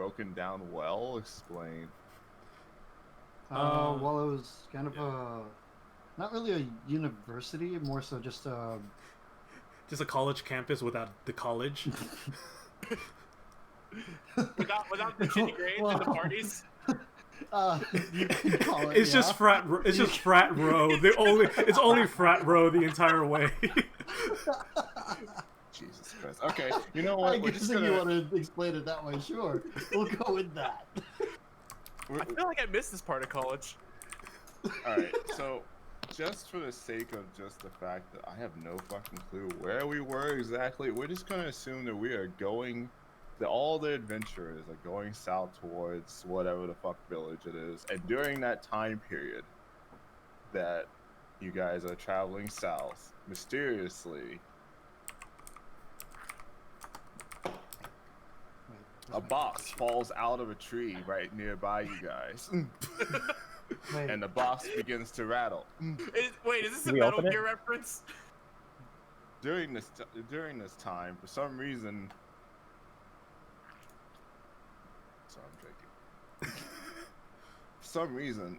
broken down well? Explain. Well, it was kind of not really a university, more so just Just a college campus without the college. without the shitty grades and the parties. you can call it. It's just frat. It's just frat row. It's only frat row the entire way. Jesus Christ. Okay, you know what? I guess if you want to explain it that way, sure. We'll go with that. I feel like I missed this part of college. Alright, so just for the sake of just the fact that I have no fucking clue where we were exactly, we're just gonna assume that we are going, that all the adventurers are going south towards whatever the fuck village it is, and during that time period that you guys are traveling south, mysteriously, a box falls out of a tree right nearby you guys. Wait, And the box begins to rattle. Wait, is this a Can we Metal open it? Gear reference? During this time, for some reason, so I'm drinking. For some reason,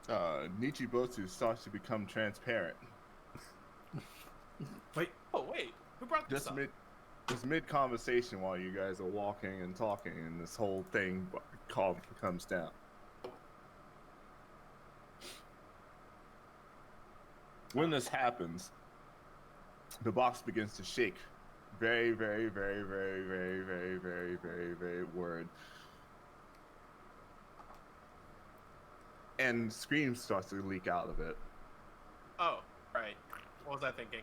Nichibotu starts to become transparent. Wait, Oh wait, who brought this up? Mid conversation while you guys are walking and talking, and this whole thing comes down. When this happens, the box begins to shake. Very, very, very, very, very, very, very, very, very word. And screams starts to leak out of it. Oh, right. What was I thinking?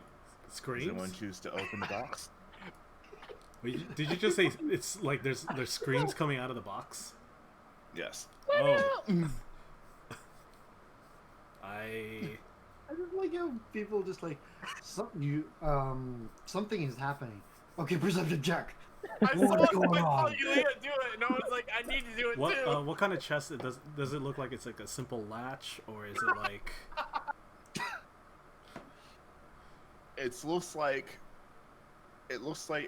Does screams. anyone choose to open the box? Wait, did you just say it's like there's screams coming out of the box? Yes. Oh. I just like how people just like something is happening. Okay, perception check. I saw, What's going I saw on? Julia do it, and I was like, I need to do it too. what kind of chest does it look like? It's like a simple latch, or is it like? It looks like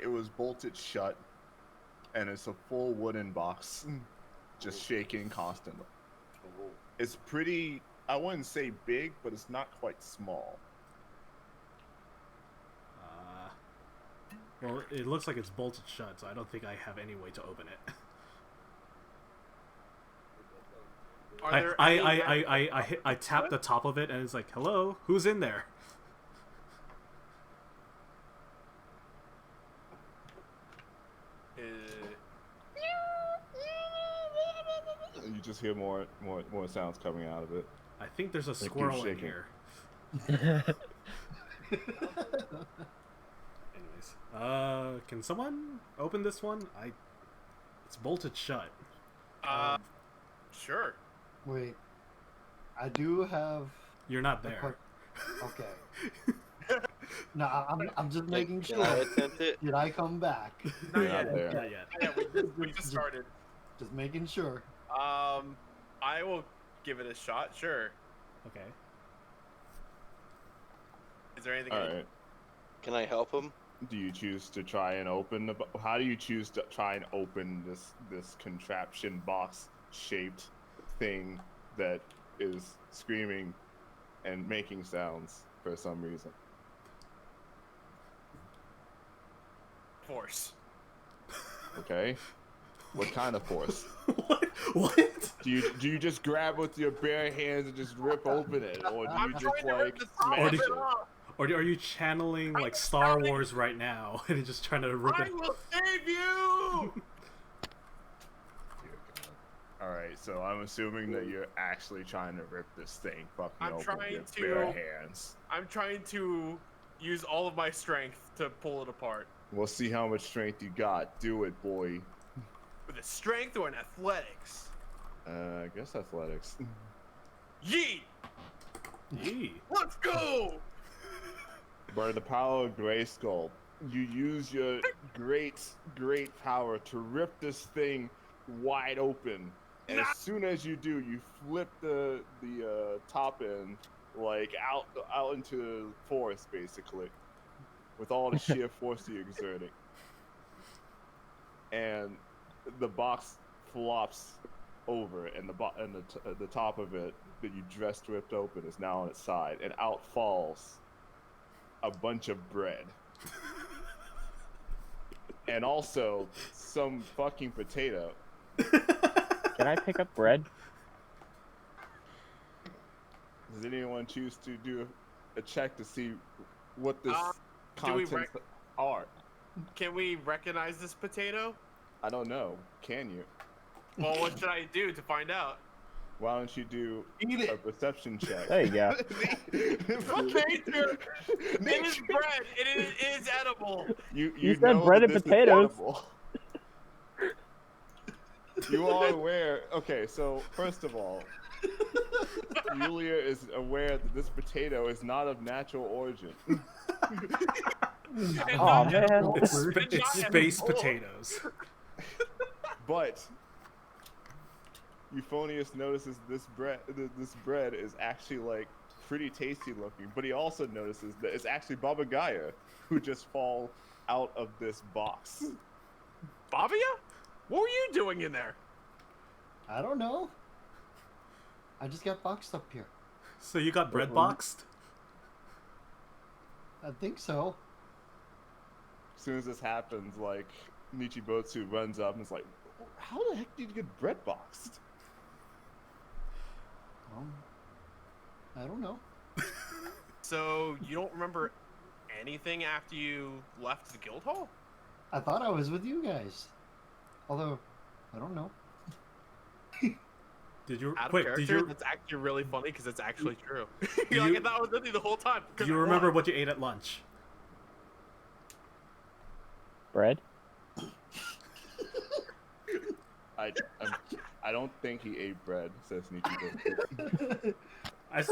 it was bolted shut, and it's a full wooden box, just shaking constantly. It's pretty. I wouldn't say big, but it's not quite small. Well, it looks like it's bolted shut, so I don't think I have any way to open it. Are there any I tap the top of it, and it's like, "Hello, who's in there?" You just hear more sounds coming out of it. I think there's a Like you're squirrel in shaking. here. Anyways, can someone open this one? It's bolted shut. Sure. Wait, I do have. You're not the there. part- Okay. No, I'm just making Can I sure. attempt it? Did I come back? Not You're yet. not there. Not yet. Yeah, we just started. Just making sure. I will give it a shot. Sure. Okay. Is there anything? All right. Can I help him? Do you choose to try and open the? How do you choose to try and open this contraption box shaped thing that is screaming and making sounds for some reason? Force. Okay. What kind of force? What? Do you just grab with your bare hands and just rip open it, or do I'm you just trying to rip like the top smash of it? it off. Or are you channeling like Star Wars right now and you're just trying to rip I it? will save you. All right, so I'm assuming that you're actually trying to rip this thing fucking I'm open trying with your bare to- hands. I'm trying to use all of my strength to pull it apart. We'll see how much strength you got. Do it, boy. With a strength or an athletics? I guess athletics. Yeet! Yee. Let's go! By the power of Grayskull, you use your great power to rip this thing wide open. And as soon as you do, you flip the top end like out into the forest, basically, with all the sheer force you're exerting. And the box flops over, and the top of it that you just ripped open is now on its side, and out falls a bunch of bread. And also some fucking potato. Can I pick up bread? Does anyone choose to do a check to see what this do we contents are? Can we recognize this potato? I don't know. Can you? Well, what should I do to find out? Why don't you do Eat a it. perception check? There you go. Okay, sure. It is bread. It is edible. You said know bread that and this is potatoes. edible. You are aware. Okay, so first of all, Yulia is aware that this potato is not of natural origin. And Oh not man. edible. It's, And it's not space edible. potatoes. But Euphonius notices this bread is actually like pretty tasty looking. But he also notices that it's actually Baba Gaia who just fall out of this box. Babia? What were you doing in there? I don't know. I just got boxed up here. So you got bread Uh-oh. boxed? I think so. As soon as this happens, like Nichibotsu runs up and is like, "How the heck did you get bread boxed?" I don't know. So you don't remember anything after you left the guild hall? I thought I was with you guys. Although, I don't know. Did you Out of wait? character? Did you That's actually really funny because it's actually true. Do You're like, you- I thought I was with you the whole time. do 'cause you I remember won. what you ate at lunch? Bread? I don't think he ate bread, says Nichibotsu. I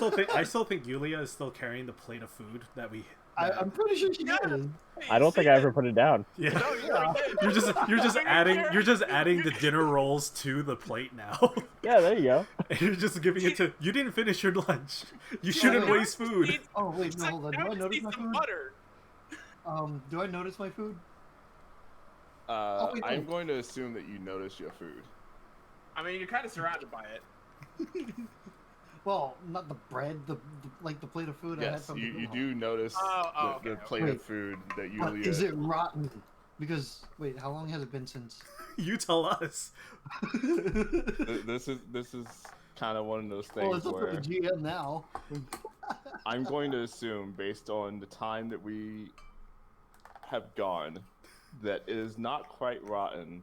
still think Yulia is still carrying the plate of food that we. I'm pretty sure she Yeah. is. I don't think I ever put it down. Yeah. No, you already did. You're just Bring it adding here. the dinner rolls to the plate now. Yeah, there you go. And you're just giving it to you didn't finish your lunch. You shouldn't yeah. waste food. Oh wait, no, hold on. Do I notice my some food? butter. Do I notice my food? wait, I'm no. going to assume that you notice your food. I mean, you're kind of surrounded by it. Well, not the bread, the like the plate of food I had Yes, from you the guild do notice Oh, the okay. plate Wait. of food that hall. But Yulia. is it rotten? Because wait, how long has it been since? You tell us. This is kind of one of those Well, things it's up to where the GM now. I'm going to assume, based on the time that we have gone, that it is not quite rotten,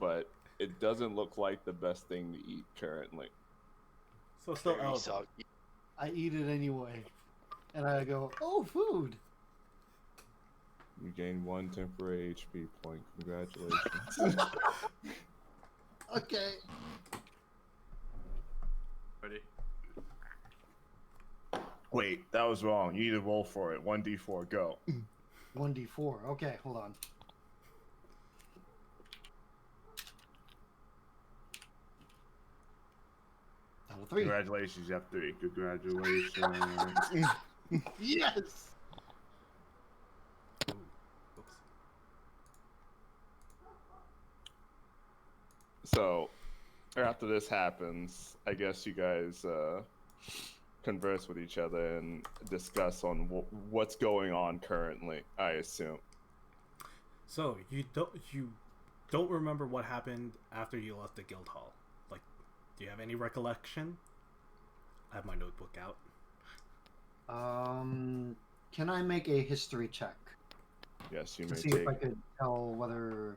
but it doesn't look like the best thing to eat currently. So still Very eligible. soggy. I eat it anyway, and I go, "Oh, food." You gain 1 temporary HP point. Congratulations. Okay. Ready? Wait, that was wrong. You need to roll for it. 1d4, go. 1d4. Okay, hold on. Out of 3. Congratulations, you have 3. Congratulations. Yes. Ooh, oops. So, after this happens, I guess you guys converse with each other and discuss on what's going on currently, I assume. So you don't remember what happened after you left the guild hall? Like, do you have any recollection? I have my notebook out. Can I make a history check Yes, you to may see if I could tell whether?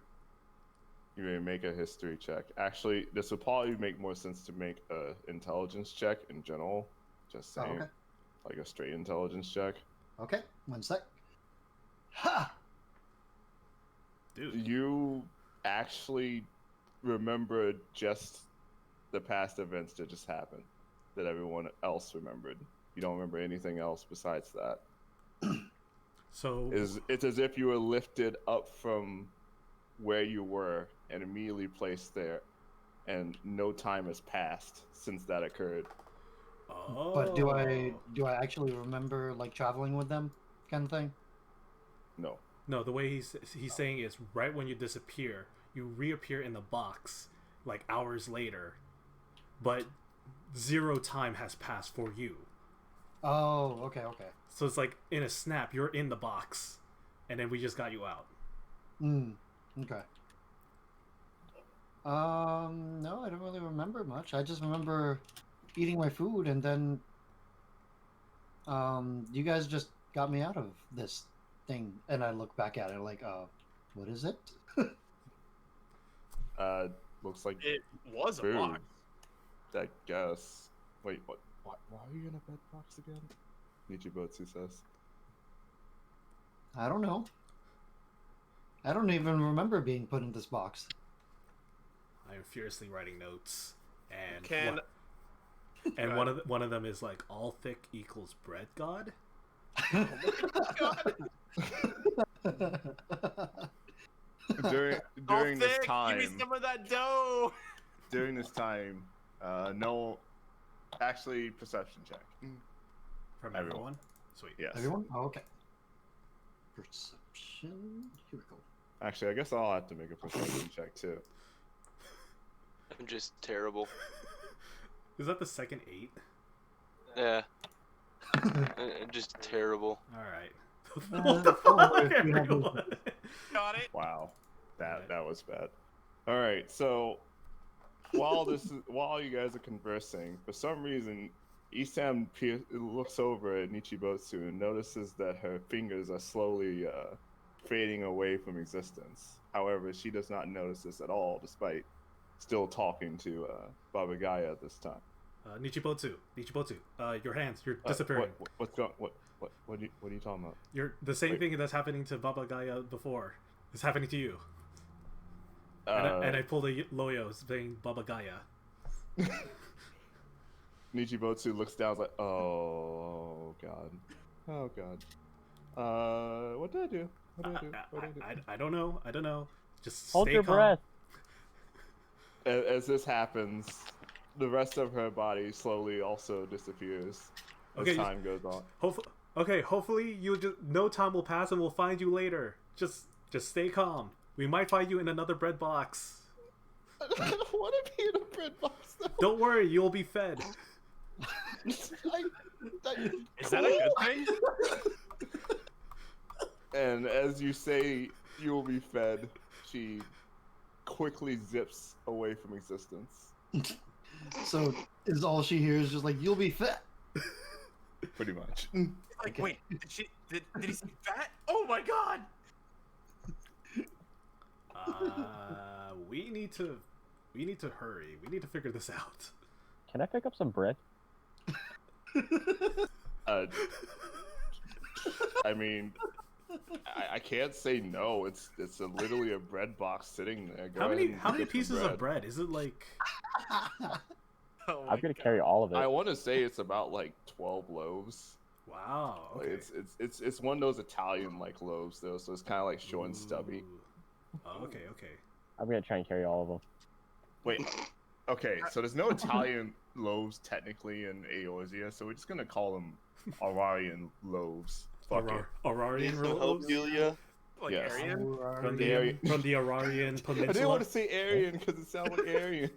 you may make a history check. Actually, this would probably make more sense to make a intelligence check in general. Just Oh, saying, okay. like a straight intelligence check. Okay. 1 sec. Ha! Dude, You actually remember just the past events that just happened, that everyone else remembered. You don't remember anything else besides that. so It's as if you were lifted up from where you were and immediately placed there, and no time has passed since that occurred. oh. But do I actually remember like traveling with them, kind of thing? No. No, the way he's saying is right when you disappear, you reappear in the box, like hours later, but 0 time has passed for you. Oh, okay. So it's like in a snap, you're in the box, and then we just got you out. Okay. No, I don't really remember much. I just remember eating my food, and then you guys just got me out of this thing, and I look back at it like, what is it? Looks like It was a food. box. I guess. Wait, what? Why are you in a bed box again? Nichibotsu says. I don't know. I don't even remember being put in this box. I am furiously writing notes, and Can and Go one of them is like all thick equals bread god. During Oh, during this thick, time, give me some of that dough. during this time, no, actually perception check. From Everyone. everyone. Sweet. Yes. Everyone? Oh, okay. Perception. Here we go. Actually, I guess I'll have to make a perception check too. I'm just terrible. Is that the second 8? Yeah. I'm just terrible. All right. Uh, What the don't worry, fuck, we have everyone? Got it. Wow, Right. that was bad. All right, so while you guys are conversing, for some reason, Isam looks over at Nichibotsu and notices that her fingers are slowly fading away from existence. However, she does not notice this at all, despite still talking to Baba Gaia at this time. Nichibotsu, your hands, you're disappearing. What's going? What are you talking about? You're the same Wait. thing that's happening to Baba Gaia before. It's happening to you. And I pulled a Loyo saying Baba Gaia. Nichibotsu looks down, is like, oh god, oh god. What did I do? What did I do? What did I do? I don't know. I don't know. Just Hold stay your calm. breath. As this happens, the rest of her body slowly also disappears as Okay, time goes on. Hopefully you just no time will pass and we'll find you later. Just stay calm. We might find you in another bread box. I don't want to be in a bread box though. Don't worry, you'll be fed. Is that a good thing? And as you say, you will be fed. She quickly zips away from existence. So is all she hears just like, you'll be fat? Pretty much. Like, Okay. wait, did he say fat? Oh my god! We need to hurry. We need to figure this out. Can I pick up some bread? I mean, I can't say no. It's literally a bread box sitting there. Go How ahead many and how many get some pieces of bread? Is it like Oh my I'm gonna God. carry all of it. I want to say it's about like 12 loaves. wow? Like, Okay. it's one of those Italian like loaves though, so it's kind of like short and stubby. Ooh. Oh, okay. I'm gonna try and carry all of them. Wait, okay, so there's no Italian loaves technically in Eorzea, so we're just gonna call them Aurarian loaves. Fuck it. Aurarian Need some help, loaves Julia? Like Yes. Aryan? from the the Aryan- Aurarian I didn't Peninsula. want to say Aryan because it sounded like Aryan.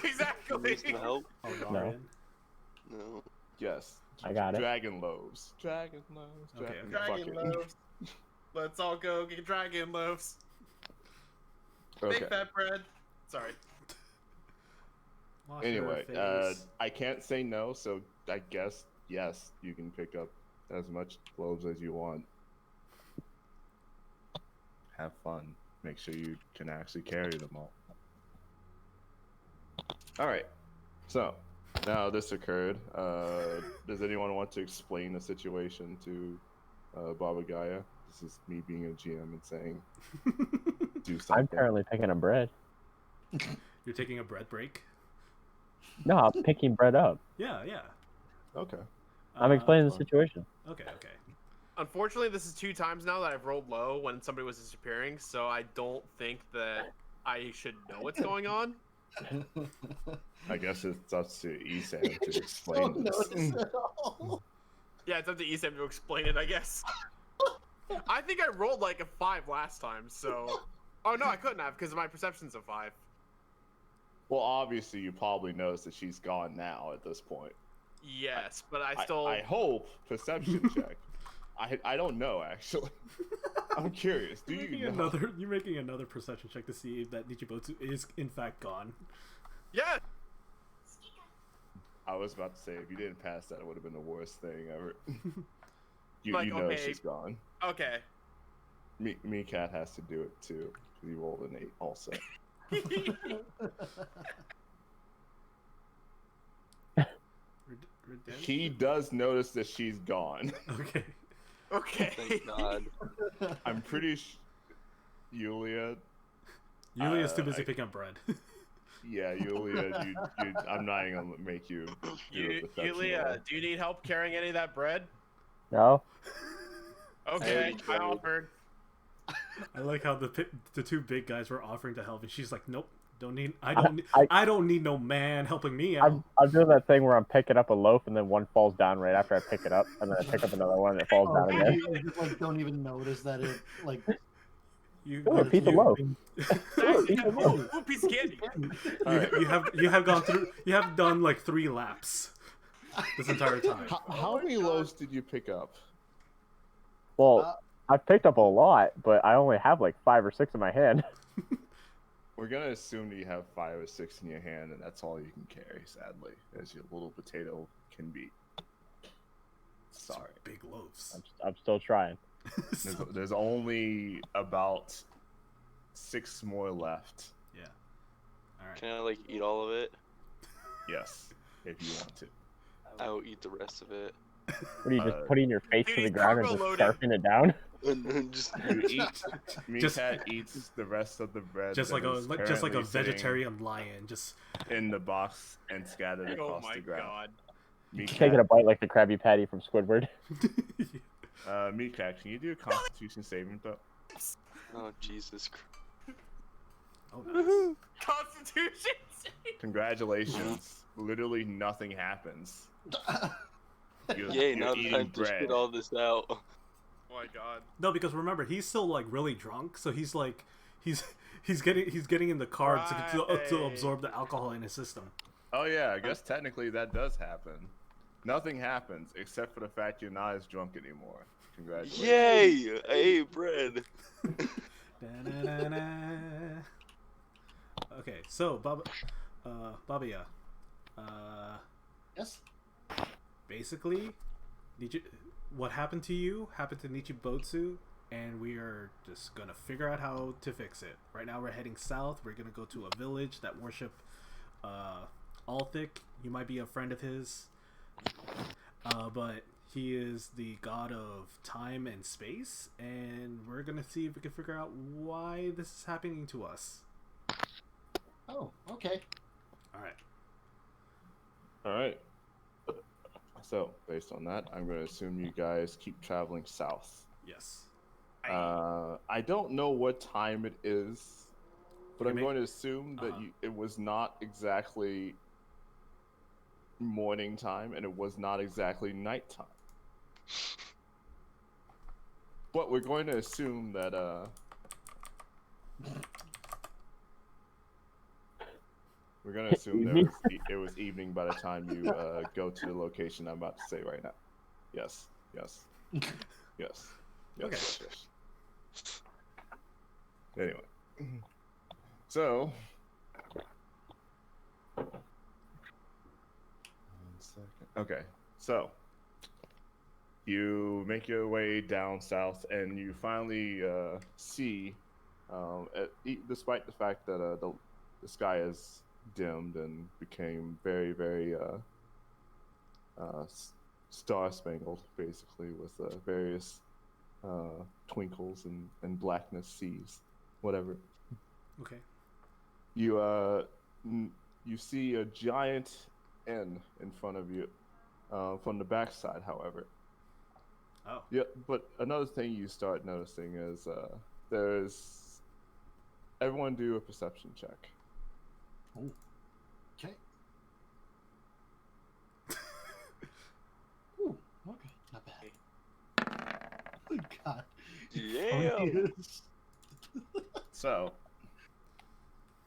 Exactly. Need some help? Aurarian. No. Yes. I got it. Dragon loaves. Dragon loaves. Okay, Dragon, Dragon fuck it. loaves. Let's all go get dragon loaves. Okay. Big fat bread. Sorry. Wash your Anyway, face. I can't say no, so I guess yes, you can pick up as much loaves as you want. Have fun. Make sure you can actually carry them all. All right. So now this occurred. Does anyone want to explain the situation to Baba Gaia? This is me being a GM and saying do something. I'm currently picking up bread. You're taking a bread break. No, I'm picking bread up. Yeah. Okay. I'm explaining the fine. situation. Okay. Unfortunately, this is 2 times now that I've rolled low when somebody was disappearing, so I don't think that I should know what's going on. I guess it's up to Esam to explain Don't this. notice at all. Yeah, it's up to Esam to explain it, I guess. I think I rolled like a 5 last time, so... Oh, no, I couldn't have, because my perception's a 5. Well, obviously, you probably noticed that she's gone now at this point. Yes, but I still. I hope perception check. I don't know actually. I'm curious. Do you know? You're making another perception check to see if that Nichibotsu is in fact gone. Yeah. I was about to say if you didn't pass that, it would have been the worst thing ever. you Like, know okay. she's gone. Okay. Me Cat has to do it too. He rolled an 8 also. He does notice that she's gone. Okay. Okay. Thank God. I'm pretty sure Yulia. Yulia's too busy picking up bread. Yeah, Yulia. I'm not even gonna make you do a perception roll. Yulia, do you need help carrying any of that bread? No. Okay, I offered. I like how the two big guys were offering to help, and she's like, "Nope, don't need. I- I don't need no man helping me out." I'm doing that thing where I'm picking up a loaf and then one falls down right after I pick it up, and then I pick up another one and it falls down again. You just like don't even notice that it like. You, Ooh, a piece of loaf. Ooh, piece of candy. you have gone through. You have done like 3 laps this entire time. How many loaves did you pick up? Well, I picked up a lot, but I only have like 5 or 6 in my hand. We're gonna assume that you have 5 or 6 in your hand, and that's all you can carry. Sadly, as your little potato can be. Sorry. Big loaves. I'm still trying. There's only about 6 more left. Yeah. All right. Can I like eat all of it? Yes, if you want to. I will eat the rest of it. What are you just putting your face dude, to the he's ground and carbo just loading. scarfing it down? And then just You eat. Just- Meathead eats the rest of the bread. Just like that a is just like a currently sitting vegetarian lion. Just in the box and scattered Oh across my the ground. god. Taking a bite like the Krabby Patty from Squidward. Meatcat, can you do a Constitution saving throw? oh Jesus Christ. oh, nice. Constitution. Congratulations. Literally nothing happens. You're, Yay! you're Now that eating time to bread. spit all this out. Oh my god. No, because remember he's still like really drunk, so he's like he's getting in the car to Right. absorb the alcohol in his system. Oh yeah, I guess technically that does happen. Nothing happens except for the fact you're not as drunk anymore. Congratulations. Yay! I ate bread. Da-na-na-na. Okay, so Babia, Yes. basically, what happened to you happened to Nichibotsu, and we are just gonna figure out how to fix it. Right now, we're heading south. We're gonna go to a village that worship Althik. You might be a friend of his, but he is the god of time and space, and we're gonna see if we can figure out why this is happening to us. Oh, okay. All right. All right. So based on that, I'm going to assume you guys keep traveling south. Yes. I don't know what time it is, but I'm Okay, going to assume that it was not exactly morning time and it was not exactly nighttime. But we're going to assume that we're going to assume that it was evening by the time you go to the location I'm about to say right now. Yes. Yes. Yes. Yes. Okay. Yes. Anyway. So. 1 second. Okay. So. You make your way down south, and you finally see, despite the fact that the sky is dimmed and became very, very star-spangled, basically, with various twinkles and blackness seas, whatever. Okay. You see a giant N in front of you, from the backside, however. Oh. Yeah, but another thing you start noticing is there's everyone do a perception check. Oh. Okay. Ooh, okay, not bad. Good God. Yeah. So,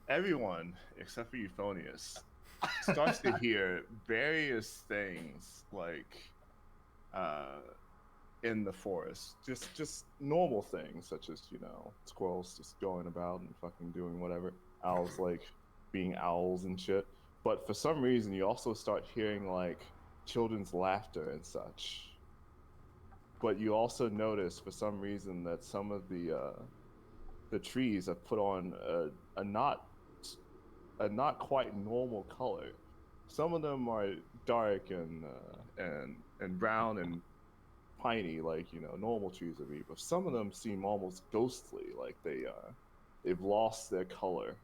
everyone except for Euphonius starts to hear various things like in the forest, just normal things such as squirrels just going about and fucking doing whatever, owls like being owls and shit. But for some reason, you also start hearing like children's laughter and such. But you also notice for some reason that some of the trees have put on a not quite normal color. Some of them are dark and brown and piney, like normal trees would be. But some of them seem almost ghostly, like they've lost their color.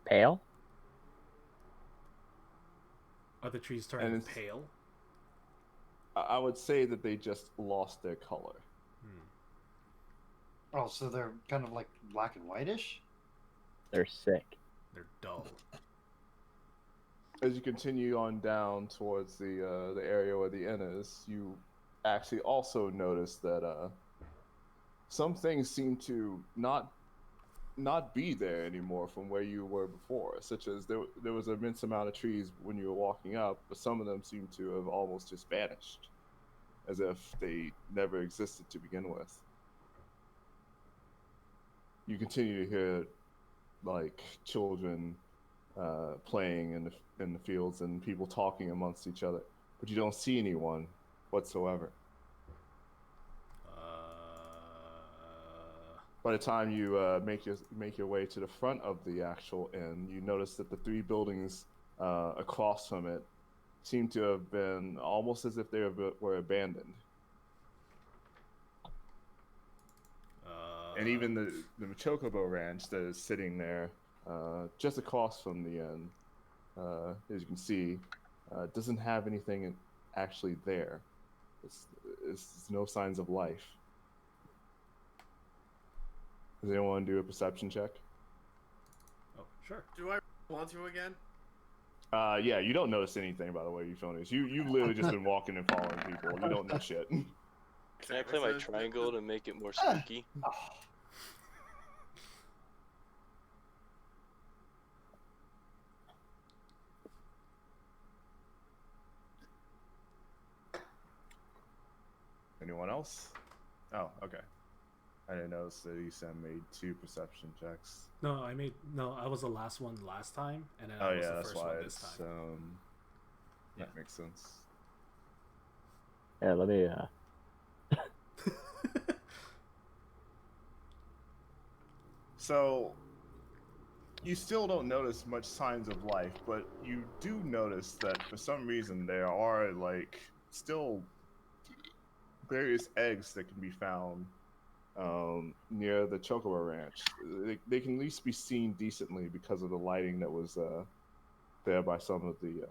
Pale? Are the trees And turning it's- pale? I would say that they just lost their color. Oh, so they're kind of like black and whitish? They're sick. They're dull. As you continue on down towards the area where the inn is, you actually also notice that some things seem to not be there anymore from where you were before. Such as there was an immense amount of trees when you were walking up, but some of them seem to have almost just vanished, as if they never existed to begin with. You continue to hear like children playing in the fields and people talking amongst each other, but you don't see anyone whatsoever. By the time you make your way to the front of the actual inn, you notice that the three buildings across from it seem to have been almost as if they were abandoned. And even the Chocobo Ranch that is sitting there just across from the inn, as you can see, doesn't have anything actually there. It's no signs of life. Does anyone want to do a perception check? Oh, sure. Do I want to again? Yeah, you don't notice anything, by the way, Euphonius. You've literally just been walking and following people. You don't know shit. Can I play my triangle to make it more spooky? Oh, Anyone else? Oh, okay. I didn't notice that Esam made 2 perception checks. No, I was the last one last time, and then Oh I was yeah, the that's first why one this it's time. that makes sense. Yeah, let me. So, you still don't notice much signs of life, but you do notice that for some reason there are like still various eggs that can be found near the Chocobo Ranch. They can at least be seen decently because of the lighting that was there by some of the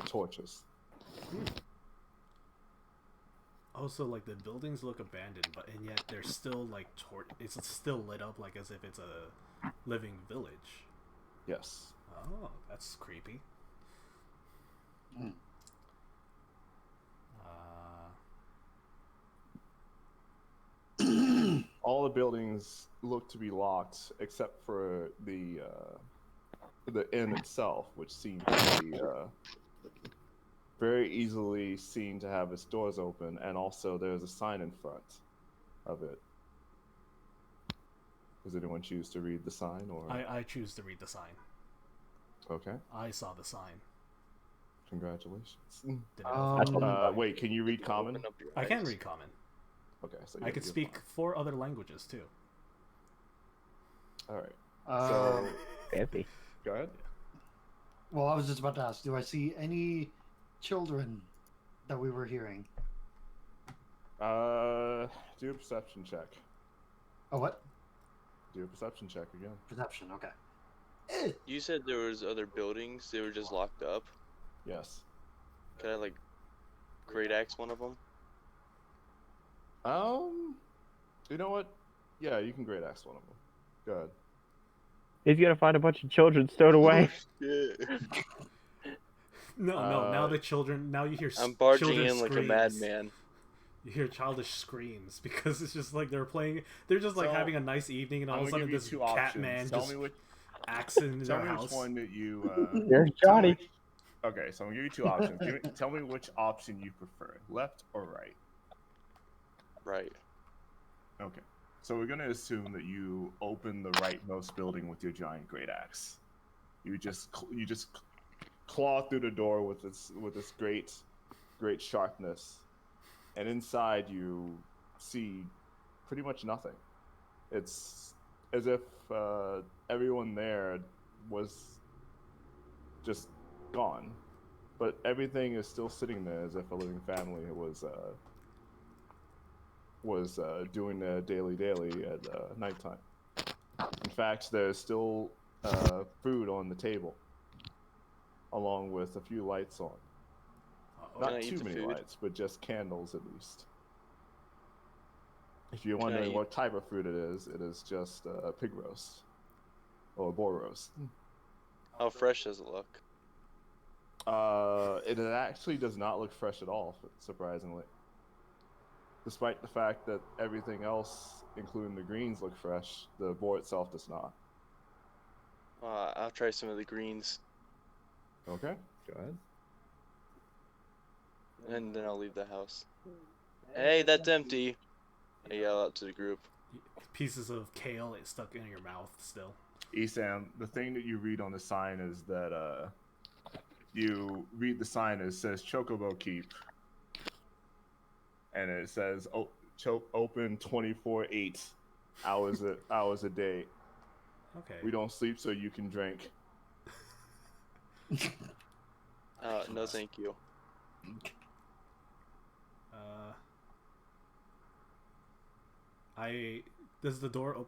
torches. Also, like the buildings look abandoned, and yet they're still like it's still lit up, like as if it's a living village. Yes. Oh, that's creepy. Mm. All the buildings look to be locked except for the inn itself, which seems to be very easily seen to have its doors open, and also there's a sign in front of it. Does anyone choose to read the sign, or? I choose to read the sign. Okay. I saw the sign. Congratulations. Did it- Wait, can you read common? Open up your I can eyes. read common. Okay, so I could you're speak 4 other languages too. fine. All right. Uh, So Fancy. go ahead. well, I was just about to ask, do I see any children that we were hearing? Do a perception check. Oh, what? Do a perception check again. Perception, okay. You said there was other buildings. They were just locked up. Yes. Can I like great axe one of them? You know what? Yeah, you can great axe one of them. Go ahead. He's gonna find a bunch of children stowed away. Yeah. No, now the children. Now you hear. I'm barging children in like a screams. madman. You hear childish screams because it's just like they're just like So, having a nice evening, and all I'm of a gonna sudden give you this two cat options. man Tell just me which. acts in Tell their me which house. one that you. There's tell me Johnny. which- Okay, so I'm gonna give you two options. Tell me which option you prefer, left or right. Right. Okay, so we're gonna assume that you open the rightmost building with your giant great axe. You just claw through the door with this great sharpness, and inside you see pretty much nothing. It's as if everyone there was just gone, but everything is still sitting there as if a living family was doing their daily at nighttime. In fact, there's still food on the table, along with a few lights on. Uh-oh. Can I Not eat too the many food? lights, but just candles at least. If you're Can I wondering eat- what type of food it is just a pig roast or a boar roast. How fresh does it look? It actually does not look fresh at all, surprisingly. Despite the fact that everything else, including the greens, look fresh, the boar itself does not. I'll try some of the greens, Okay, go ahead. and then I'll leave the house. Hey, that's empty. I yell out to the group. Pieces of kale is stuck in your mouth still. Esam, the thing that you read on the sign is that you read the sign and it says Chocobo Keep, and it says open 24/8 hours a day. Okay. We don't sleep so you can drink. No, thank you. Does the door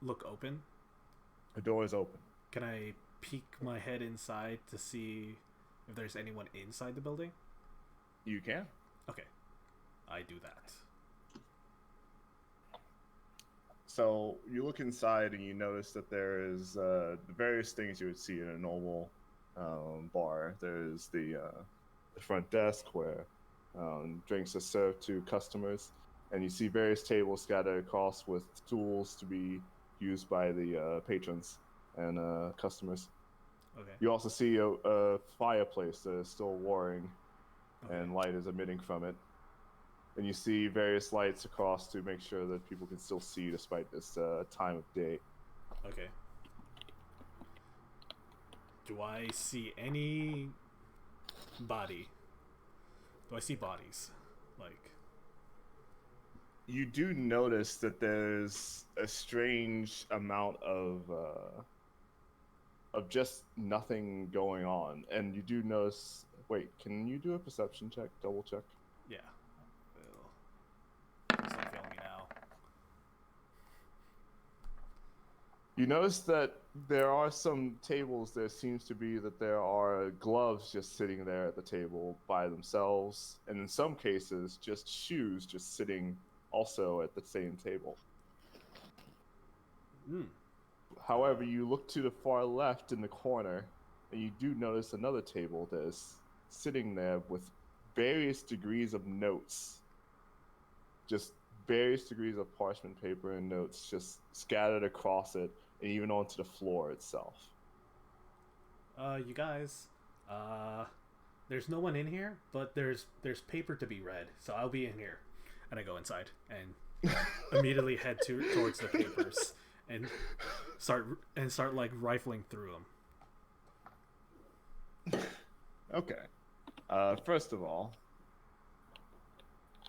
look open? The door is open. Can I peek my head inside to see if there's anyone inside the building? You can. Okay, I do that. So you look inside and you notice that there is the various things you would see in a normal bar. There's the front desk where drinks are served to customers, and you see various tables scattered across with tools to be used by the patrons and customers. Okay. You also see a fireplace that is still roaring, Okay. and light is emitting from it. And you see various lights across to make sure that people can still see despite this time of day. Okay. Do I see any body? Do I see bodies? Like, You do notice that there's a strange amount of just nothing going on, and you do notice. Wait, can you do a perception check? Double check. yeah. It's not failing me now. You notice that there are some tables. There seems to be that there are gloves just sitting there at the table by themselves, and in some cases, just shoes just sitting also at the same table. However, you look to the far left in the corner, and you do notice another table that is sitting there with various degrees of notes. Just various degrees of parchment paper and notes just scattered across it and even onto the floor itself. You guys, there's no one in here, but there's paper to be read, so I'll be in here. And I go inside and immediately head towards the papers and start like rifling through them. Okay. First of all,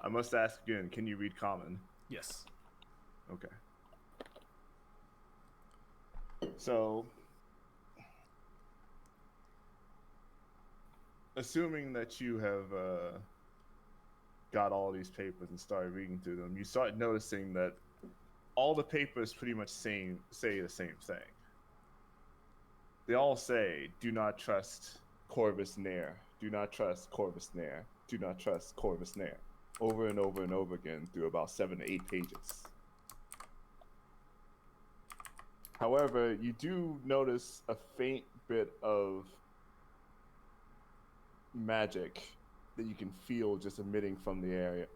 I must ask again, can you read common? Yes. Okay. So, assuming that you have got all these papers and started reading through them, you start noticing that all the papers pretty much say the same thing. They all say, "Do not trust Corvus Nair. Do not trust Corvus Nair. Do not trust Corvus Nair." Over and over and over again through about 7 to 8 pages. However, you do notice a faint bit of magic that you can feel just emitting from the area.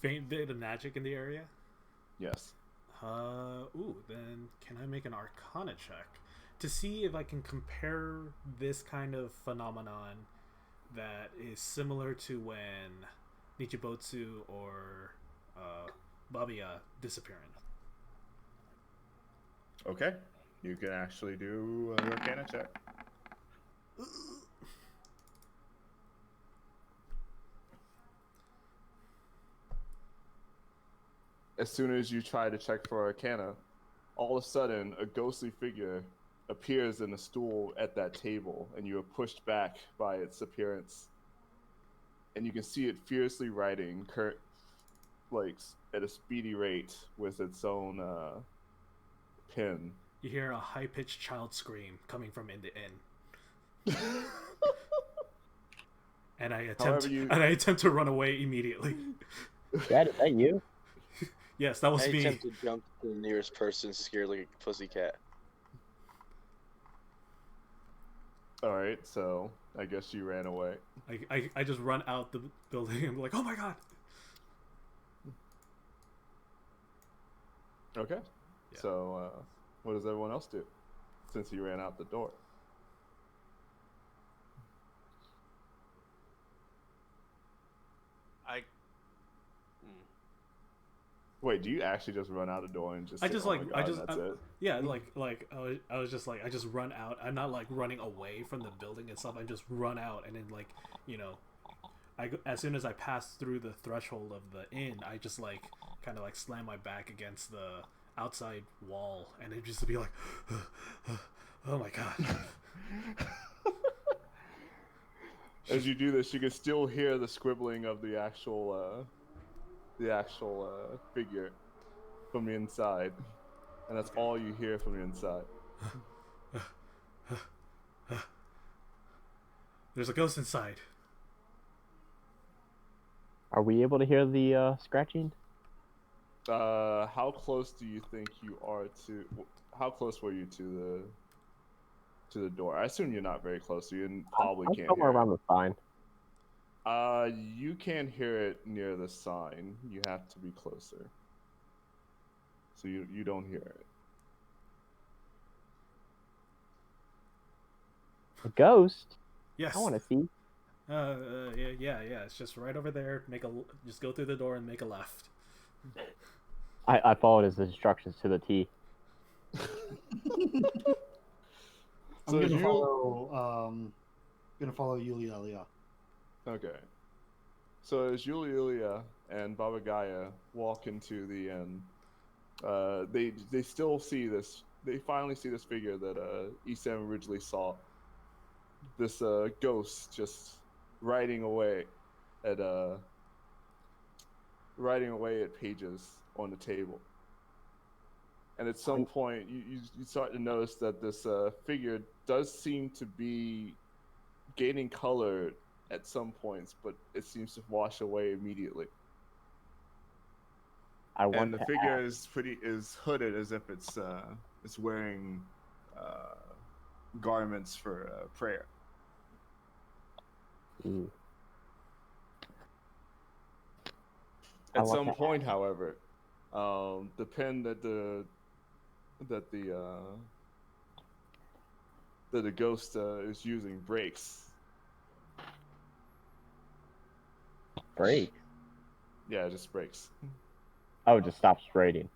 faint bit of magic in the area? Yes. Then can I make an Arcana check to see if I can compare this kind of phenomenon that is similar to when Nichibotsu or Babiya disappearing? Okay. You can actually do an Arcana check. As soon as you try to check for Arcana, all of a sudden a ghostly figure appears in a stool at that table, and you are pushed back by its appearance. And you can see it fiercely writing, like at a speedy rate with its own pen. You hear a high-pitched child scream coming from in the inn. And I attempt to run away immediately. Dad, is that you? Yes, that was I me. attempt to jump to the nearest person, scared like a pussycat. All right, so I guess you ran away. I just run out the building and I'm like, oh my god! Okay. Yeah. So, what does everyone else do since you ran out the door? Wait, do you actually just run out the door and just? I say, just "Oh like my God," that's it? yeah, I was just like I just run out. I'm not like running away from the building itself. I just run out and then like as soon as I pass through the threshold of the inn, I just like kind of like slam my back against the outside wall and it just be like, oh my god. As you do this, you can still hear the scribbling of the actual figure from the inside, and that's all you hear from the inside. There's a ghost inside. Are we able to hear the scratching? How close do you think you are to? How close were you to the door? I assume you're not very close, so you probably I'm can't somewhere hear around the sign. it. You can't hear it near the sign. You have to be closer. So you don't hear it. A ghost? Yes. I want to see. Yeah. It's just right over there. Just go through the door and make a left. I followed his instructions to the T. I'm gonna follow Yulia. Okay. So as Yulia and Baba Gaia walk into the inn, they still see this. They finally see this figure that Isam originally saw. This ghost just writing away at pages on the table. And at some point, you start to notice that this figure does seem to be gaining color at some points, but it seems to wash away immediately. And the figure is hooded as if it's wearing garments for prayer. Ooh. At some point, however, the pen that the ghost is using breaks. Break? Yeah, it just breaks. Oh, it just stops writing.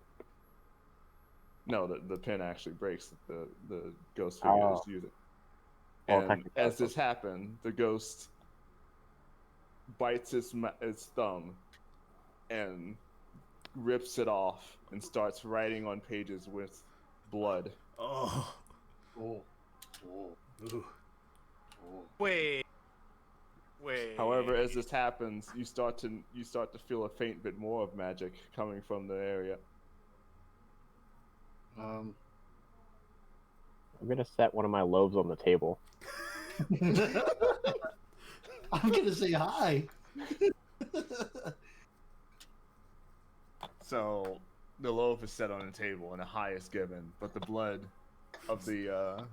No, the pen actually breaks. The ghost figure is using. Well, And as this happened, the ghost bites its thumb and rips it off and starts writing on pages with blood. Oh. Oh. Ooh. Wait. However, as this happens, you start to feel a faint bit more of magic coming from the area. I'm gonna set one of my loaves on the table. I'm gonna say hi. So the loaf is set on a table and a high is given, but the blood of the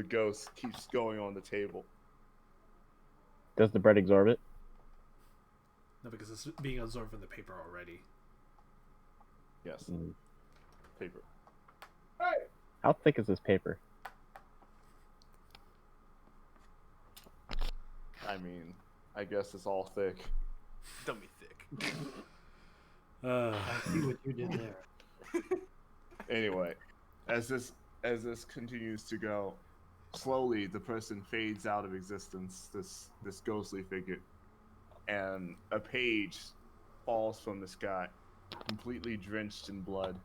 ghost keeps going on the table. Does the bread absorb it? No, because it's being absorbed in the paper already. Yes. Mm. Paper. How thick is this paper? I mean, I guess it's all thick. Don't be thick. Uh, I see what you did there. Anyway, as this continues to go, slowly the person fades out of existence. This ghostly figure, and a page falls from the sky, completely drenched in blood.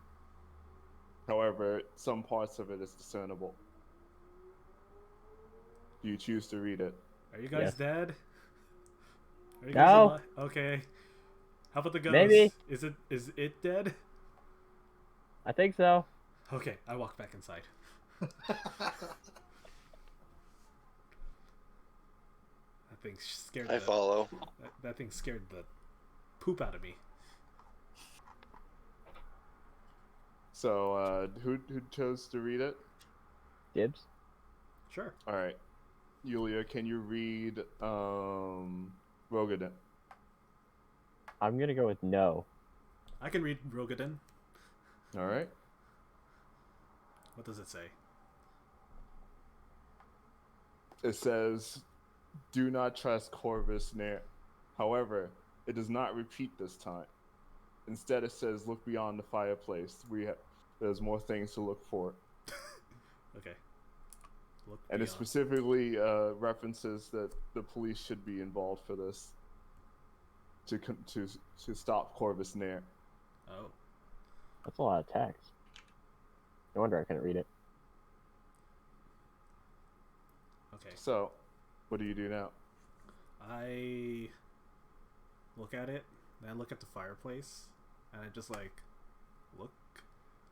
However, some parts of it is discernible. Do you choose to read it? are you guys Yes. dead? Are you No. guys alive? Okay. How about the ghost? Maybe. Is it dead? I think so. Okay, I walk back inside. That thing scared. I the, follow. That thing scared the poop out of me. So, who chose to read it? Dibs. Sure. All right, Yulia, can you read Rogadin? I'm gonna go with no. I can read Rogadin. All right. What does it say? It says, "Do not trust Corvus near." However, it does not repeat this time. Instead, it says, "Look beyond the fireplace. There's more things to look for." Okay. Look And it beyond. specifically references that the police should be involved for this to stop Corvus near. Oh. That's a lot of text. No wonder I couldn't read it. Okay. So, what do you do now? I look at it, then I look at the fireplace, and I just like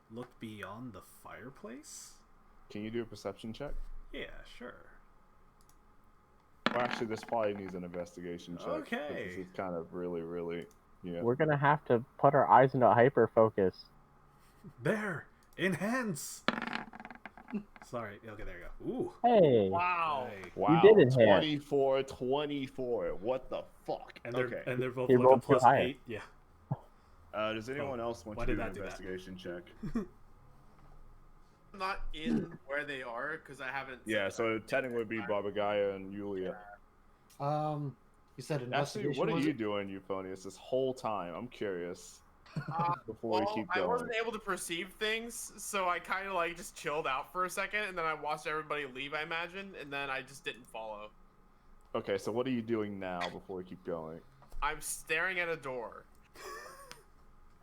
look beyond the fireplace. Can you do a perception check? Yeah, sure. Well, actually, this probably needs an investigation check. 'cause Okay. This is kind of really, yeah. We're gonna have to put our eyes into hyper focus. There, enhance. Sorry. Okay, there you go. Ooh. Hey. Wow. Hey. Wow, did enhance. 24. What the fuck? And they're Okay. and they're both He like a rolled too plus higher. 8. Yeah. Does anyone else want why to did do an that do that? investigation check? I'm not in where they are because I haven't. Yeah, so technically would be Barbagaya and Yulia. You said Actually, investigation. what are was you it? doing, Euphonious, this whole time? I'm curious. Uh, Before we well, keep I going. wasn't able to perceive things, so I kind of like just chilled out for a second, and then I watched everybody leave. I imagine, and then I just didn't follow. Okay, so what are you doing now before we keep going? I'm staring at a door.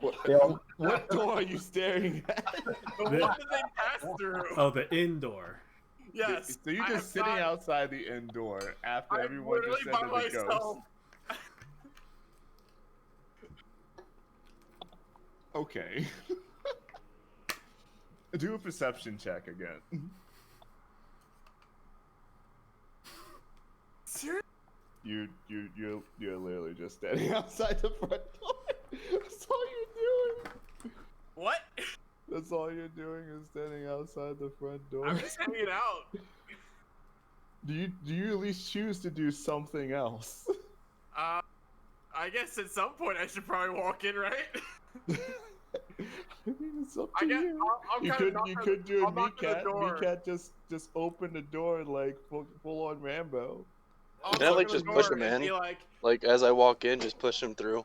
What door are you staring at? The one that they passed through. Oh, the indoor. Yes. So you're I just have sitting not- outside the inn door after I'm everyone literally just said by there's a myself. ghost. Okay. Do a perception check again. Seriously? You're literally just standing outside the front door. That's all you're doing. What? That's all you're doing is standing outside the front door. I'm just hanging out. Do you at least choose to do something else? I guess at some point I should probably walk in, right? I mean, it's up I to guess you. I'll You kind of could you could do a I'll knock on the Meatcat. door. Meatcat just open the door like full on Rambo. I'll Can I, knock like, on the just push door him and in? Be like, Like, as I walk in, just push him through.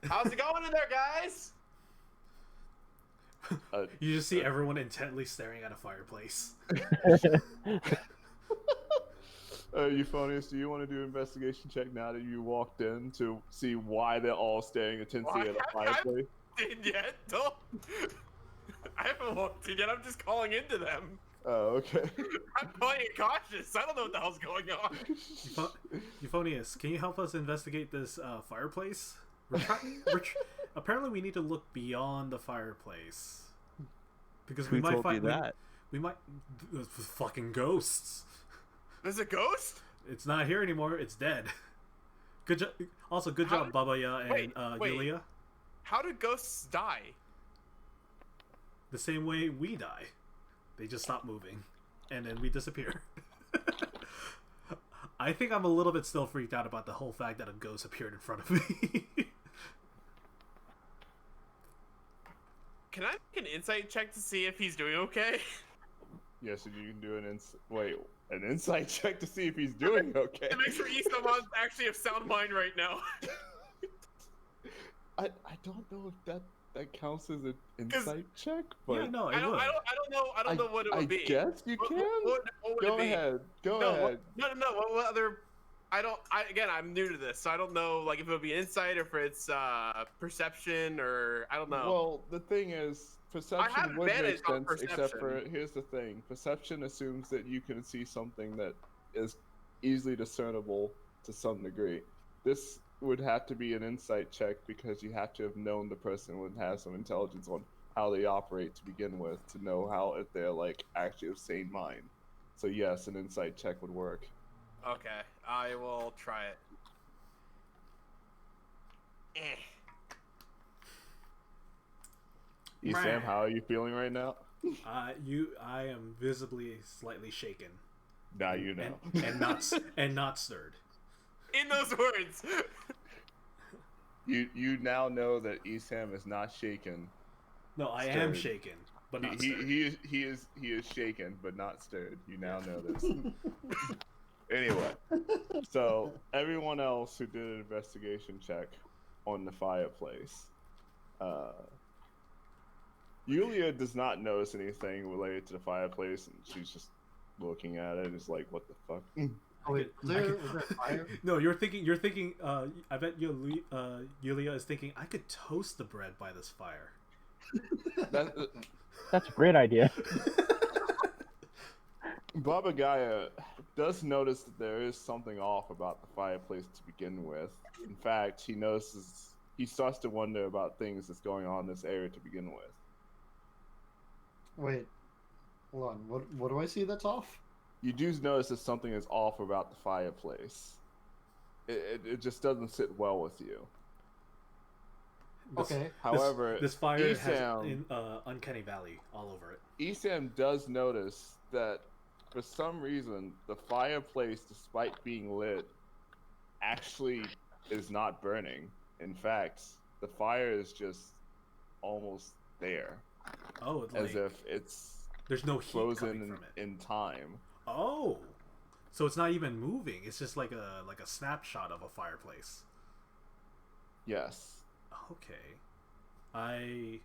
how's it going in there, guys? You just see everyone intently staring at a fireplace. Euphonious, do you want to do an investigation check now that you walked in to see why they're all staring intensely at a fireplace? Didn't yet? Don't. I haven't walked in yet. I'm just calling into them. Oh, okay. I'm playing it cautious. I don't know what the hell's going on. Euphonious, can you help us investigate this fireplace? Apparently, we need to look beyond the fireplace because we Who might told find you that? we might fucking ghosts. There's a ghost? It's not here anymore. It's dead. Good job. Also, good How job, Babaya and wait. Yulia. How do ghosts die? The same way we die. They just stop moving, and then we disappear. I think I'm a little bit still freaked out about the whole fact that a ghost appeared in front of me. Can I make an insight check to see if he's doing okay? Yes, and you can do an insight check to see if he's doing okay. To make sure Isamon's actually of sound mind right now. I don't know if that counts as an insight check, but Yeah, no, I don't know what it would be. I guess you What- can. what would Go it be? ahead. Go No, ahead. no. What other? Again, I'm new to this, so I don't know, like, if it would be insight or if it's perception or I don't know. Well, the thing is, have perception would make advantage on sense, except for perception. here's the thing: perception assumes that you can see something that is easily discernible to some degree. This would have to be an insight check because you have to have known the person would have some intelligence on how they operate to begin with to know how if they're like actually of sane mind. So yes, an insight check would work. Okay, I will try it. Eh. Sam, how are you feeling right now? I am visibly slightly shaken Now you know. and not stirred. In those words. You now know that Esam is not shaken. No, I am Stirred. shaken, but not He stirred. he is shaken but not stirred. You now know this. Anyway, so everyone else who did an investigation check on the fireplace, Yulia does not notice anything related to the fireplace, and she's just looking at it. It's like, what the fuck? Oh, wait, was there fire? No, you're thinking. I bet Yulia is thinking I could toast the bread by this fire. That, That's a great idea. Baba Gaia does notice that there is something off about the fireplace to begin with. In fact, he starts to wonder about things that's going on in this area to begin with. Wait, hold on. What do I see that's off? You do notice that something is off about the fireplace. It just doesn't sit well with you. This, Okay. However, this fire has Esam, uncanny valley all over it. Esam does notice that for some reason the fireplace, despite being lit, actually is not burning. In fact, the fire is just almost there, Oh, it's as like if it's there's no heat coming frozen from it. in time. Oh, so it's not even moving. It's just like a snapshot of a fireplace. Yes. Okay, I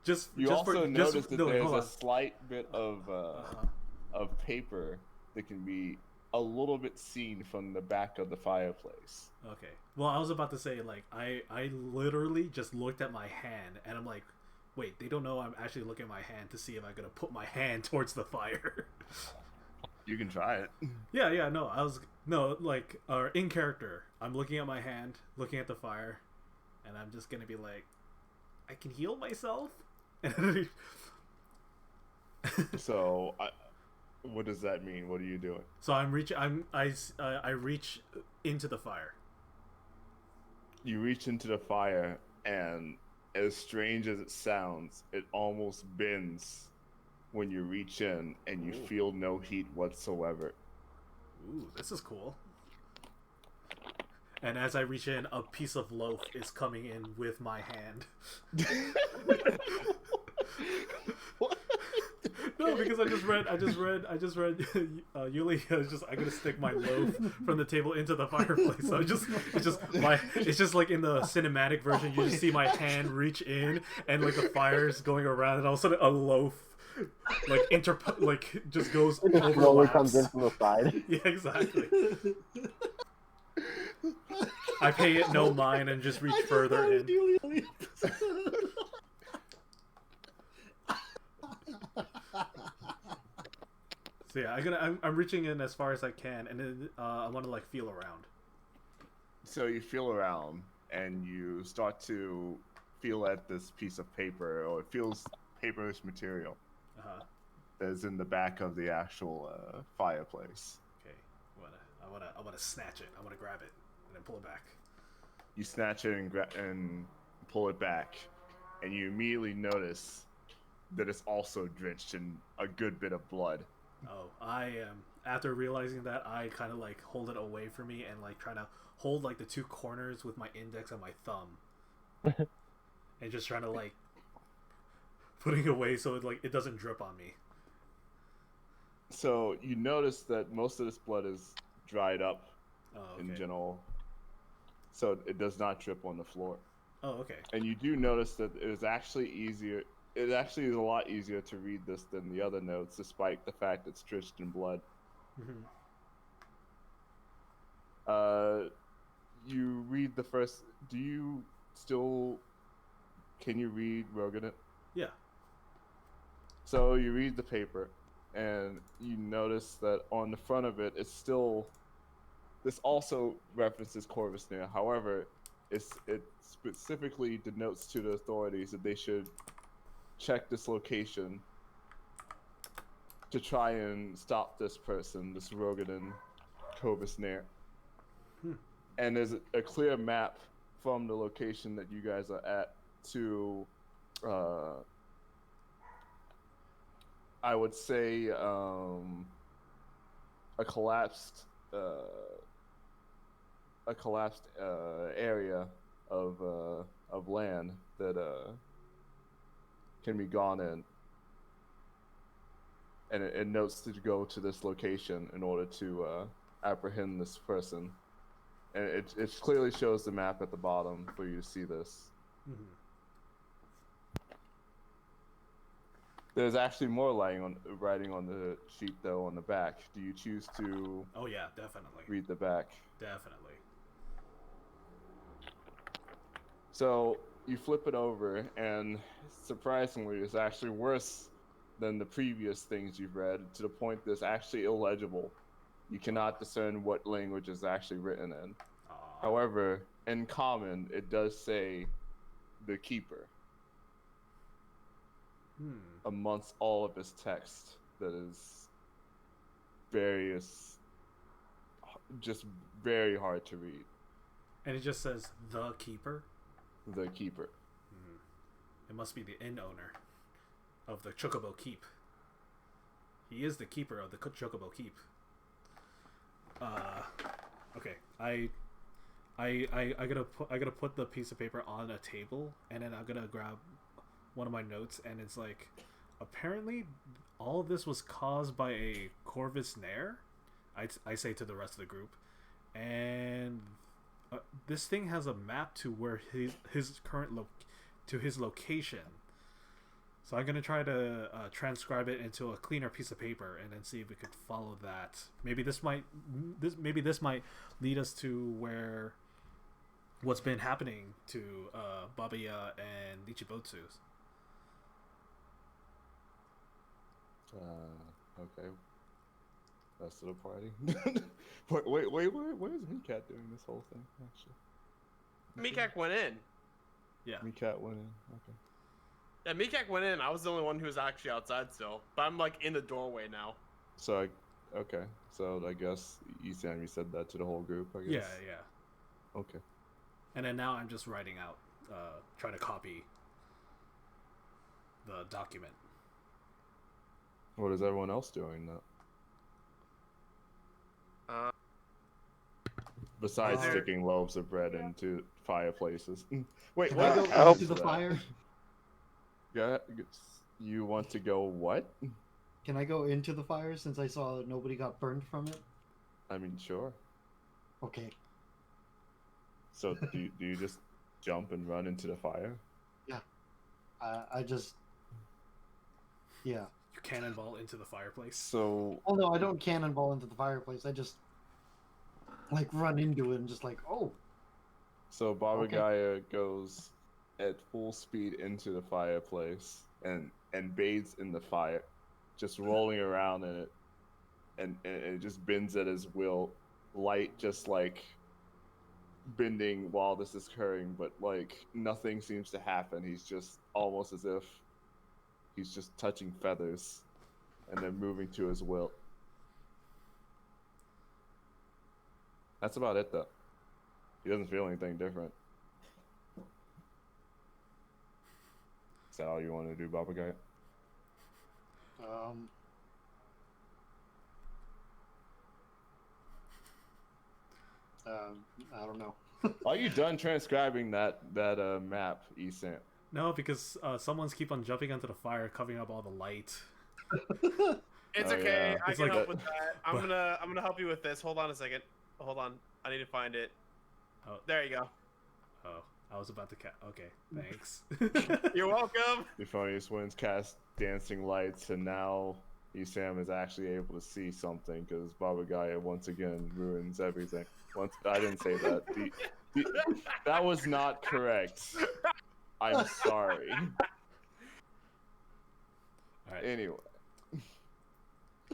just You just also for, notice just, that no, wait, there's hold a on. slight bit of Uh-huh. of paper that can be a little bit seen from the back of the fireplace. Okay. Well, I was about to say, like, I literally just looked at my hand, and I'm like, wait, they don't know I'm actually looking at my hand to see if I'm gonna put my hand towards the fire. You can try it. yeah, no, like, in character, I'm looking at my hand, looking at the fire, and I'm just gonna be like, I can heal myself? So, what does that mean? What are you doing? So I reach into the fire. You reach into the fire, and as strange as it sounds, it almost bends when you reach in, and you Ooh. feel no heat whatsoever. Ooh, this is cool. And as I reach in, a piece of loaf is coming in with my hand. What? No, because I just read. Yulia is just. I'm gonna stick my loaf from the table into the fireplace. So it's just like in the cinematic version, you just see my hand reach in, and like the fire's going around, and all of a sudden a loaf, just goes It slowly comes in overlaps. from the side. Yeah, exactly. I pay it no mind and just reach further in. So yeah, I'm reaching in as far as I can, and then I want to like feel around. So you feel around, and you start to feel at this piece of paper, or it feels paperish material Uh-huh. that is in the back of the actual fireplace. Okay, I wanna snatch it. I wanna grab it and then pull it back. You snatch it and pull it back, and you immediately notice that it's also drenched in a good bit of blood. Oh, I am. After realizing that, I kind of like hold it away from me and like trying to hold like the two corners with my index and my thumb, and just trying to like putting it away so it doesn't drip on me. So you notice that most of this blood is dried up Oh, in okay. general, so it does not drip on the floor. Oh, okay. And you do notice that it is actually easier. It actually is a lot easier to read this than the other notes, despite the fact it's drenched in blood. Mhm. You read the first. Do you still? Can you read Rogan? Yeah. So you read the paper, and you notice that on the front of it, it's still. This also references Corvus Nair. However, it specifically denotes to the authorities that they should check this location to try and stop this person, this Rogan Corvus Nair. Hmm. And there's a clear map from the location that you guys are at to, I would say, a collapsed area of land that can be gone in, and it notes to go to this location in order to apprehend this person. And it clearly shows the map at the bottom for you to see this. Mhm. There's actually more writing on the sheet though on the back. Do you choose to Oh yeah, definitely. read the back? Definitely. So you flip it over, and surprisingly, it's actually worse than the previous things you've read, to the point that it's actually illegible. You cannot discern what language is actually written in. Aw. However, in common, it does say the Keeper amongst all of his text that is just very hard to read. And it just says the keeper. The Keeper. It must be the inn owner of the Chocobo Keep. He is the keeper of the Chocobo Keep. Okay. I gotta put the piece of paper on a table, and then I'm gonna grab one of my notes, and it's like, apparently all of this was caused by a Corvus Nair. I say to the rest of the group, and this thing has a map to where his current his location. So I'm gonna try to transcribe it into a cleaner piece of paper, and then see if we could follow that. Maybe this might lead us to where what's been happening to Babiya and Nichibotsu. Okay. Rest of the party. wait, where's Meekat doing this whole thing, actually? Mikak went in. Yeah. Meekat went in, okay. Yeah, Mikak went in. I was the only one who was actually outside still. But I'm like in the doorway now. So, okay. So, I guess, Isam, you said that to the whole group, I guess? Yeah. Okay. And then now I'm just writing out, trying to copy the document. What is everyone else doing, though? Besides Is there- sticking loaves of bread into fireplaces. Wait, Can what? I go Help. into the fire? Yeah, you want to go what? Can I go into the fire since I saw that nobody got burned from it? I mean, sure. Okay. So do you just jump and run into the fire? I just. Yeah. You cannonball into the fireplace. So Oh no, I don't cannonball into the fireplace. I just like run into it and just like, oh. So Baba Okay. Gaia goes at full speed into the fireplace and bathes in the fire, just rolling around in it, and it just bends at his will. Light just like bending while this is occurring, but like nothing seems to happen. He's just almost as if he's just touching feathers and then moving to his will. That's about it though. He doesn't feel anything different. Is that all you want to do, Baba Guy? I don't know. Are you done transcribing that map, Esam? No, because someone's keep on jumping onto the fire, covering up all the light. It's Oh, okay. yeah. I It's can like help a- with that. I'm gonna help you with this. Hold on a second. Hold on. I need to find it. Oh. There you go. Oh, I was about to Okay, thanks. You're welcome. Euphonious Winds cast dancing lights, and now Esam is actually able to see something because Baba Gaia once again ruins everything. I didn't say that. That was not correct. I'm sorry. All right. Anyway,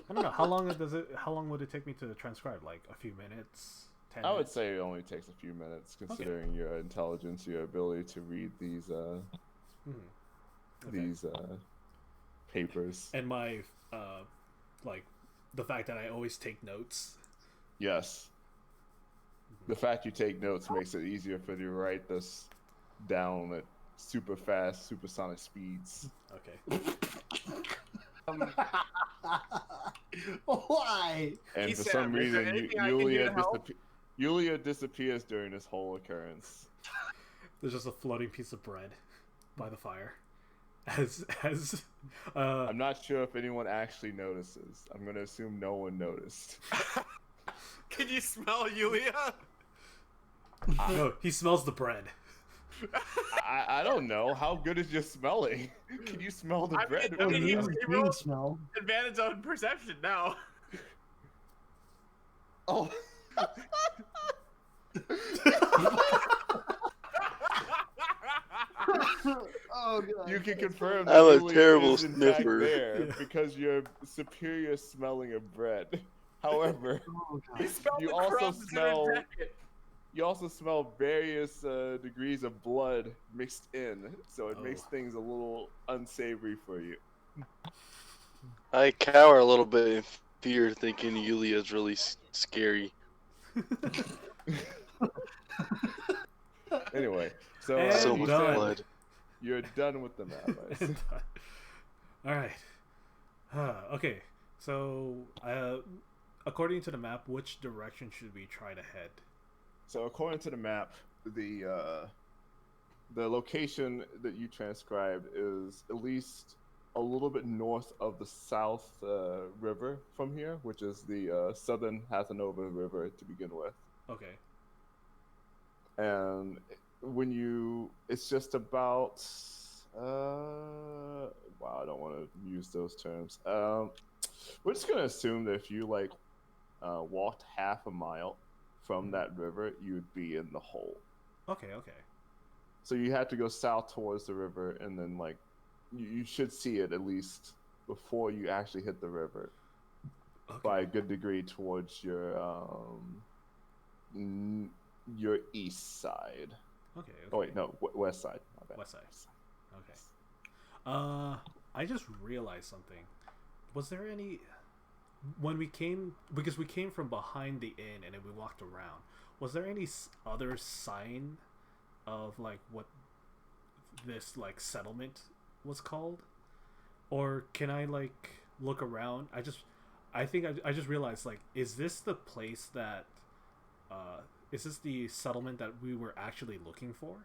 I don't know how long How long would it take me to transcribe? Like a few minutes? 10 I would minutes? say it only takes a few minutes, considering your intelligence, your ability to read these Mhm. Okay. these papers. And my like the fact that I always take notes. Yes. The fact you take notes makes it easier for you to write this down at super fast, supersonic speeds. Okay. Why? And Hey, for Sam, some is there reason, anything I can do to help? Yulia disappears during this whole occurrence. There's just a floating piece of bread by the fire. As I'm not sure if anyone actually notices. I'm gonna assume no one noticed. Can you smell Yulia? no, he smells the bread. I don't know. How good is your smelling? Can you smell the I mean, bread? I mean, You he's- he can rolled- smell. Advantage on perception now. Oh. Oh god. You can confirm I'm a Yulia terrible is in fact sniffer. there Yeah. because you're superior smelling of bread. However, Oh, He god. smelled You the also crumbs in her smell- jacket. you also smell various degrees of blood mixed in, so it makes Oh. things a little unsavory for you. I cower a little bit in fear, thinking Yulia's really scary. Anyway, so And So you much done. said blood. you're done with the map. I see. All right. Okay. So, according to the map, which direction should we try to head? So according to the map, the location that you transcribed is at least a little bit north of the South River from here, which is the Southern Hathanova River to begin with. Okay. And it's just about wow, I don't want to use those terms. We're just gonna assume that if you walked half a mile from that river, you would be in the hole. Okay. So you have to go south towards the river, and then you should see it at least before you actually hit the river Okay. by a good degree towards your east side. Okay. Oh wait, no, west side. My bad. West side. Okay. I just realized something. Was there any when we came because we came from behind the inn and then we walked around? Was there any other sign of what this settlement was called? Or can I look around? I think I just realized is this the place that is this the settlement that we were actually looking for?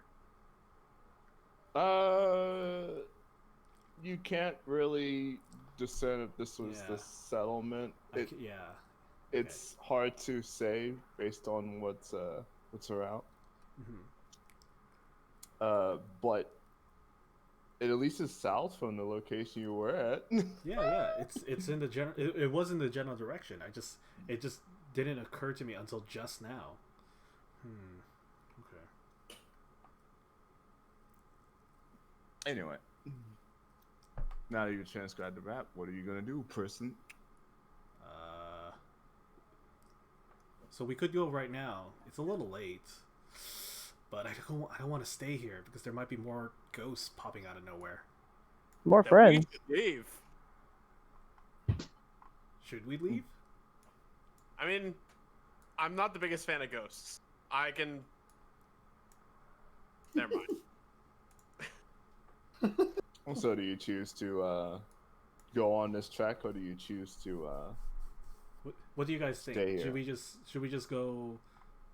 You can't really discern if this was Yeah. the settlement. Yeah. It's hard to say based on what's around. Mhm. But it at least is south from the location you were at. Yeah. It's in the general. It was in the general direction. It just didn't occur to me until just now. Okay. Anyway, now that you've transcribed the map, what are you gonna do, person? So we could go right now. It's a little late, but I don't want to stay here because there might be more ghosts popping out of nowhere. More Then friends. we should leave. Should we leave? I mean, I'm not the biggest fan of ghosts. I can. Never mind. So, do you choose to go on this trek, or do you choose to? What do you guys think? Stay here. Should we just go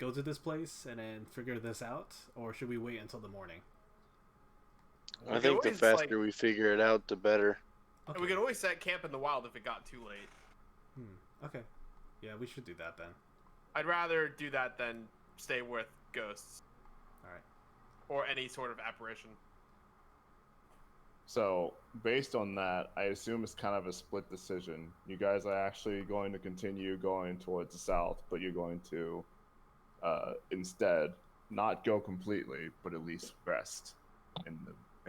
go to this place and then figure this out, or should we wait until the morning? We I could think the always, faster we figure it out, the better. We could always set camp in the wild if it got too late. Okay. Yeah, we should do that then. I'd rather do that than stay with ghosts. Alright. Or any sort of apparition. So, based on that, I assume it's kind of a split decision. You guys are actually going to continue going towards the south, but you're going to instead not go completely, but at least rest in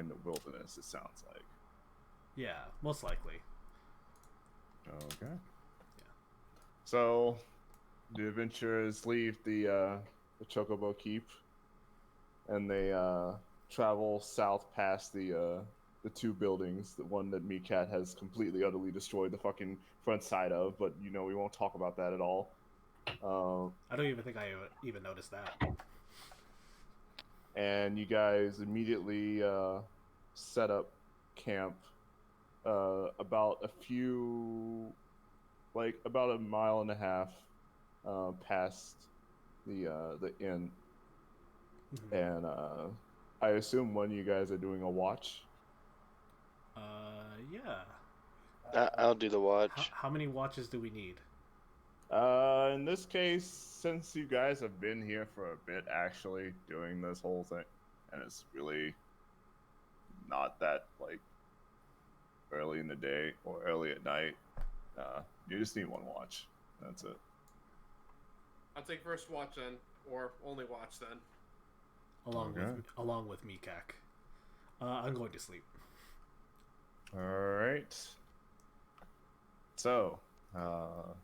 the wilderness. It sounds like. Yeah, most likely. Okay. So, the adventurers leave the Chocobo Keep, and they travel south past the two buildings. The one that Meerkat has completely, utterly destroyed the fucking front side of, but we won't talk about that at all. I don't even think I even noticed that. And you guys immediately set up camp about a mile and a half past the inn. Mhm. And I assume one of you guys are doing a watch. Yeah. I'll do the watch. How many watches do we need? In this case, since you guys have been here for a bit, actually doing this whole thing, and it's really not that early in the day or early at night, you just need one watch. That's it. I'll take first watch then, or only watch then. Along with Meekak. I'm going to sleep. All right. So, How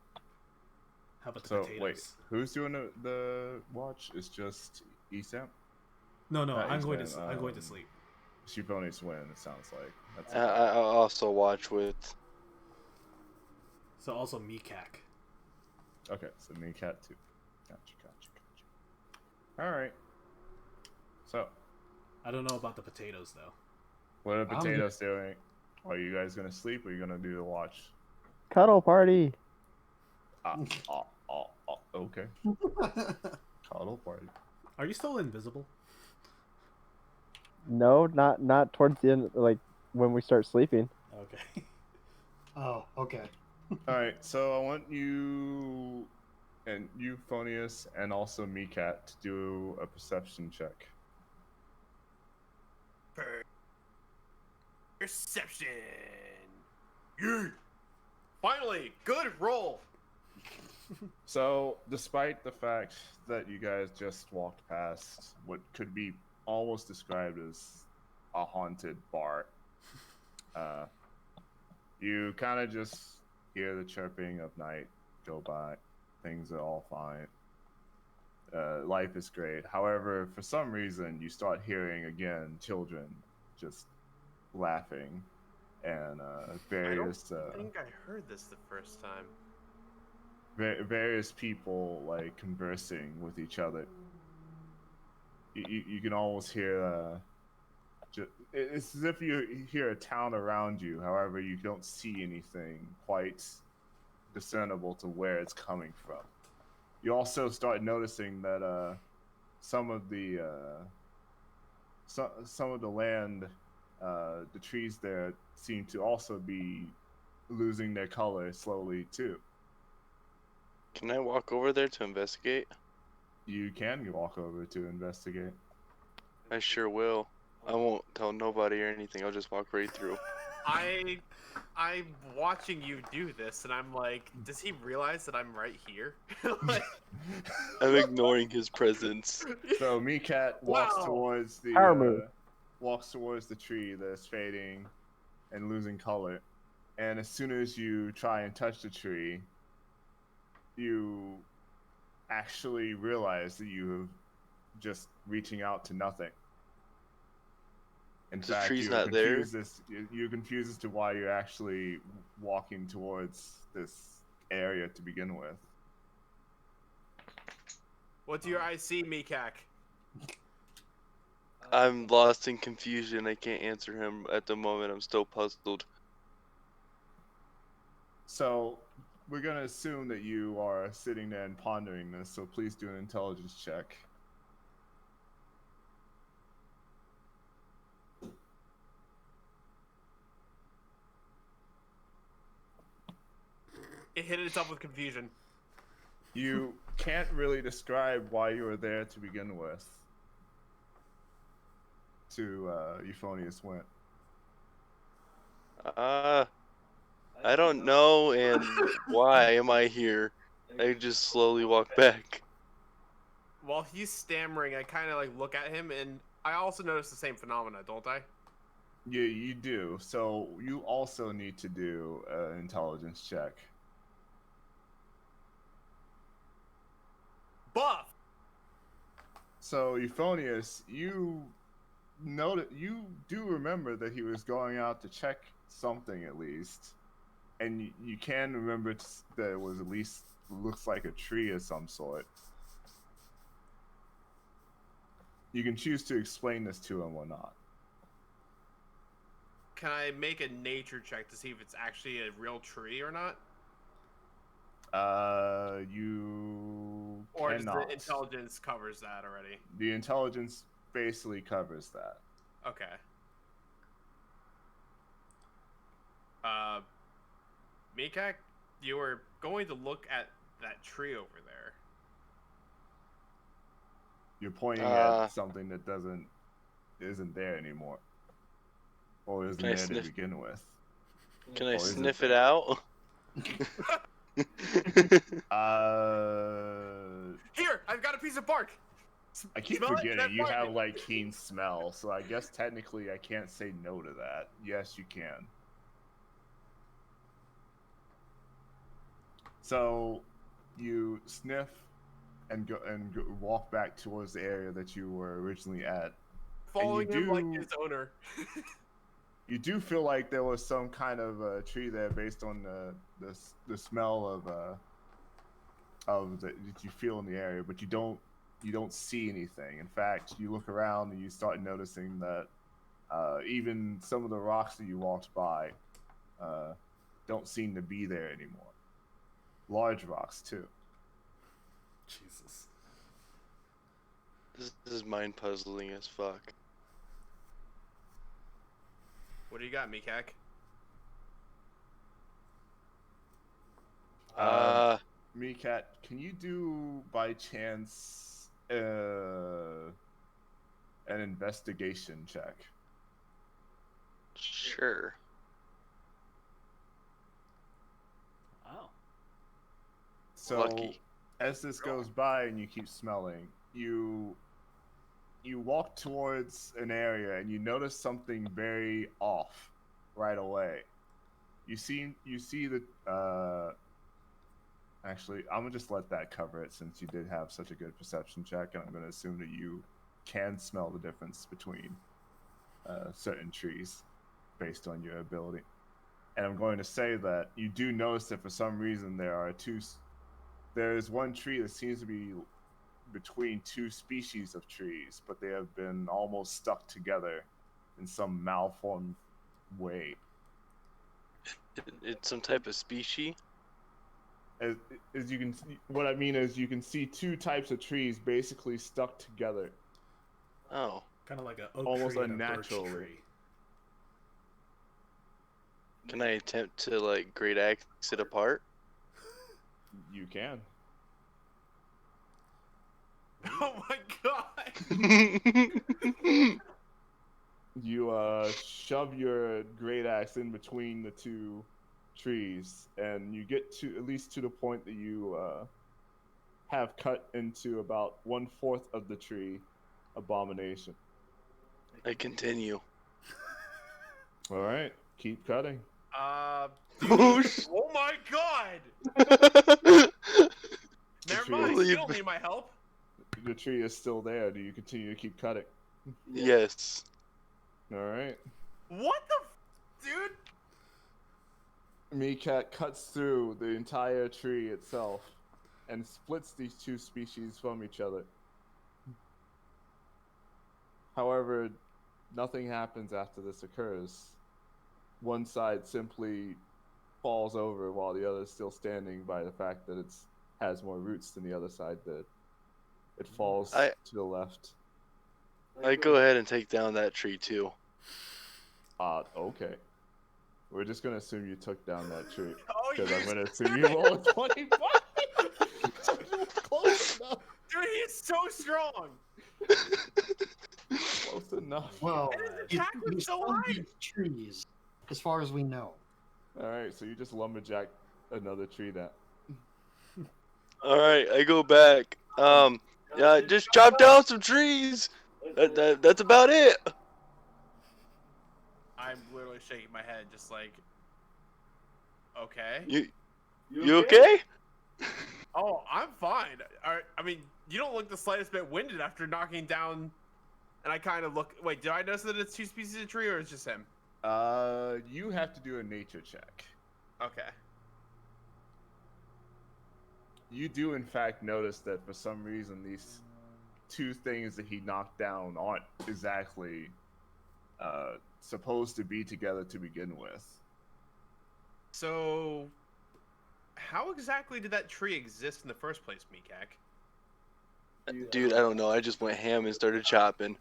about the so potatoes? wait, who's doing the watch? It's just Esam? No, I'm Esam, going to sleep. Shiboni's win. It sounds like. That's I'll also watch with. So also Meekak. Okay, so Meerkat too. Gotcha. All right. So, I don't know about the potatoes though. what are the potatoes doing? Are you guys gonna sleep, or are you gonna do the watch? Cuddle party. Okay. Cuddle party. Are you still invisible? No, not towards the end. Like when we start sleeping. Okay. Oh, okay. All right, so I want you and Euphonius and also Meerkat to do a perception check. Perception. Yeah. Finally, good roll. So, despite the fact that you guys just walked past what could be almost described as a haunted bar, you kind of just hear the chirping of night go by. Things are all fine. Life is great. However, for some reason, you start hearing again children just laughing and various. I think I heard this the first time. Various people conversing with each other. You can almost hear. It's as if you hear a town around you. However, you don't see anything quite discernible to where it's coming from. You also start noticing that some of the land, the trees there seem to also be losing their color slowly too. Can I walk over there to investigate? You can walk over to investigate. I sure will. I won't tell nobody or anything. I'll just walk right through. I'm watching you do this, and I'm like, does he realize that I'm right here? Like, I'm ignoring his presence. So Meerkat walks Wow. towards the Power move. tree that's fading and losing color, and as soon as you try and touch the tree, you actually realize that you're just reaching out to nothing. In The fact, tree's you're not there? You're confused as to why you're actually walking towards this area to begin with. what do your eyes see, Meekak? I'm lost in confusion. I can't answer him at the moment. I'm still puzzled. So, we're gonna assume that you are sitting there and pondering this, so please do an intelligence check. It hit itself with confusion. You can't really describe why you were there to begin with. To Euphonious went. I don't know, and why am I here? I just slowly walk back. While he's stammering, I kind of like look at him, and I also notice the same phenomena, don't I? Yeah, you do. So you also need to do an intelligence check. Buff. So Euphonious, you do remember that he was going out to check something at least, and you can remember that it was at least looks like a tree of some sort. You can choose to explain this to him or not. Can I make a nature check to see if it's actually a real tree or not? You Or does cannot. the intelligence covers that already? The intelligence basically covers that. Okay. Mikak, you were going to look at that tree over there. You're pointing at something that isn't there anymore, or isn't Can I there to sniff- begin with. Can I Or is it sniff it there? out? Here, I've got a piece of bark. I keep Smell it? forgetting That you bark? have like keen smell, so I guess technically I can't say no to that. Yes, you can. So you sniff and walk back towards the area that you were originally at. Following him like do- his owner. You do feel like there was some kind of tree there based on the smell that you feel in the area, but you don't see anything. In fact, you look around and you start noticing that even some of the rocks that you walked by don't seem to be there anymore. Large rocks too. Jesus. This is mind puzzling as fuck. What do you got, Mikak? Meerkat, can you do by chance an investigation check? Sure. Wow. So Lucky. as this goes by and you keep smelling, you walk towards an area and you notice something very off right away. You see the actually, I'm gonna just let that cover it since you did have such a good perception check, and I'm gonna assume that you can smell the difference between certain trees based on your ability. And I'm going to say that you do notice that for some reason there's one tree that seems to be between two species of trees, but they have been almost stuck together in some malformed way. It's some type of species. As you can see, what I mean is you can see two types of trees basically stuck together. Oh. Kind of like an oak Almost tree and a birch unnaturally. tree. Can I attempt to like great axe it apart? You can. Oh my god! You shove your great axe in between the two trees, and you get to at least to the point that you have cut into about 1/4 of the tree abomination. I continue. All right, keep cutting. Oh, Oh my god! Never tree mind, is- you don't need my help. The tree is still there. Do you continue to keep cutting? Yes. All right. What the dude? Meerkat cuts through the entire tree itself and splits these two species from each other. However, nothing happens after this occurs. One side simply falls over while the other is still standing by the fact that it's has more roots than the other side did. It falls I- to the left. I go ahead and take down that tree too. Okay. We're just gonna assume you took down that tree. Oh, Because I'm you gonna assume you rolled a 25. Close enough. dude, he's so strong. Close enough. Well, And his you, attack was you so stunned high. these trees, as far as we know. Alright, so you just lumberjack another tree down. All right, I go back. Yeah, just chop down some trees. That's about it. I'm literally shaking my head, just like, okay. You okay? Oh, I'm fine. I mean, you don't look the slightest bit winded after knocking down. And I kind of look. Wait, did I notice that it's two species of tree, or it's just him? You have to do a nature check. Okay. You do, in fact, notice that for some reason these two things that he knocked down aren't exactly supposed to be together to begin with. So, how exactly did that tree exist in the first place, Mikak? Dude, I don't know. I just went ham and started chopping.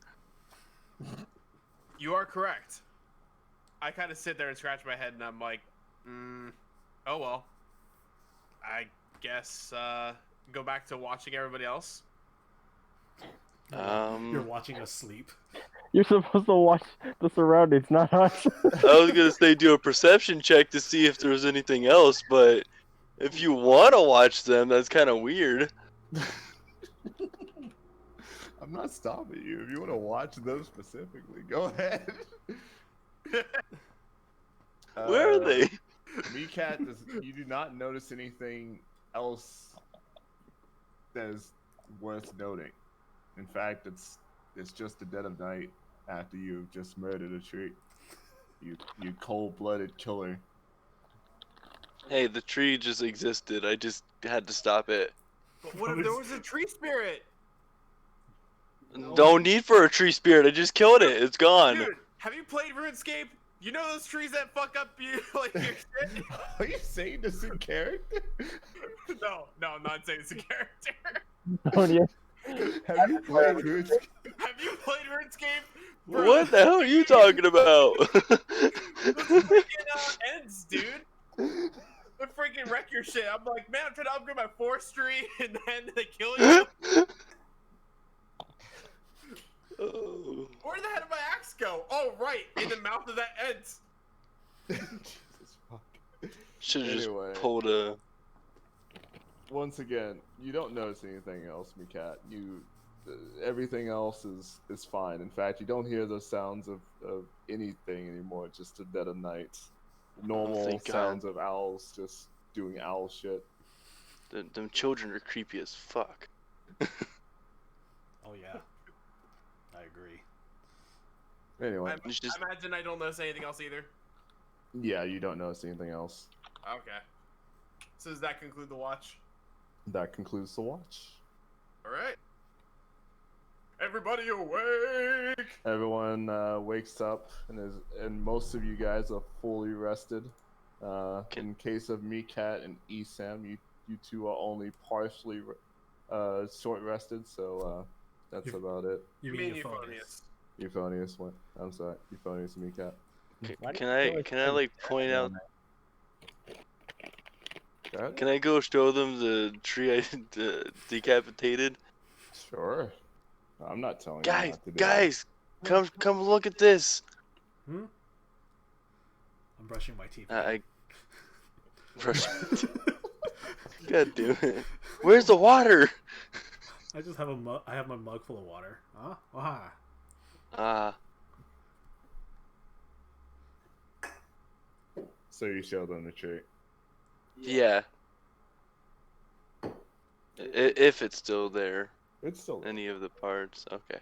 You are correct. I kind of sit there and scratch my head, and I'm like, oh well. I guess go back to watching everybody else. You're watching us sleep. You're supposed to watch the surroundings, not us. I was gonna say do a perception check to see if there was anything else, but if you want to watch them, that's kind of weird. I'm not stopping you. If you want to watch them specifically, go ahead. Where are they? Meekat, you do not notice anything else that is worth noting. In fact, it's just the dead of night after you've just murdered a tree. You cold-blooded killer. Hey, the tree just existed. I just had to stop it. But what if there was a tree spirit? No need for a tree spirit. I just killed it. It's gone. Dude, have you played RuneScape? You know those trees that fuck up you like your shit? Are you saying this in character? No, I'm not saying it's a character. Don't you? Have you played RuneScape? Have you played RuneScape? Bro, What the hell are you talking about? those freaking ends, dude. They freaking wreck your shit. I'm like, man, I'm trying to upgrade my forestry, and then they kill you. Oh. Where the hell did my axe go? Oh, right, in the mouth of that ant. Jesus fuck. Should have Anyway. just pulled a. Once again, you don't notice anything else, Meekat. Everything else is fine. In fact, you don't hear the sounds of anything anymore. Just the dead of night. Normal Thank God. sounds of owls just doing owl shit. Them children are creepy as fuck. Oh yeah, I agree. Anyway, I It's just imagine I don't notice anything else either. yeah, you don't notice anything else. Okay. So does that conclude the watch? That concludes the watch. All right. Everybody awake! Everyone wakes up, and most of you guys are fully rested. In case of Meekat and Esam, you two are only partially short rested, so that's about it. You Me mean and Euphonious? Euphonious went. I'm sorry, Euphonious and Meekat. Why do can you I feel can I like point out? Go ahead. Can I go show them the tree I decapitated? Sure. I'm not telling you Guys, not to do guys, come look at this. I'm brushing my teeth. I brush. God damn it! Where's the water? I just have a mug. I have my mug full of water. Huh? Aha. So you show them the tree. Yeah. If it's still there, It's still there. any of the parts. Okay.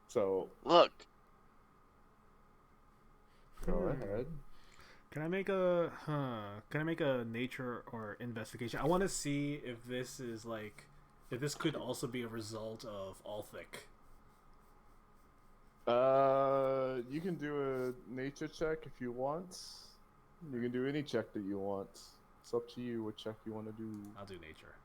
So Look. go ahead. Can I make a nature or investigation? I want to see if this is like, if this could also be a result of Althic. You can do a nature check if you want. You can do any check that you want. It's up to you what check you want to do. I'll do nature.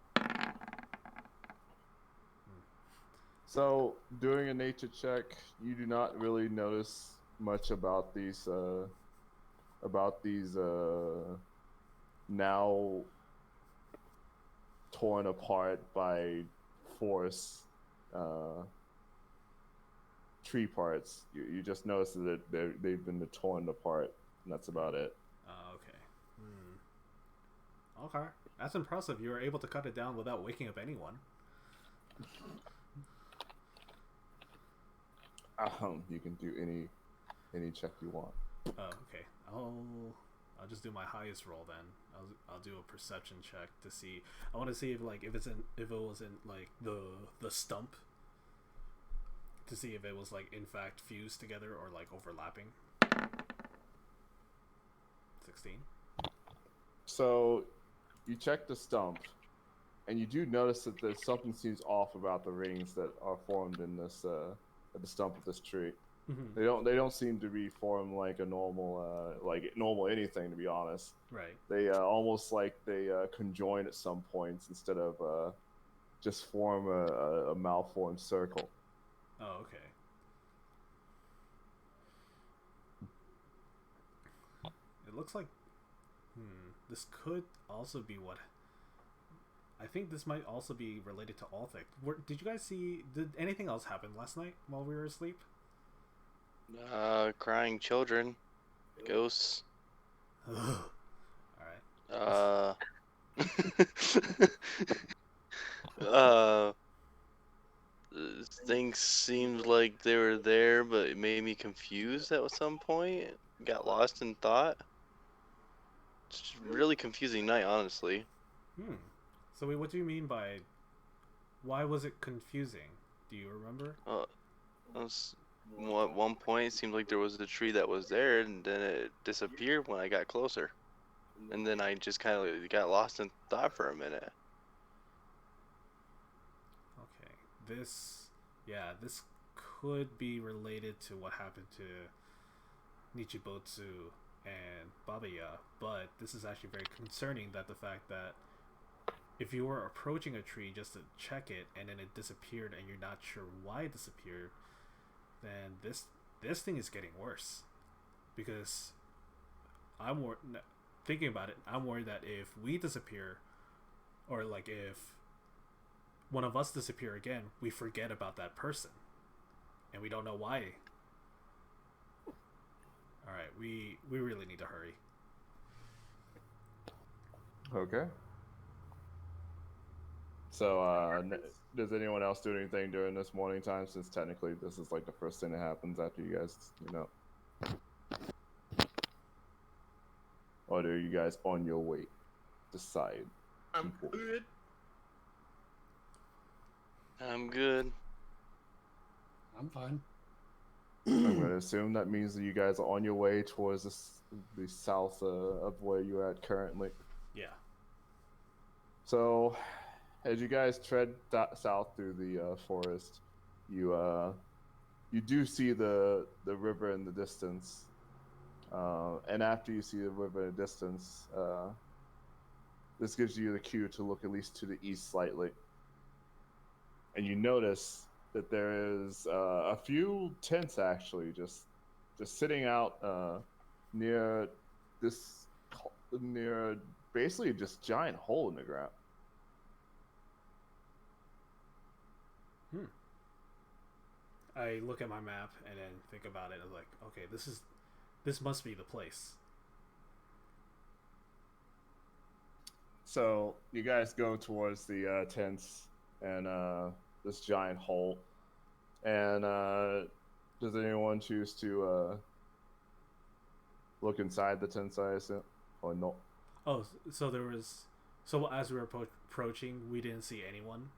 So, doing a nature check, you do not really notice much about these now torn apart by force tree parts. You just notice that they've been torn apart, and that's about it. Okay. Okay. That's impressive. You were able to cut it down without waking up anyone. You can do any check you want. Oh, okay. I'll just do my highest roll then. I'll do a perception check to see. I want to see if it was in like the stump, to see if it was like in fact fused together or like overlapping. 16. So you check the stump, and you do notice that there's something seems off about the rings that are formed in this at the stump of this tree. Mm-hmm. They don't seem to be formed like a normal anything, to be honest. Right. They almost like they conjoin at some points instead of just form a malformed circle. Oh, okay. It looks like this could also be what. I think this might also be related to Althik. Did you guys see? Did anything else happen last night while we were asleep? Crying children, ghosts. All right. Uh, things seemed like they were there, but it made me confused at some point. Got lost in thought. It's a really confusing night, honestly. So wait, what do you mean by? Why was it confusing? Do you remember? At one point, it seemed like there was a tree that was there, and then it disappeared when I got closer. And then I just kind of got lost in thought for a minute. Okay, this could be related to what happened to Nichibotsu and Babaya, but this is actually very concerning, that the fact that if you were approaching a tree just to check it and then it disappeared and you're not sure why it disappeared, then this thing is getting worse. Because thinking about it, I'm worried that if we disappear, or like if one of us disappear again, we forget about that person and we don't know why. All right, we really need to hurry. Okay. So, does anyone else do anything during this morning time? Since technically this is like the first thing that happens after you guys, Or are you guys on your way? Decide. I'm good. I'm good. I'm fine. I'm going to assume that means that you guys are on your way towards the south of where you're at currently. Yeah. So, as you guys tread south through the forest, you do see the river in the distance. And after you see the river in the distance, this gives you the cue to look at least to the east slightly. And you notice that there is a few tents actually just sitting out near basically just giant hole in the ground. I look at my map and then think about it. I'm like, okay, this must be the place. So you guys go towards the tents and this giant hole. And does anyone choose to look inside the tents, I assume? Or no? Oh, so as we were approaching, we didn't see anyone?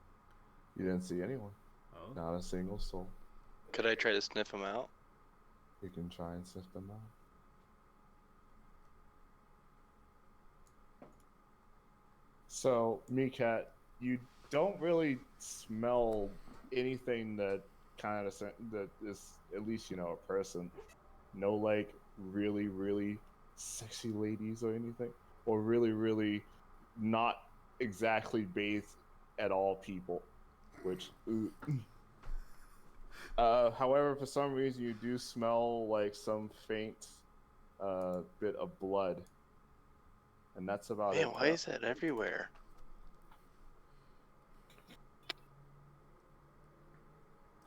You didn't see anyone. Oh. Not a single soul. Could I try to sniff them out? You can try and sniff them out. So, Meerkat, you don't really smell anything that kind of that is at least a person. No, like really, really sexy ladies or anything, or really, really not exactly bathed at all people, which. However, for some reason, you do smell like some faint bit of blood, and that's about Man, it. why is that everywhere?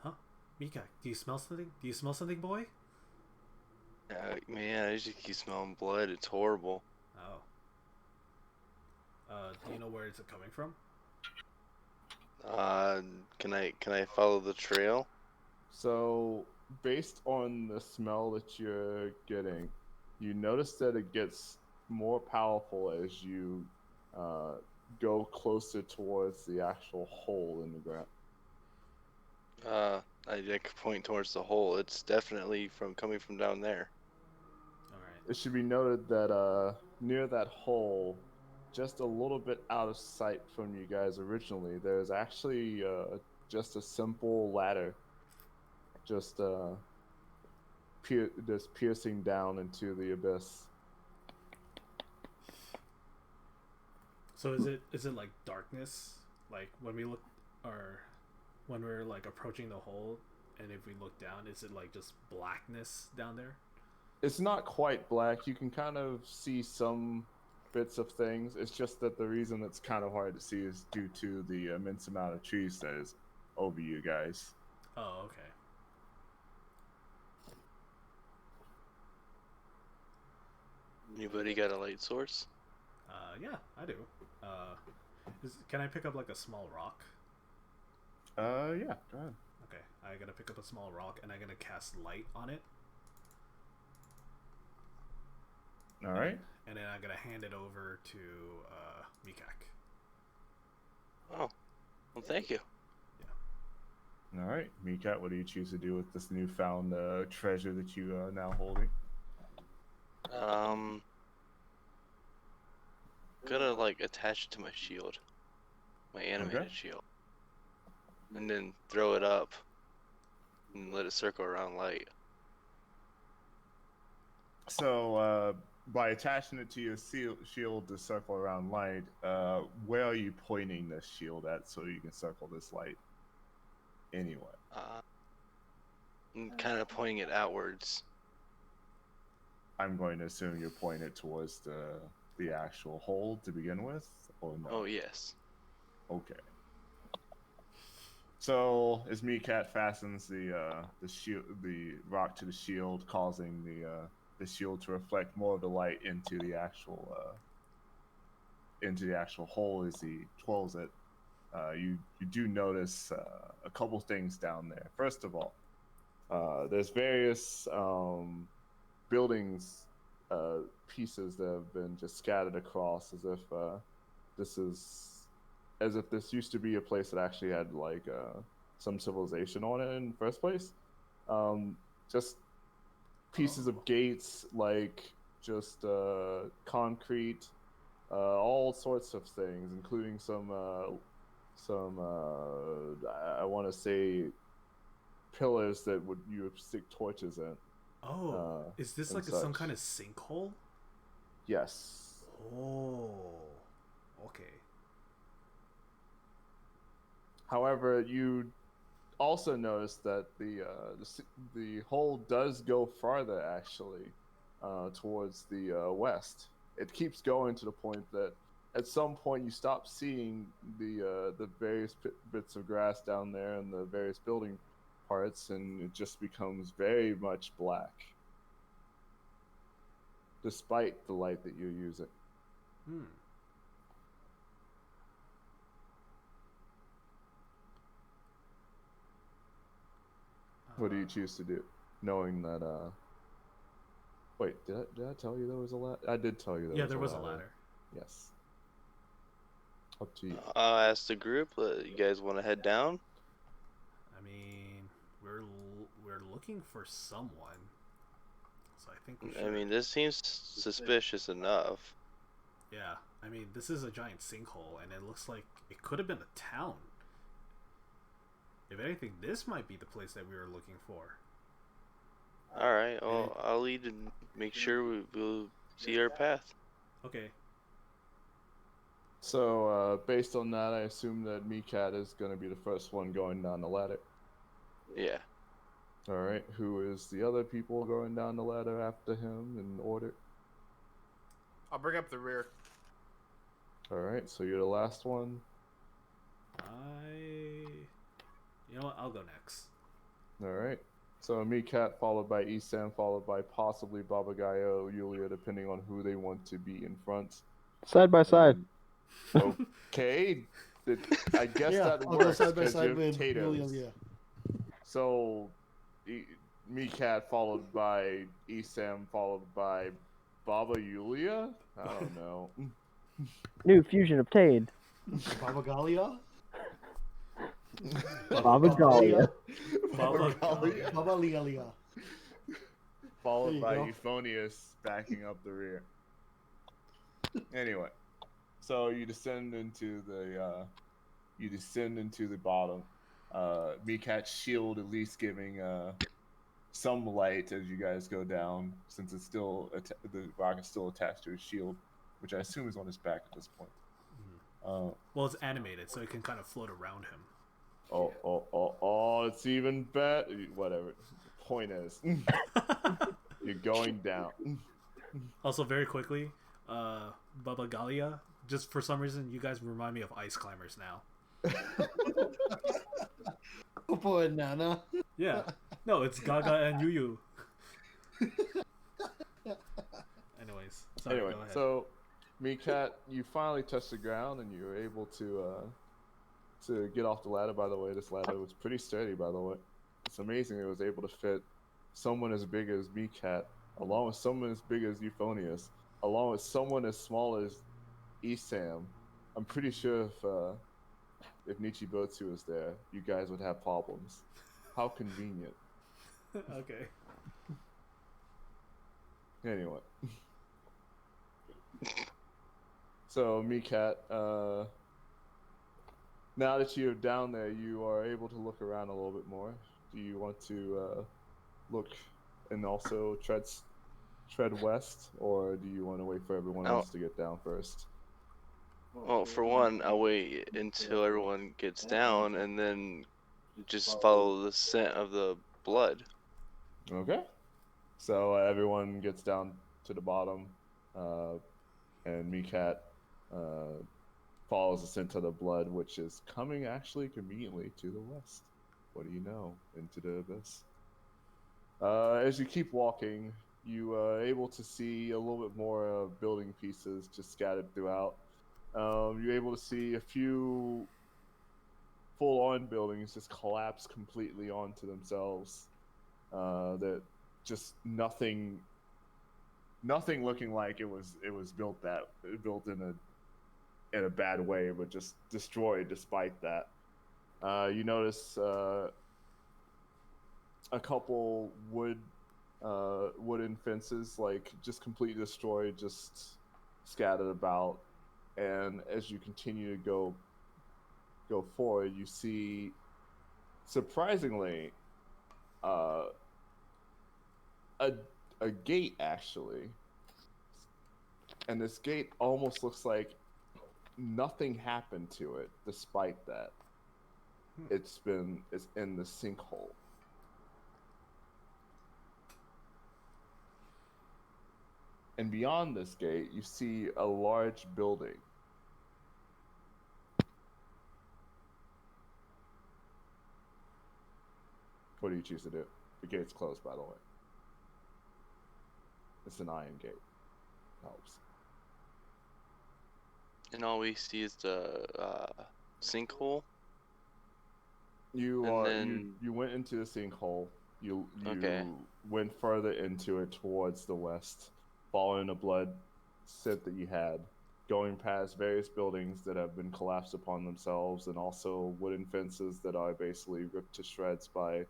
Huh? Mika, do you smell something? Do you smell something, boy? Man, I just keep smelling blood. It's horrible. Oh. Do you know where it's coming from? Can I follow the trail? So, based on the smell that you're getting, you notice that it gets more powerful as you go closer towards the actual hole in the ground. I could point towards the hole. It's definitely coming from down there. All right. It should be noted that near that hole, just a little bit out of sight from you guys originally, there's actually just a simple ladder, just just piercing down into the abyss. So is it like darkness? Like when we look, or when we're like approaching the hole, and if we look down, is it like just blackness down there? It's not quite black. You can kind of see some bits of things. It's just that the reason it's kind of hard to see is due to the immense amount of trees that is over you guys. Oh, okay. Anybody got a light source? Yeah, I do. Can I pick up like a small rock? Yeah, go ahead. Okay, I gotta pick up a small rock and I'm gonna cast light on it, All right. and then I'm gonna hand it over to Mikak. Oh, well, thank you. All right, Meekat, what do you choose to do with this newfound treasure that you are now holding? Gonna like attach it to my shield, my animated Okay. shield, and then throw it up and let it circle around light. So, by attaching it to your shield to circle around light, where are you pointing this shield at so you can circle this light? Anyway. I'm kind of pointing it outwards. I'm going to assume you're pointing it towards the actual hole to begin with, or no? Oh yes. Okay. So as Meekat fastens the rock to the shield, causing the shield to reflect more of the light into the actual hole as he twirls it, you do notice a couple things down there. First of all, there's various buildings pieces that have been just scattered across as if this used to be a place that actually had like some civilization on it in the first place. Just pieces of gates, like just concrete, all sorts of things, including some I want to say pillars that you would stick torches in. Oh, is this and like some such. kind of sinkhole? Yes. Oh, okay. However, you also notice that the hole does go farther actually towards the west. It keeps going to the point that at some point you stop seeing the various bits of grass down there and the various building parts, and it just becomes very much black, despite the light that you're using. Hmm. What do you choose to do, knowing that? Wait, did I tell you there was a ladder? I did tell you Yeah, there was a ladder. Yes. Up to you. I'll ask the group. You guys want to head down? I mean, we're looking for someone, so I think we should. I mean, this seems suspicious enough. Yeah, I mean, this is a giant sinkhole, and it looks like it could have been a town. If anything, this might be the place that we were looking for. All right. Well, I'll lead and make sure we'll see your path. Okay. So, based on that, I assume that Meekat is going to be the first one going down the ladder. Yeah. All right. Who is the other people going down the ladder after him in order? I'll bring up the rear. All right. So you're the last one. You know what? I'll go next. All right. So Meekat followed by Esam, followed by possibly Baba Gaio, Yulia, depending on who they want to be in front. Side by side. Okay. I guess Yeah, that I'll go works side by 'cause you side have with potatoes. Yulia. So, Meekat followed by Esam, followed by Baba Yulia? I don't know. New fusion obtained. Baba Galia? Baba Galia. Baba Galia. Baba Lialia. Followed There you by go. Euphonious backing up the rear. Anyway, so you descend into the bottom. Meekat's shield at least giving some light as you guys go down, since it's still the rock is still attached to his shield, which I assume is on his back at this point. Well, it's animated, so it can kind of float around him. It's even better. Whatever. Point is, you're going down. Also, very quickly, Baba Galia. Just for some reason, you guys remind me of ice climbers now. Popo and Nana. Yeah. No, it's Gaga and Yu. Anyways, sorry, Anyway, go ahead. so Meekat, you finally touched the ground and you were able to get off the ladder. By the way, this ladder was pretty sturdy. By the way, it's amazing it was able to fit someone as big as Meekat, along with someone as big as Euphonious, along with someone as small as Esam. I'm pretty sure if Nichibotsu was there, you guys would have problems. How convenient. Okay. Anyway. So, Meekat, now that you're down there, you are able to look around a little bit more. Do you want to look and also tread west, or do you want to wait for everyone else to get down first? Well, for one, I'll wait until everyone gets down and then just follow the scent of the blood. Okay. So everyone gets down to the bottom, and Meekat follows the scent of the blood, which is coming actually conveniently to the west. What do you know? Into the abyss. As you keep walking, you are able to see a little bit more building pieces just scattered throughout. You're able to see a few full-on buildings just collapse completely onto themselves. That just nothing looking like it was built in a bad way, but just destroyed despite that. You notice a couple wooden fences, like just completely destroyed, just scattered about. And as you continue to go forward, you see, surprisingly, a gate actually, and this gate almost looks like nothing happened to it. Despite that, it's in the sinkhole. And beyond this gate, you see a large building. What do you choose to do? The gate's closed, by the way. It's an iron gate. Helps. And all we see is the sinkhole. You went into the sinkhole. You Okay. went further into it towards the west, following the blood scent that you had, going past various buildings that have been collapsed upon themselves, and also wooden fences that are basically ripped to shreds by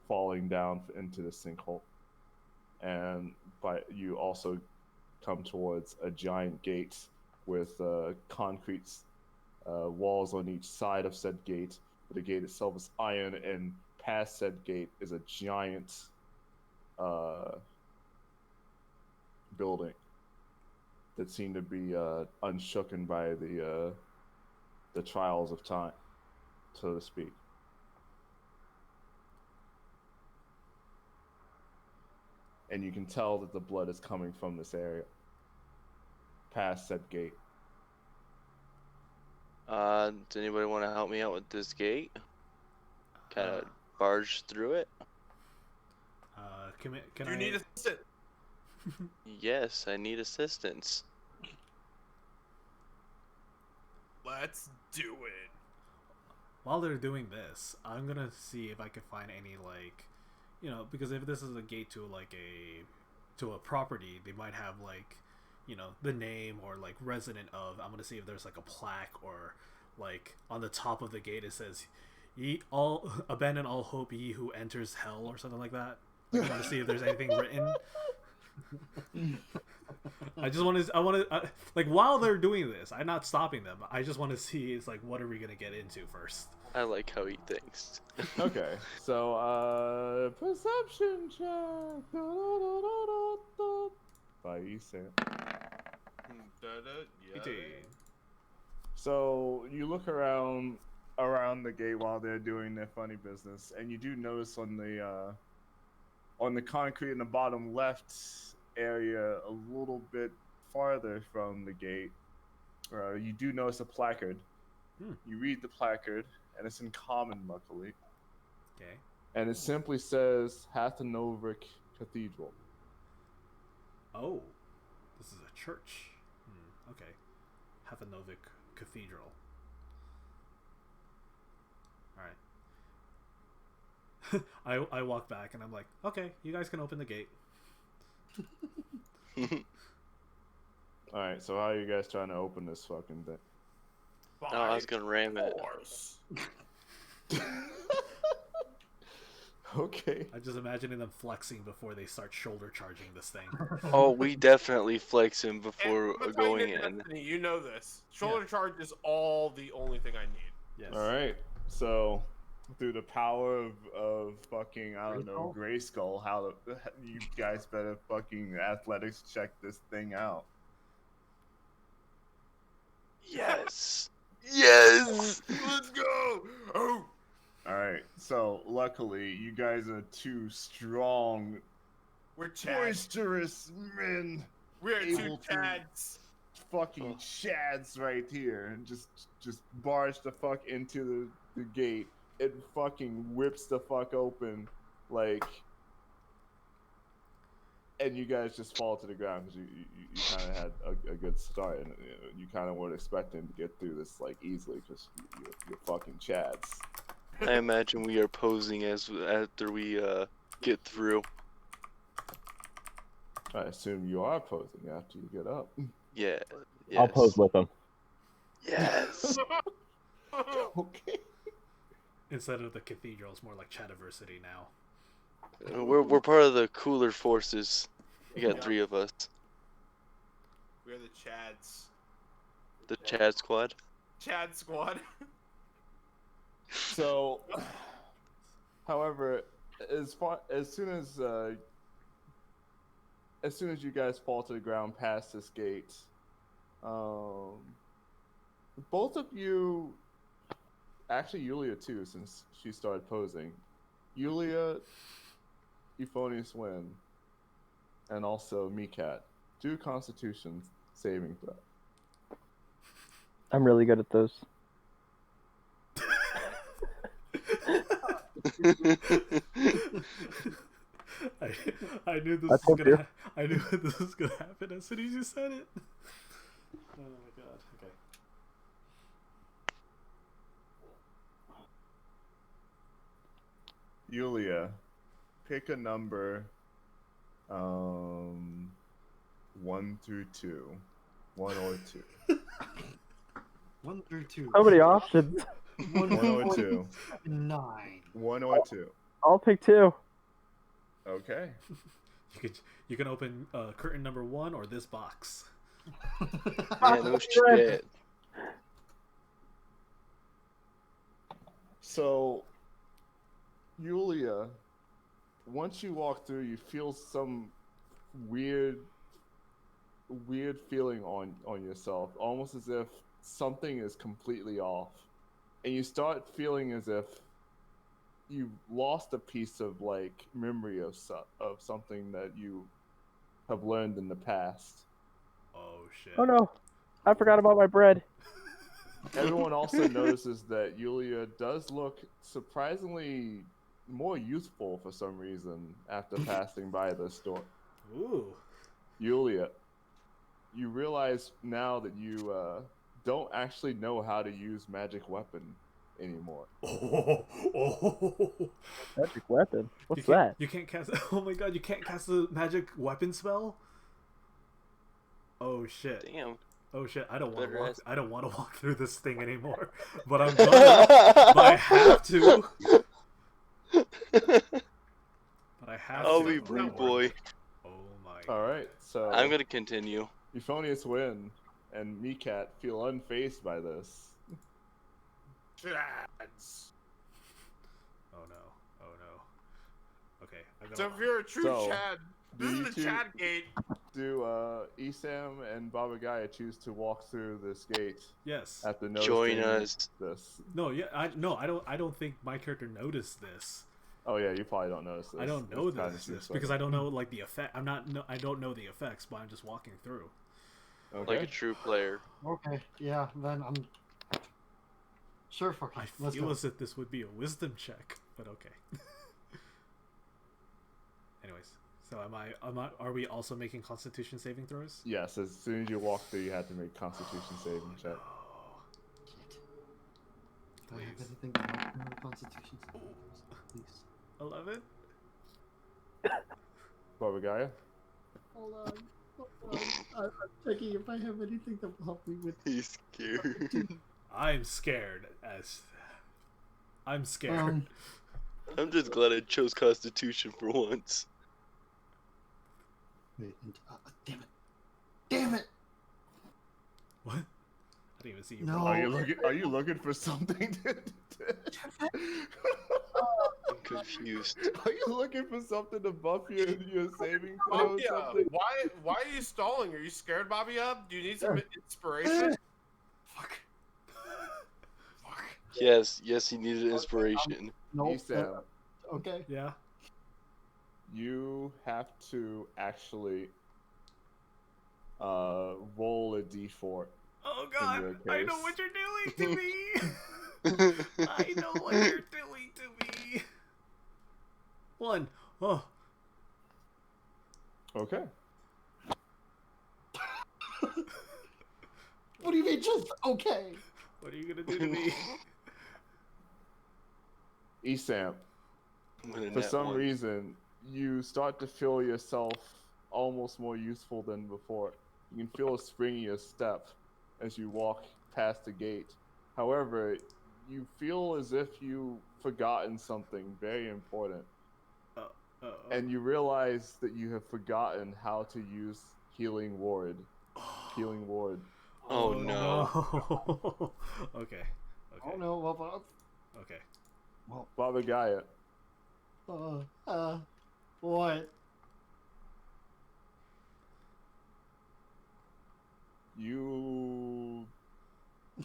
falling down into the sinkhole. And you also come towards a giant gate with concrete walls on each side of said gate. The gate itself is iron, and past said gate is a giant building that seem to be unshooken by the trials of time, so to speak. And you can tell that the blood is coming from this area, past said gate. Does anybody want to help me out with this gate? Kind of barge through it? Can Do you I? need assistance? Yes, I need assistance. Let's do it. While they're doing this, I'm gonna see if I can find any because if this is a gate to a property, they might have the name or resident of. I'm gonna see if there's a plaque or on the top of the gate it says, "Ye all abandon all hope, ye who enters hell," or something like that. I want to see if there's anything written. I want to while they're doing this, I'm not stopping them. I just want to see what are we gonna get into first. I like how he thinks. Okay, so perception check. By Ethan. So you look around the gate while they're doing their funny business, and you do notice on the concrete in the bottom left area, a little bit farther from the gate, you do notice a placard. You read the placard, and it's in common, luckily. Okay. And it simply says Hathanovic Cathedral. Oh, this is a church. Okay. Hathanovic Cathedral. Alright. I walk back and I'm like, okay, you guys can open the gate. Alright, so how are you guys trying to open this fucking thing? Oh, I was gonna ram it. Okay. I'm just imagining them flexing before they start shoulder charging this thing. Oh, we definitely flex him before And I'm going telling you, in. Destiny, you know this. Shoulder charge is all the only thing I need. Yes. Alright, so through the power of fucking, I don't know, Grayskull, you guys better fucking athletics check this thing out. Yes. Yes. Let's go! Oh! Alright, so luckily you guys are two strong, We're Chads. boisterous men. We are able two to- Chads. Fucking chads right here, and just barge the fuck into the gate. It fucking whips the fuck open, and you guys just fall to the ground because you kind of had a good start, and you kind of weren't expecting to get through this easily because you're fucking chads. I imagine we are posing after we get through. I assume you are posing after you get up. Yeah. Yes. I'll pose with them. Yes. Okay. Instead of the cathedral, it's more like Chadiversity now. We're part of the cooler forces. We got 3 of us. We're the Chads. The Chad Squad. Chad squad. So, however, as soon as you guys fall to the ground past this gate, both of you, actually Yulia too, since she started posing, Yulia, Euphonious Wind, and also Meekat, do Constitution saving throw. I'm really good at those. I knew this I was told gonna. you. I knew this was gonna happen as soon as you said it. Oh my god. Okay. Yulia, pick a number, 1 through 2, 1 or 2. 1 through 2. So many options. 1 1 or 2. 9. 1 or 2. I'll pick 2. Okay. You can open curtain number 1 or this box. Yeah, no shit. So, Yulia, once you walk through, you feel some weird weird feeling on yourself, almost as if something is completely off, and you start feeling as if you've lost a piece of like memory of something that you have learned in the past. Oh shit. Oh no, I forgot about my bread. Everyone also notices that Yulia does look surprisingly more youthful for some reason after passing by the store. Ooh. Yulia, you realize now that you don't actually know how to use magic weapon anymore. Oh. Magic weapon. What's you can't, that? You can't cast. Oh my god! You can't cast the magic weapon spell. Oh shit! Damn. Oh shit! I don't want to Better walk. ask- I don't want to walk through this thing anymore. But I'm gonna. But I have to. But I have I'll to. be Oh, Blue Lord. Boy. Oh my. All right, so I'm gonna continue. Euphonious Win and Meekat feel unfazed by this. Chads. Oh no. Oh no. Okay. I'm So gonna. if you're a true So, Chad, do this you is the two- Chad gate. Do Isam and Baba Gaia choose to walk through this gate Yes. after noticing Join us. this? No. Yeah. I don't think my character noticed this. Oh yeah, you probably don't notice this. I don't know It's kinda this seems because funny. I don't know like the effect. I'm not. No, I don't know the effects, but I'm just walking through. Okay. Like a true player. Okay, yeah, then I'm sure for I Let's feel go. as if this would be a wisdom check, but okay. Anyways, so are we also making Constitution saving throws? Yes, as soon as you walk through, you have to make Constitution saving check. Oh, Shit. Do I have Please. anything to help me with Constitution? Please. 11? Baba Gaia. Hold on. I'm checking if I have anything that will help me with. He's scared. I'm scared I'm scared. I'm just glad I chose Constitution for once. Wait, damn it! Damn it! What? I didn't even see you. No. roll. Are you looking for something? I'm confused. Are you looking for something to buff your saving throw or Bobby, something? why are you stalling? Are you scared, Bobby? Up? Do you need some inspiration? Fuck. Fuck. Yes, he needed inspiration. Nope. Isam, Okay. Yeah. you have to actually roll a d4. Oh your god, I know case. what you're doing to me. I know what you're doing to me. 1. Oh. Okay. What do you mean, just okay? What are you gonna do to me? Isam, I'm gonna for net some one. reason, you start to feel yourself almost more useful than before. You can feel a spring in your step as you walk past the gate. However, you feel as if you've forgotten something very important, and you realize that you have forgotten how to use Healing Ward. Healing Ward. Oh, no. no. Okay. Oh no, well, Okay. Baba Gaia, what?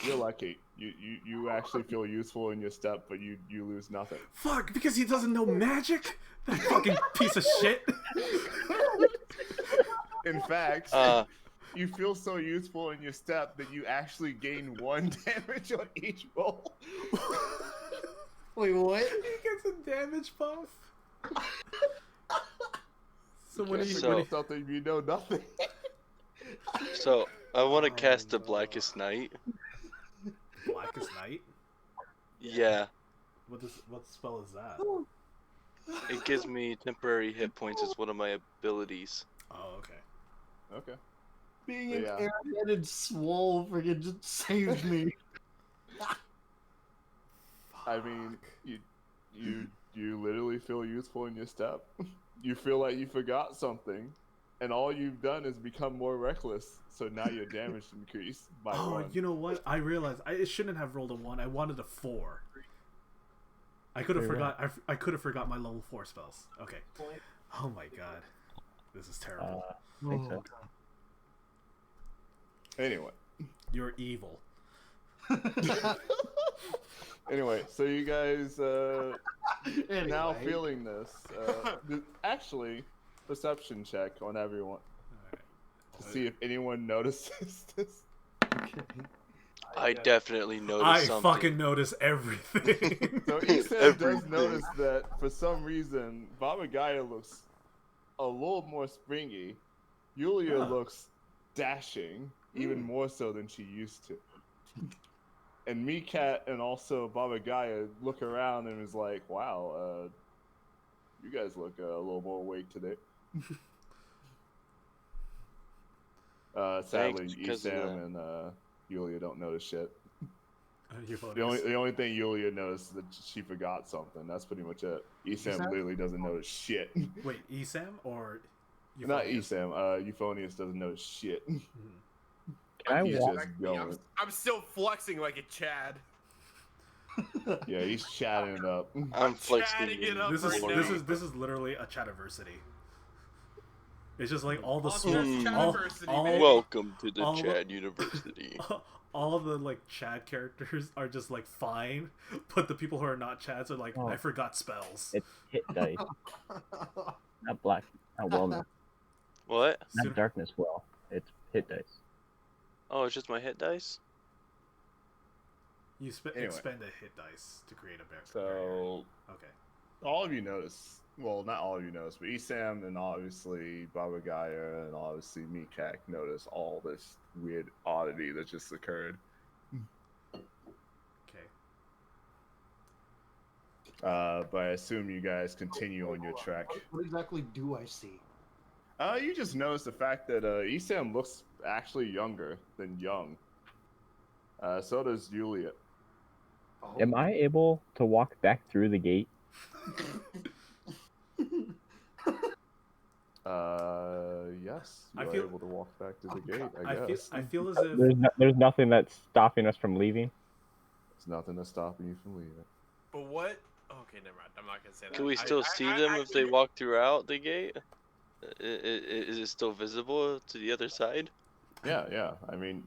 you're lucky. You actually feel useful in your step, but you lose nothing. Fuck, because he doesn't know magic? That fucking piece of shit. In fact, Uh, you feel so useful in your step that you actually gain 1 damage on each roll. Wait, what? He gets a damage buff. So when When he, you So- know something, you know nothing. so I want to Oh, cast the no. Blackest Night. Blackest Night? Yeah, What spell is that? it gives me temporary hit points as one of my abilities. Oh, okay. Okay. Being But an yeah. airheaded swole freaking just saved me. I mean, you literally feel useful in your step. You feel like you forgot something, and all you've done is become more reckless. So now your damage increased by Oh, 1. you know what? I realized I shouldn't have rolled a 1. I wanted a 4. I could have Very forgot. I could have forgot my level 4 spells. Okay. Oh my god, this is terrible. Makes sense. Anyway. You're evil. Anyway, so you guys now Anyway. feeling this. Actually, perception check on everyone to see if anyone notices this. Okay. I definitely noticed I something. fucking notice everything. So Isam does Everything. notice that for some reason Baba Gaia looks a little more springy. Yulia Huh. looks dashing, even more so than she used to. And Meerkat and also Baba Gaia look around and is like, wow, you guys look a little more awake today. Sadly, Thanks, 'cause of Isam that. and Yulia don't notice shit. You The only thing Yulia noticed is that she forgot something. That's pretty much it. Isam Isam? literally doesn't notice shit. Wait, Esam or Not Euphonious? Isam. Euphonious doesn't notice shit. Mhm. Can I He's walk? just I'm, going. I'm still flexing like a Chad. Yeah, he's chatting it up. I'm flexing. chatting it up This right is now. this is literally a Chativersity. It's just like all the Oh, small, that's all, Chativersity, all, baby. Welcome to the all the- Chad University. all the like Chad characters are just like fine, but the people who are not Chads are like, Oh. I forgot spells. It's hit dice, not black, not wellness, What? Soon- not darkness. Well, it's hit dice. Oh, it's just my hit dice? You Anyway. expend a hit dice to create a barrier. So Okay. all of you notice. Well, not all of you notice, but Isam and obviously Baba Gaia and obviously Meerkat notice all this weird oddity that just occurred. Okay. But I assume you guys continue on your trek. What exactly do I see? You just notice the fact that Isam looks actually younger than young. So does Juliet. Oh. Am I able to walk back through the gate? Yes, you I are feel- able to walk back to the Oh, gate. God. I guess I feel as if There's nothing that's stopping us from leaving. there's nothing that's stopping you from leaving. But what? Okay, never mind. I'm not gonna say that. Can we still see them if they walk throughout the gate? Is it still visible to the other side? Yeah. I mean,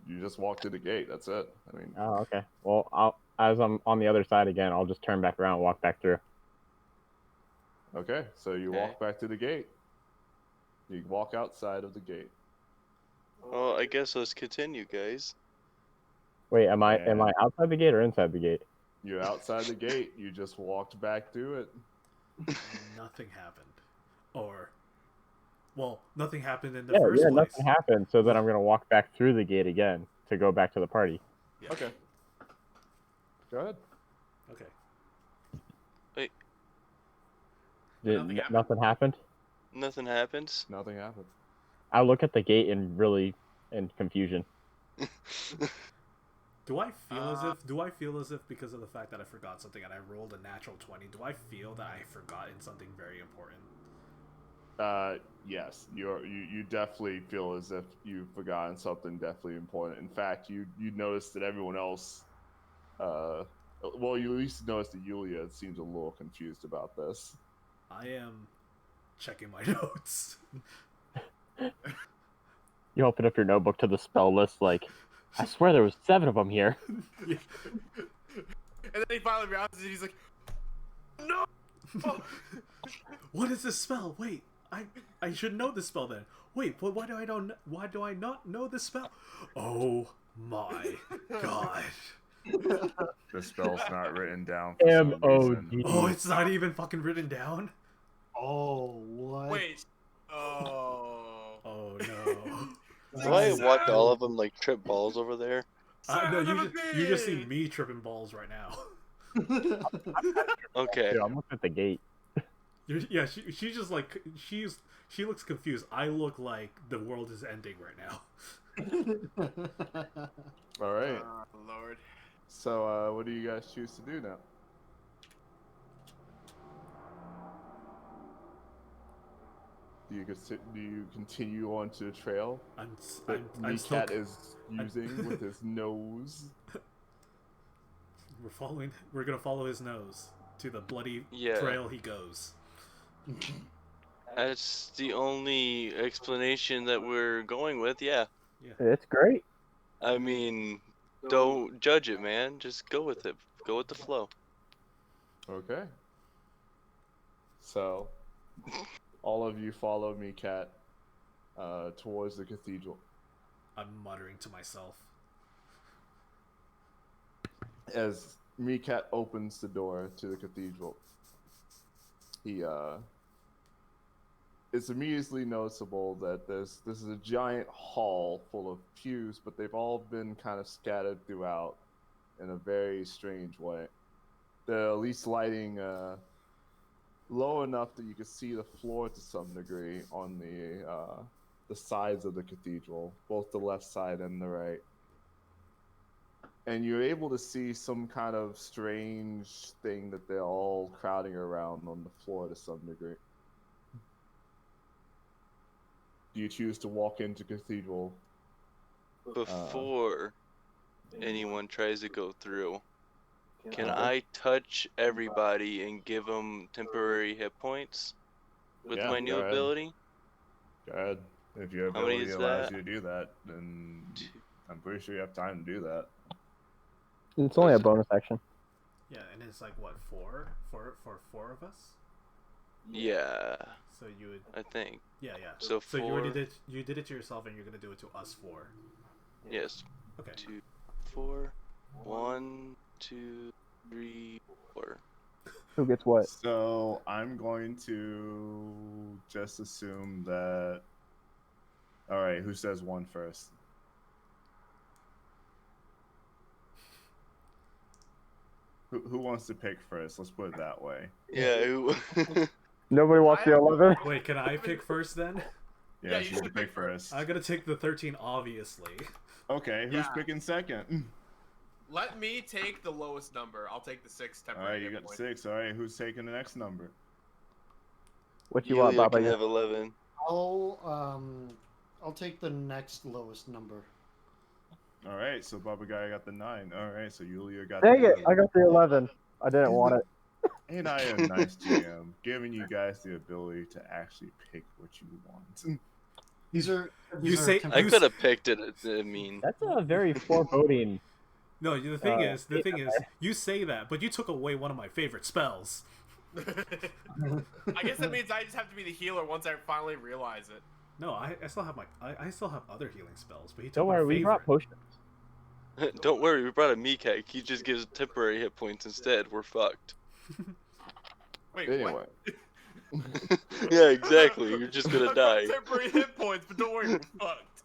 you just walk to the gate. That's it. I mean, Oh, okay. Well, as I'm on the other side again, I'll just turn back around and walk back through. okay. So you Okay. walk back to the gate. You walk outside of the gate. Well, I guess let's continue, guys. Wait, am I And- outside the gate or inside the gate? You're outside the gate. You just walked back through it. nothing happened, or well, nothing happened in the Yeah, first place. nothing happened. So then I'm gonna walk back through the gate again to go back to the party. Yeah. Okay. Go ahead. Okay. Nothing happened? Nothing happened. Nothing happens. Nothing happened. I look at the gate in confusion. Do I feel as if because of the fact that I forgot something and I rolled a natural 20, do I feel that I forgotten something very important? Yes, you definitely feel as if you've forgotten something definitely important. In fact, you notice that everyone else, well, you at least notice that Yulia seems a little confused about this. I am checking my notes. You open up your notebook to the spell list, like, I swear there was 7 of them here. Yeah. And then he finally realizes it. He's like, no. What is this spell? Wait, I should know this spell then. Wait, but why do I not know this spell? Oh my god. The spell's not written down for some reason. MOD. Oh, it's not even fucking written down? Oh, what? Wait. Oh. Oh no. Do I watch all of them like trip balls over there? No, Son of a you just see bitch. me tripping balls right now. Okay. Dude, I'm looking at the gate. Yeah, she's just like she looks confused. I look like the world is ending right now. All right. Lord. So, what do you guys choose to do now? Do you continue on to the trail that I'm still, Meerkat is using with his nose? we're gonna follow his nose to the bloody Yeah. trail he goes. That's the only explanation that we're going with. Yeah. It's great. I mean, don't judge it, man. Just go with it. Go with the flow. Okay. So, all of you follow me, Cat, towards the cathedral. I'm muttering to myself. As Meekat opens the door to the cathedral, it's immediately noticeable that this is a giant hall full of pews, but they've all been kind of scattered throughout in a very strange way. They're at least lighting low enough that you can see the floor to some degree on the sides of the cathedral, both the left side and the right. And you're able to see some kind of strange thing that they're all crowding around on the floor to some degree. Do you choose to walk into cathedral? Before anyone tries to go through, can I touch everybody and give them temporary hit points with Yeah, my new go ahead. ability? Go ahead. If your How many ability is allows that? you to do that, then I'm pretty sure you have time to do that. It's only a bonus action. Yeah, and it's like what, four for 4 of us? Yeah, So you would, I think. yeah. So So you already 4. did. You did it to yourself, and you're gonna do it to us 4. Yes. Okay. 2, 4. 1, 2, 3, 4. Who gets what? So I'm going to just assume that. All right, who says 1 first? Who wants to pick first? Let's put it that way. Yeah. Nobody wants the 11. Wait, can I pick first then? Yeah, Yeah, you you should should pick pick first. I'm gonna take the 13, obviously. Okay, who's Yeah. picking second? Let me take the lowest number. I'll take the 6 All temporary right, you hit got point. 6. All right, who's taking the next number? What you want, Yulia Baba? can have 11. I'll take the next lowest number. All right, so Baba Guy got the 9. All right, so Yulia got Dang the it! I got the 11. I didn't want it. Ain't I a nice GM, giving you guys the ability to actually pick what you want? These are. You say- I temporary- could have picked it. I mean, That's a very foreboding. No, the thing is, yeah. you say that, but you took away one of my favorite spells. I guess that means I just have to be the healer once I finally realize it. No, I still have I still have other healing spells, but he took Don't my worry, we brought favorite. potions. don't worry, we brought a Meekak. He just gives temporary hit points instead. We're fucked. Wait, Anyway, what? Yeah, exactly. You're just gonna I've got die. temporary hit points, but don't worry, we're fucked.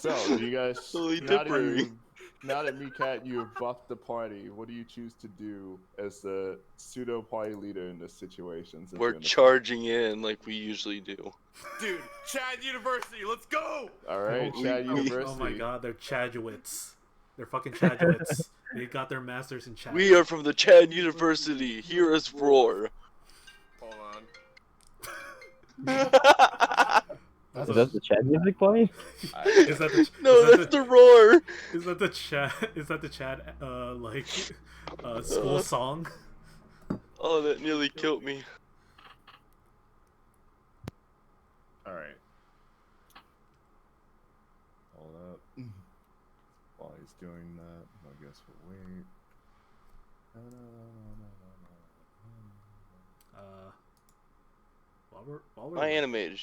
so do you guys Only now that temporary. you now that Meekat you have buffed the party, what do you choose to do as the pseudo party leader in this situation? since We're you're in the- charging in like we usually do. Dude, Chad University, let's go! All right, Oh, Chad oh University. Oh my god, they're Chadwits. They're fucking Chadwits. They got their masters in Chad. We are from the Chad University. Hear us roar. Hold on. That's Is that the Chad music playing? Is that the No, is that's that the roar. is that the Chad? Is that the Chad? School song? Oh, that nearly killed me. All right. Hold up. While he's doing that, I guess we'll wait. While we're My animated.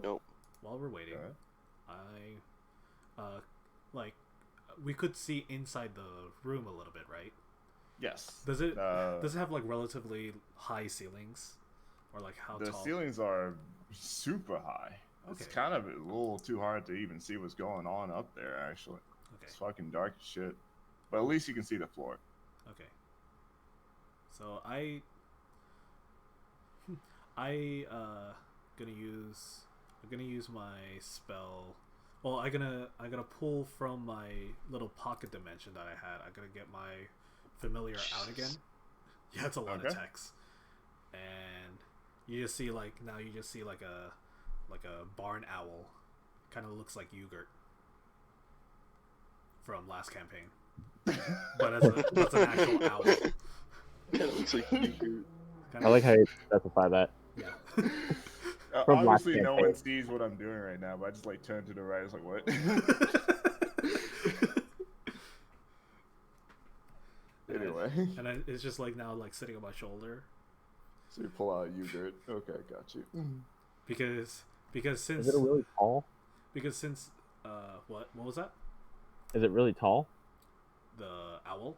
Nope. while we're waiting, Okay. like we could see inside the room a little bit, right? Yes. Does it Uh, does it have like relatively high ceilings, or like how the tall? ceilings are super high. It's Okay. kind of a little too hard to even see what's going on up there, actually. Okay. It's fucking dark as shit. But at least you can see the floor. Okay. So I'm gonna use my spell. Well, I'm gonna pull from my little pocket dimension that I had. I'm gonna get my familiar out again. Yeah, it's a lot Okay. of text. And you just see like a barn owl. Kind of looks like Yogurt from last campaign. But that's an actual owl. It looks like you. Kinda- I like how you specify that. Yeah. For Black Obviously, no Campaign. one sees what I'm doing right now, but I just like turn to the right. It's like, what? Anyway, And it's just like now like sitting on my shoulder so you pull out a yogurt. Okay, got you. because since Is it really tall? what was that? Is it really tall? The owl?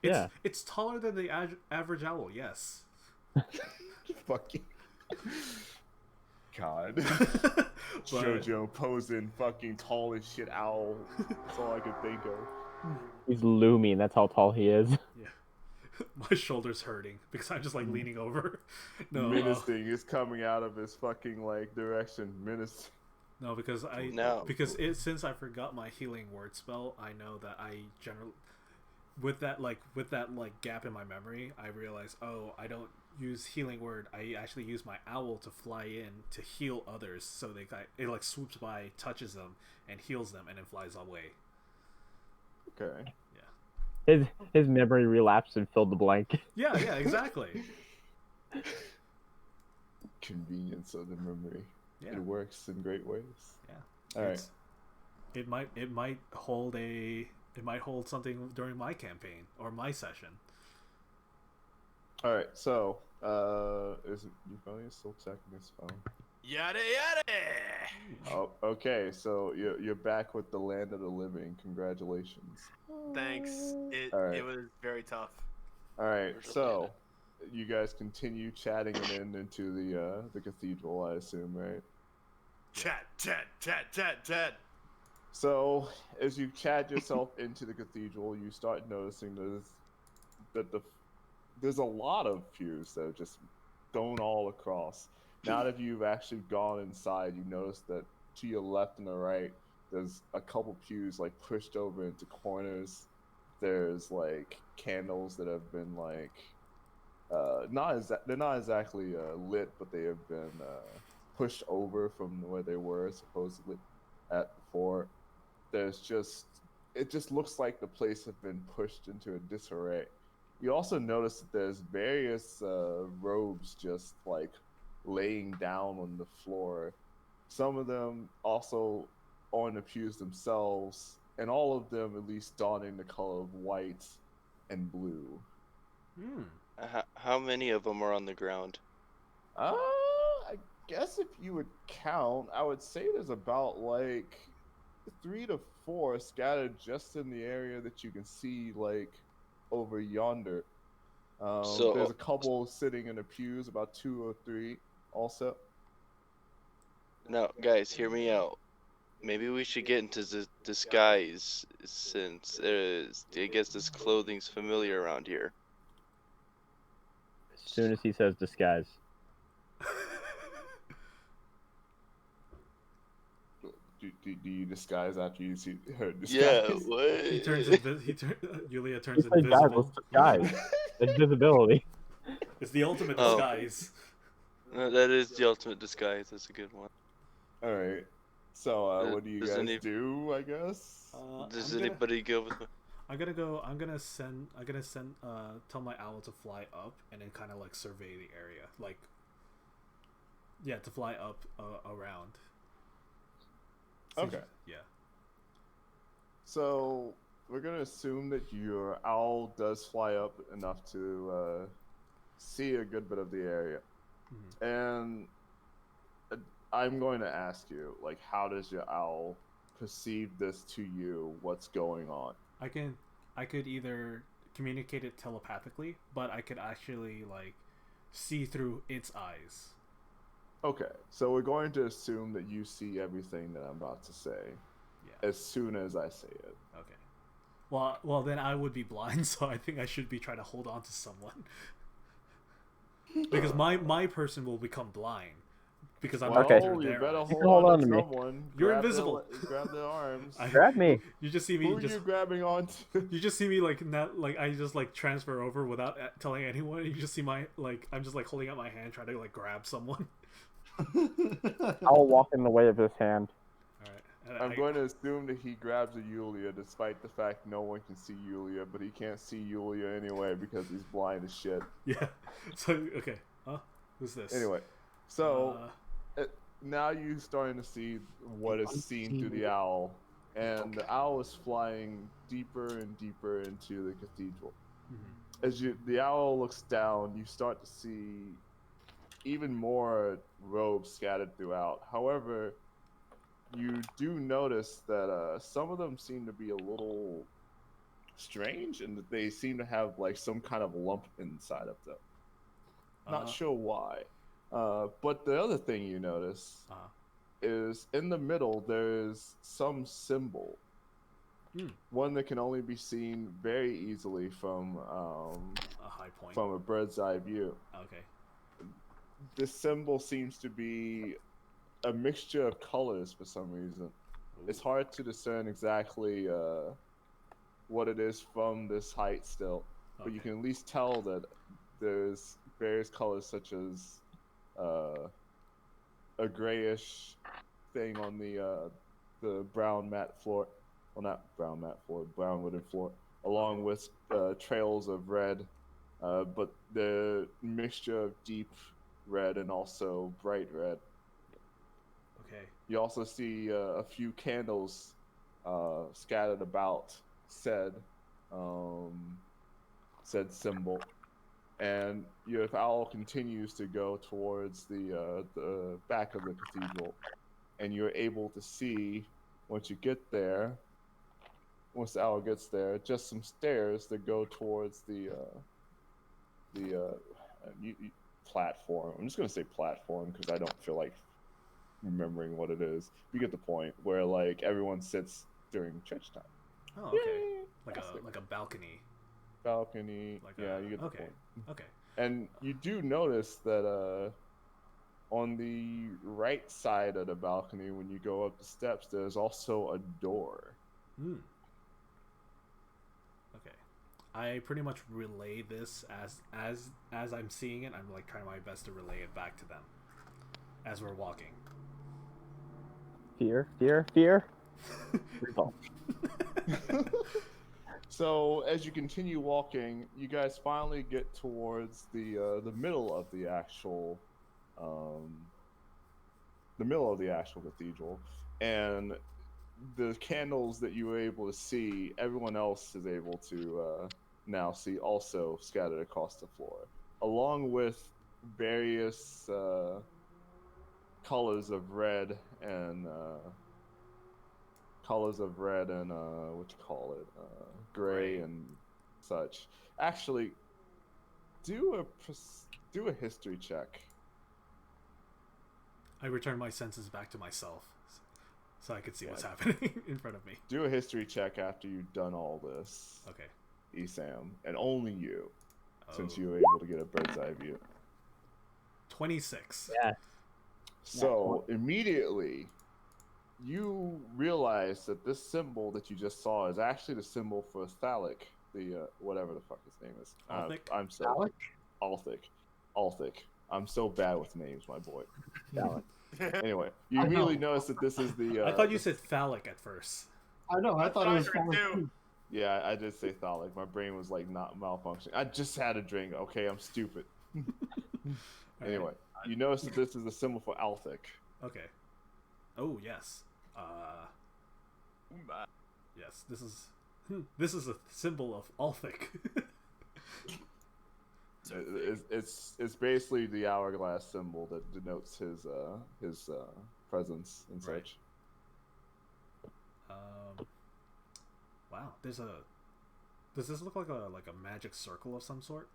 Yeah. It's taller than the average owl. Yes. Fucking God. But- JoJo posing fucking tall as shit owl. That's all I could think of. He's looming. That's how tall he is. Yeah. My shoulder's hurting because I'm just like leaning over. No, Menacing is coming out of his fucking like direction. Menacing. no, because No. since I forgot my healing word spell, I know that I generally with that gap in my memory, I realize, oh, I don't use healing word. I actually use my owl to fly in to heal others, so it like swoops by, touches them, and heals them, and then flies away. Okay. His memory relapsed and filled the blank. Yeah, exactly. Convenience of the memory. Yeah. It works in great ways. Yeah. All right. It might hold something during my campaign or my session. All right. So, is Euphonius still checking his phone? Yada yada. Oh, okay. So you're back with the land of the living. Congratulations. Thanks. All right. It was very tough. All right. Where's the So, you guys continue chatting into the cathedral, I assume, right? Chat. So, as you chat yourself into the cathedral, you start noticing there's a lot of pews that are just going all across. Now that you've actually gone inside, you notice that to your left and the right, there's a couple pews like pushed over into corners. There's like candles that have been like they're not exactly lit, but they have been pushed over from where they were supposedly at before. It just looks like the place has been pushed into a disarray. You also notice that there's various robes just like laying down on the floor. Some of them also on the pews themselves, and all of them at least donning the color of white and blue. How many of them are on the ground? I guess if you would count, I would say there's about like 3 to 4 scattered just in the area that you can see like over yonder. There's a couple sitting in the pews, about 2 or 3 also. No, guys, hear me out. Maybe we should get into the disguise since I guess this clothing's familiar around here. As soon as he says disguise. Do you disguise after you see her disguise? Yeah, what? Yulia He turns said, guys, invisible. let's disguise. Invisibility. It's the ultimate Oh. disguise. No, that is the ultimate disguise. That's a good one. All right. So, what do you Does guys any- do? I guess. Does I'm gonna- anybody go with me? I'm gonna tell my owl to fly up and then kind of like survey the area, like, yeah, to fly up around. Okay. Yeah. So we're gonna assume that your owl does fly up enough to see a good bit of the area, and I'm going to ask you, like, how does your owl perceive this to you? What's going on? I could either communicate it telepathically, but I could actually like see through its eyes. Okay, so we're going to assume that you see everything that I'm about to say Yeah. as soon as I say it. Okay. Well, then I would be blind, so I think I should be trying to hold on to someone. Because my person will become blind. Because I'm Well, not Okay. through you their better eyes. You hold can hold on on to to me. someone. You're Grab invisible. Grab their arms. Grab me. You just see me Who are you grabbing onto? You just see me like not like I just like transfer over without telling anyone. You just see my like I'm just like holding out my hand trying to like grab someone. I'll walk in the way of his hand. All right. I'm going to assume that he grabs a Yulia, despite the fact no one can see Yulia, but he can't see Yulia anyway because he's blind as shit. Yeah. So okay. Huh? Who's this? Anyway, so now you're starting to see what is seen through the Unseen. owl, and the owl is flying deeper and deeper into the cathedral. As the owl looks down, you start to see even more robes scattered throughout. However, you do notice that some of them seem to be a little strange, and that they seem to have like some kind of lump inside of them. Not sure why. But the other thing you notice is in the middle there's some symbol. One that can only be seen very easily from A high point. from a bird's eye view. Okay. This symbol seems to be a mixture of colors for some reason. It's hard to discern exactly what it is from this height still, but you Okay. can at least tell that there's various colors such as a grayish thing on the brown matte floor. Well, not brown matte floor, brown wooden floor, along with trails of red, but the mixture of deep red and also bright red. Okay. You also see a few candles scattered about said symbol, and your owl continues to go towards the back of the cathedral, and you're able to see once the owl gets there, just some stairs that go towards the platform. I'm just gonna say platform because I don't feel like remembering what it is. You get the point, where like everyone sits during church time. Oh, okay. Yay! Like That's a balcony. balcony. Like Yeah, a- you get the okay. point. Okay. And you do notice that on the right side of the balcony, when you go up the steps, there's also a door. Hmm. Okay. I pretty much relay this as I'm seeing it. I'm like trying my best to relay it back to them as we're walking. Fear, fear, fear. Revolt. So as you continue walking, you guys finally get towards the middle of the actual cathedral, and the candles that you were able to see, everyone else is able to now see also scattered across the floor, along with various colors of red and what you call it, gray Gray. and such. Actually, do a history check. I return my senses back to myself so I could see what's Yeah. happening in front of me. Do a history check after you've done all this, Okay. Esam, and only you, since Oh. you were able to get a bird's eye view. 26. Yeah. So immediately, you realize that this symbol that you just saw is actually the symbol for Thalic, the whatever the fuck his name is. Althic? I'm so Alec? Althic. I'm so bad with names, my boy. Alec. Anyway, you I know. immediately notice that this is the. I thought you said phallic at first. I know. I thought it was That's what I heard Phallic too. too. Yeah, I did say Thalic. My brain was like not malfunctioning. I just had a drink. Okay, I'm stupid. All Anyway, you notice that this is a symbol for Althic. right. Okay. Oh, yes. Yes, this is a symbol of Althic. It's basically the hourglass symbol that denotes his presence and Right. such. Wow. Does this look like a magic circle of some sort?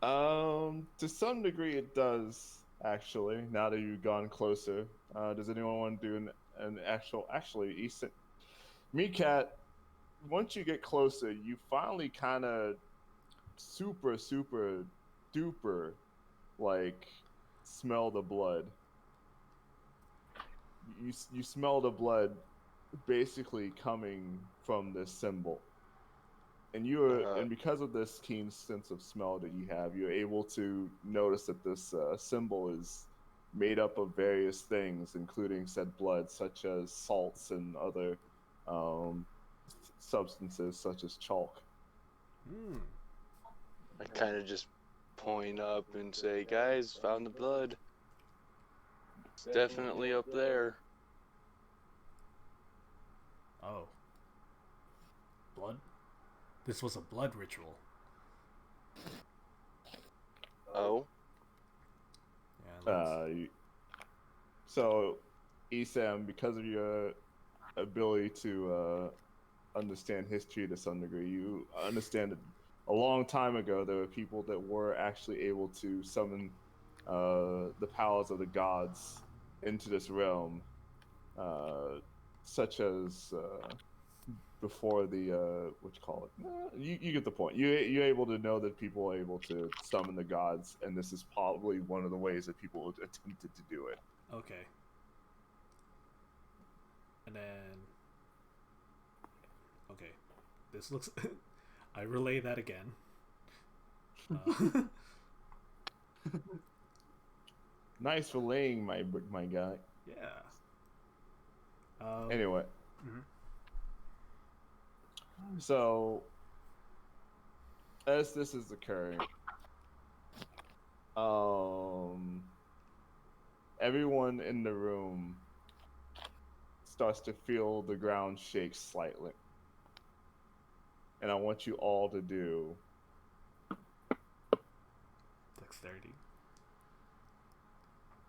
To some degree it does, actually, now that you've gone closer. Does anyone want to do an actually, Easton, Meatcat, once you get closer, you finally kind of super duper like smell the blood. You smell the blood basically coming from this symbol. And and because of this keen sense of smell that you have, you're able to notice that this symbol is made up of various things, including said blood, such as salts and other substances, such as chalk. Hmm. I kind of just point up and say, "Guys, found the blood." It's definitely up there. Oh. Blood? This was a blood ritual. Oh. Yeah, let's... So, Esam, because of your ability to understand history to some degree, you understand that a long time ago there were people that were actually able to summon the powers of the gods into this realm, such as before the what you call it. You get the point. You're able to know that people are able to summon the gods, and this is probably one of the ways that people attempted to do it. Okay. And then... Okay. This looks... I relay that again. Nice relaying, my guy. Yeah. Anyway, Mhm. so as this is occurring, everyone in the room starts to feel the ground shake slightly, and I want you all to do Dexterity.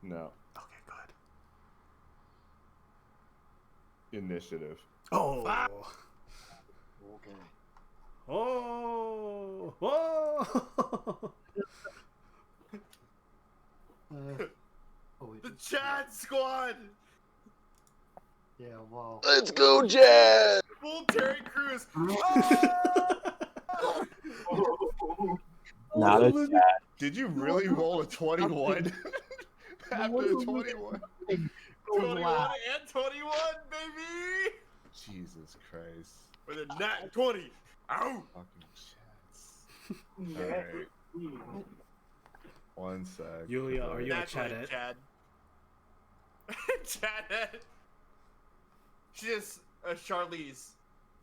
no Okay, good. initiative. Oh! Okay. Oh! Oh! Oh wait. The Chad Squad! Yeah. Well. Let's go, Jazz! Full Terry Crews! Not a chat. Did you really roll a 21 after 21? 21 and 21, baby! Jesus Christ. With a nat 20. Ow! Fucking chats. Alright. One sec. Yulia, are you a Naturally, Chadette? Chad. Chadette. She's just a Charlize.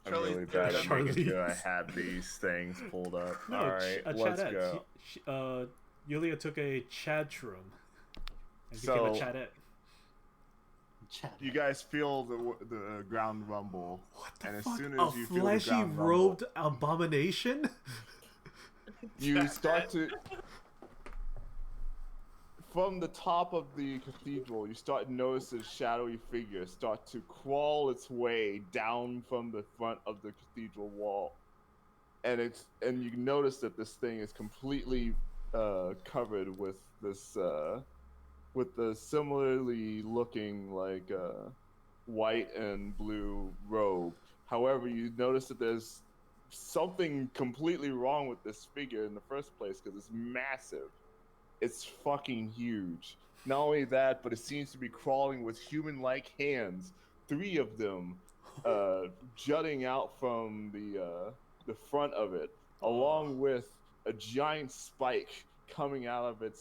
I'm really Charlize bad at Charlize. making sure I have these things pulled up. No, Alright, a let's Chadette. go. Yulia took a Chad shroom and So- became a Chadette. Chat. You guys feel the ground rumble. What the And as fuck? soon as a you feel the fleshy ground rumble- robed abomination? You start to... From the top of the cathedral, you start to notice a shadowy figure start to crawl its way down from the front of the cathedral wall. And you notice that this thing is completely covered with this with the similarly looking like white and blue robe. However, you notice that there's something completely wrong with this figure in the first place because it's massive. It's fucking huge. Not only that, but it seems to be crawling with human-like hands, 3 of them jutting out from the front of it, along with a giant spike coming out of the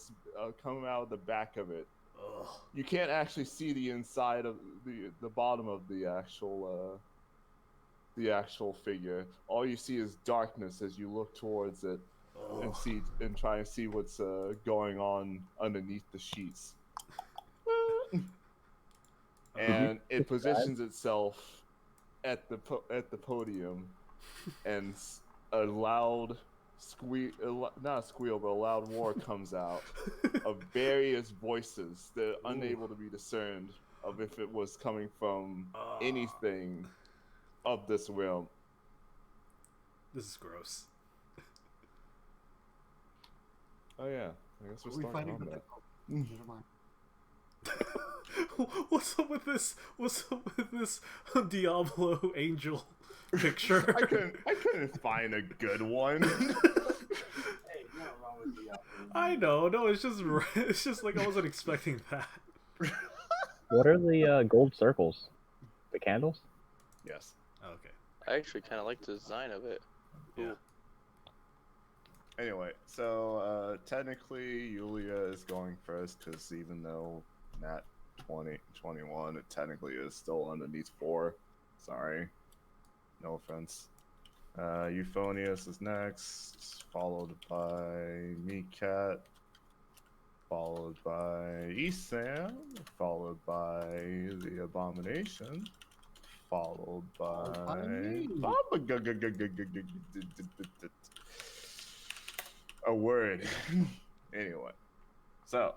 back of it. Ugh. You can't actually see the inside of the bottom of the actual figure. All you see is darkness as you look towards it and try and see what's going on underneath the sheets. And it positions itself at the podium, and a loud not a squeal, but a loud roar comes out of various voices that are unable to be discerned of if it was coming from anything of this realm. This is gross. Oh yeah, I guess we're Are we starting fighting on with that. the... Never mind. What's up with this? What's up with this Diablo angel picture? I couldn't find a good one. I know. No, it's just like I wasn't expecting that. What are the gold circles? The candles? Yes. Okay. I actually kind of like the design of it. Yeah. Anyway, so technically Yulia is going first because even though Nat 21, it technically is still underneath 4. Sorry. No offense. Euphonious is next, followed by Meatcat, followed by Esam, followed by the Abomination, followed by a word. Anyway, so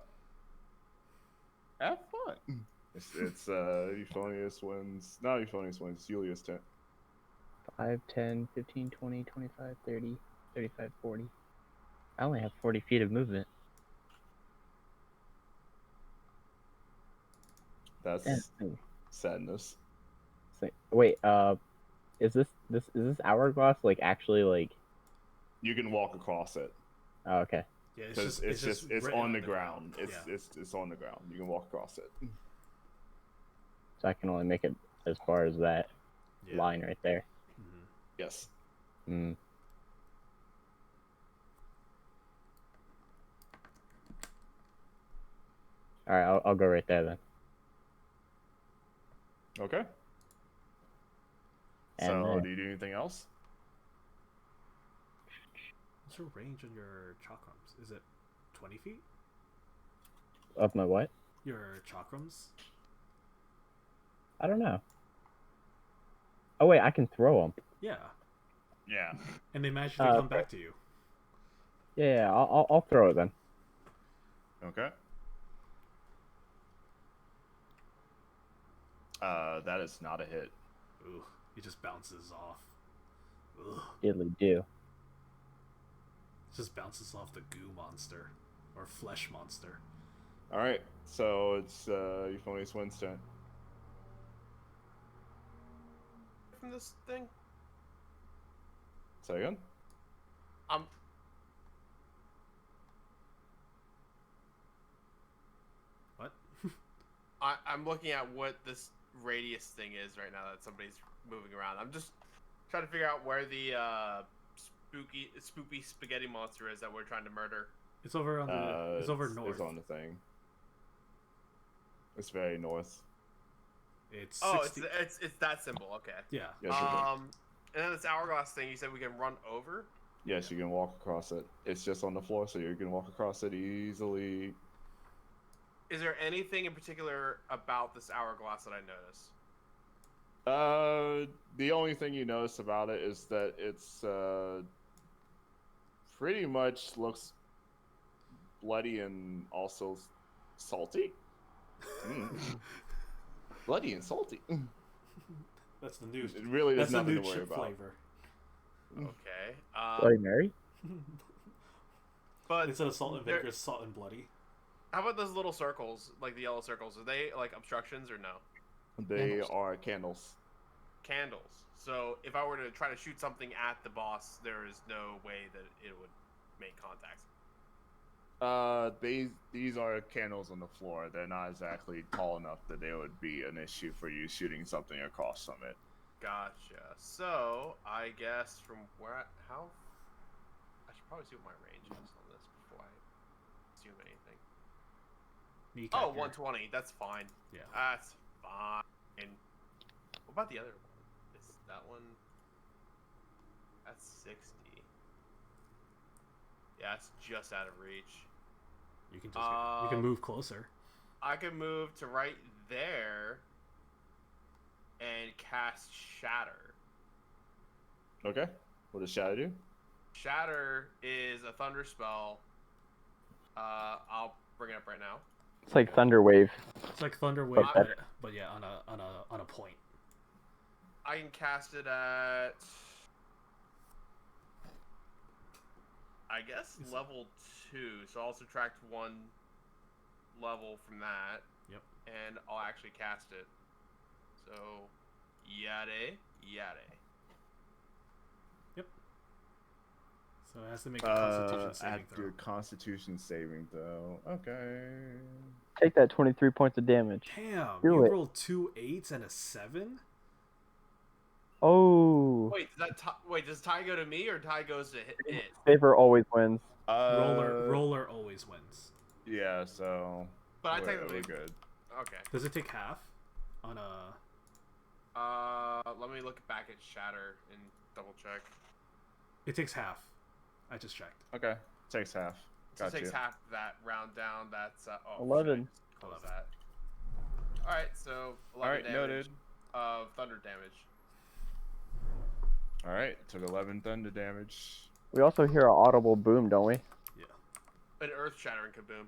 have fun. It's Euphonious wins. Not Euphonious wins. Julius' turn. 5, 10, 15, 20, 25, 30, 35, 40. I only have 40 feet of movement. That's Damn. sadness. Wait, is this hourglass like actually like? You can walk across it. Oh, okay. Yeah, Because it's written on the ground. Yeah. It's on the ground. You can walk across it. So I can only make it as far as that Yeah. line right there. Mhm. Yes. Hmm. All right, I'll go right there then. Okay. And So, then- do you do anything else? What's your range on your chakrams? Is it 20 feet? Of my what? Your chakrams? I don't know. Oh wait, I can throw them. Yeah. Yeah. And they magically Oh, come okay. back to you. Yeah, I'll throw it then. Okay. That is not a hit. Ooh, it just bounces off. Ugh. Diddly do. It just bounces off the goo monster. Or flesh monster. All right. So it's Euphonious wins turn. From this thing, Say again. What? I'm looking at what this radius thing is right now that somebody's moving around. I'm just trying to figure out where the spoopy spaghetti monster is that we're trying to murder. It's over on the. It's over north. It's on the thing. It's very north. It's Oh, 60... it's that symbol. Okay. Yeah. Yes, you can. And then this hourglass thing, you said we can run over. Yes, you can walk across it. It's just on the floor, so you can walk across it easily. Is there anything in particular about this hourglass that I notice? The only thing you notice about it is that it's pretty much looks bloody and also salty. Mm. Bloody and salty. That's the new. It really is That's the nothing new to worry chip about. flavor. Okay. Bloody Mary? But Instead of salt and there- vinegar, salt and bloody. how about those little circles, like the yellow circles? Are they like obstructions or no? They Candles. are candles. Candles. So if I were to try to shoot something at the boss, there is no way that it would make contact. These are candles on the floor. They're not exactly tall enough that they would be an issue for you shooting something across from it. Gotcha. So I guess from where how I should probably see what my range is on this before I assume anything. Kneecap Oh, here. 120. That's fine. Yeah. That's fine. What about the other one? Is that one? That's 60. Yeah, it's just out of reach. You can just you can move closer. I can move to right there and cast Shatter. Okay. What does Shadow do? Shatter is a thunder spell. I'll bring it up right now. It's like Thunder Wave. It's like Thunder Wave, Okay. but yeah, on a point. I can cast it at, I guess, Is it- level 2. So I'll subtract 1 level from that. Yep. And I'll actually cast it. So, yade. So it has to make a Constitution saving At throw. your Constitution saving throw. Okay. Take that 23 points of damage. Damn, Do you it. rolled 2 8s and a 7. Oh. Wait, does tie go to me or tie goes to it? Favor always wins. Roller always wins. Yeah. So. But I we're technically good. okay. Does it take half on a? Let me look back at Shatter and double check. It takes half. I just checked. Okay. Takes half. So it takes Gotcha. half that round down. That's 11. Close that. All right, so 11 All right, damage noted. of thunder damage. All right, took 11 thunder damage. We also hear an audible boom, don't we? An earth-shattering kaboom.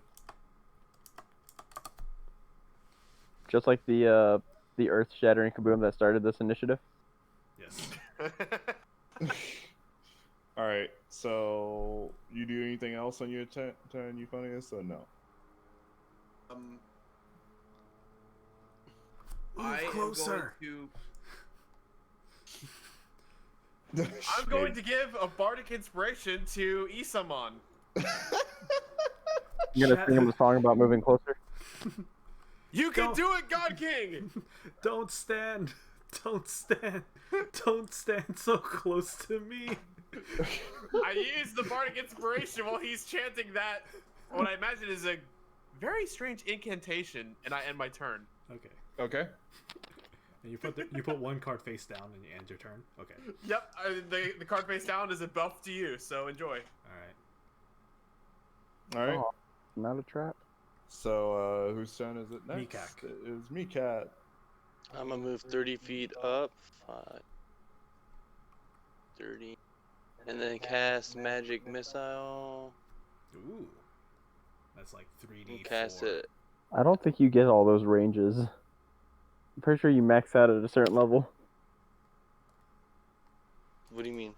Just like the earth-shattering kaboom that started this initiative. Yes. All right, so you do anything else on your turn, Euphonious, or no? I am closer. going to. I'm going to give a bardic inspiration to Isamon. You're gonna sing him a song about moving closer? You can Don't- do it, God King! Don't stand. Don't stand. Don't stand so close to me. I use the bardic inspiration while he's chanting that. What I imagine is a very strange incantation, and I end my turn. Okay. Okay. And you put one card face down and you end your turn. Okay. Yep, the card face down is a buff to you, so enjoy. All right. All right. Oh, not a trap. So whose turn is it next? Meekak. It is Meekat. I'm gonna move 30 feet up. 5, 30. And then cast magic missile. Ooh. That's like 3D. And cast it. I don't think you get all those ranges. I'm pretty sure you max out at a certain level. What do you mean?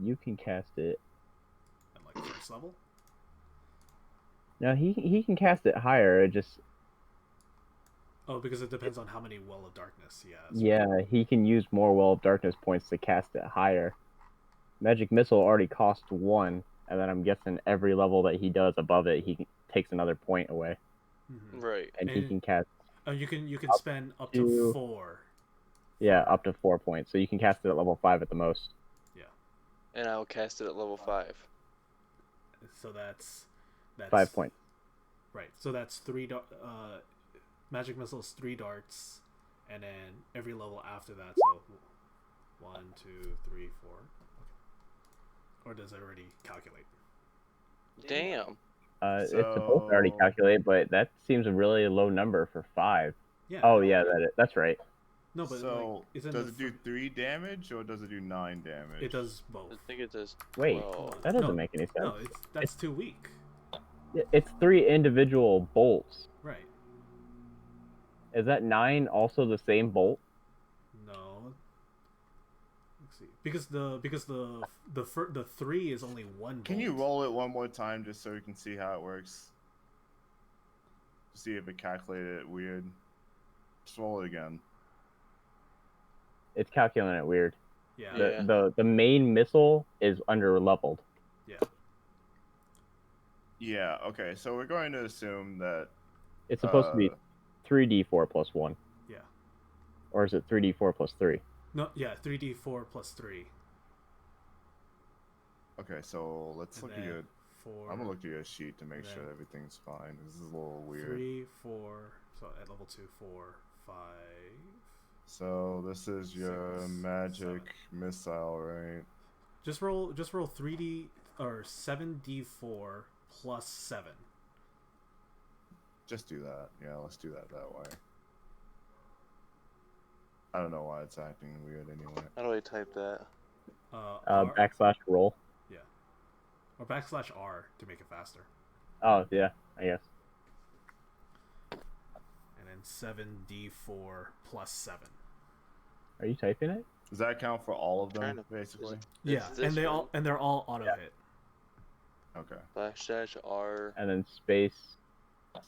You can cast it. At like first level. No, he can cast it higher. It just Oh, because it depends on how many Well of Darkness he has. yeah, he can use more Well of Darkness points to cast it higher. Magic Missile already costs 1, and then I'm guessing every level that he does above it, takes another point away, Mhm. Right. and he And- can cast Oh, you can Up spend up to- to 4. up to 4 points. So you can cast it at level 5 at the most. And I'll cast it at level 5. So that's 5 points. Right. So that's 3 magic missiles, 3 darts, and then every level after that. So 1, 2, 3, 4. Okay. Or does it already calculate? Damn. It's supposed to already So- calculate, but that seems a really low number for 5. Yeah. Oh yeah, that's right. No, but So like, isn't does the it do 3 damage or does it do 9 damage? It does both. I think it does. Wait, 12. that doesn't No, make any sense. No, that's too weak. It's 3 individual bolts. Right. Is that 9 also the same bolt? No. Let's see. Because the 3 is only 1 bolt. Can you roll it one more time just so we can see how it works? See if it calculated it weird. Just roll it again. It's calculating it weird. Yeah. Yeah. The main missile is under leveled. Yeah. Yeah, okay, so we're going to assume that It's supposed to be 3d4 plus 1. Yeah. Or is it 3d4 plus 3? No, yeah, 3d4 plus 3. okay, so let's And look at then your 4. I'm gonna look at your sheet to make and sure then everything's fine. This is a little weird. 3, 4. So at level 2, 4, 5. So this is your 6, magic 7. missile, right? Just roll 3d or 7d4 plus 7. Just do that. Yeah, let's do that way. I don't know why it's acting weird anyway. How do I type that? R, Backslash roll. or /R to make it faster. Oh yeah, I guess. And then 7d4 plus 7. Are you typing it? Does that count for all of them, Kind of. basically? Yeah, It's and this one. they're all auto hit. Okay. /R. And then space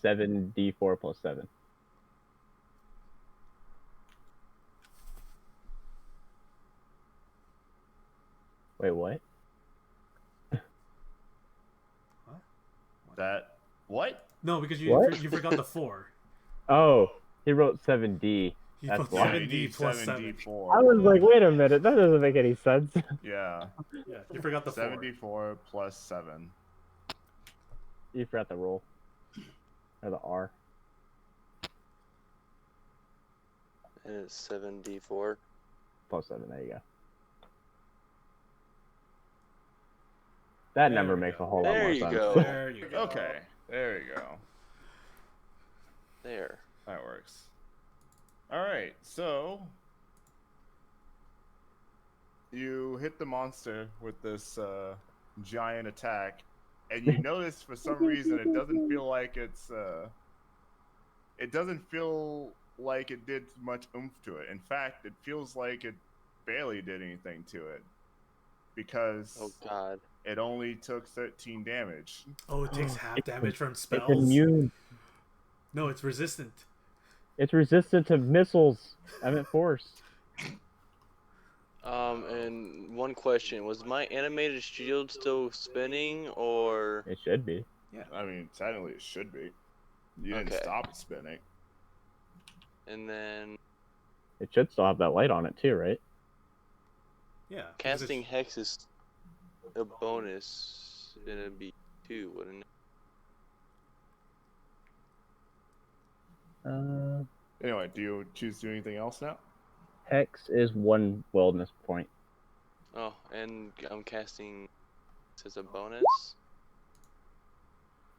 7d4 plus 7. Wait, what? That what? No, because What? you forgot the 4. Oh, he wrote 7d. You That's put why. Yeah, you 7d need plus 7. 7d4. I was like, wait a minute, that doesn't make any sense. Yeah, Yeah, you forgot the 4. 74 plus 7. You forgot the roll. Or the R. And it's 7d4. Plus 7, there you go. That There number we makes go. a whole lot There more you sense. go. There you go. Okay, there you go. There. That works. All right, so you hit the monster with this giant attack, and you notice for some reason it doesn't feel like it doesn't feel like it did much oomph to it. In fact, it feels like it barely did anything to it because Oh God. it only took 13 damage. Oh, it takes half damage from It's spells. immune. No, it's resistant. It's resistant to missiles. I meant force. And one question: was my animated shield still spinning, or? It should be. I mean, technically it should be. You didn't Okay. stop it spinning. And then It should still have that light on it too, right? Yeah. because casting it's- hex is a bonus, and it'd be 2, wouldn't it? Anyway, do you choose to do anything else now? Hex is 1 wilderness point. Oh, and I'm casting as a bonus.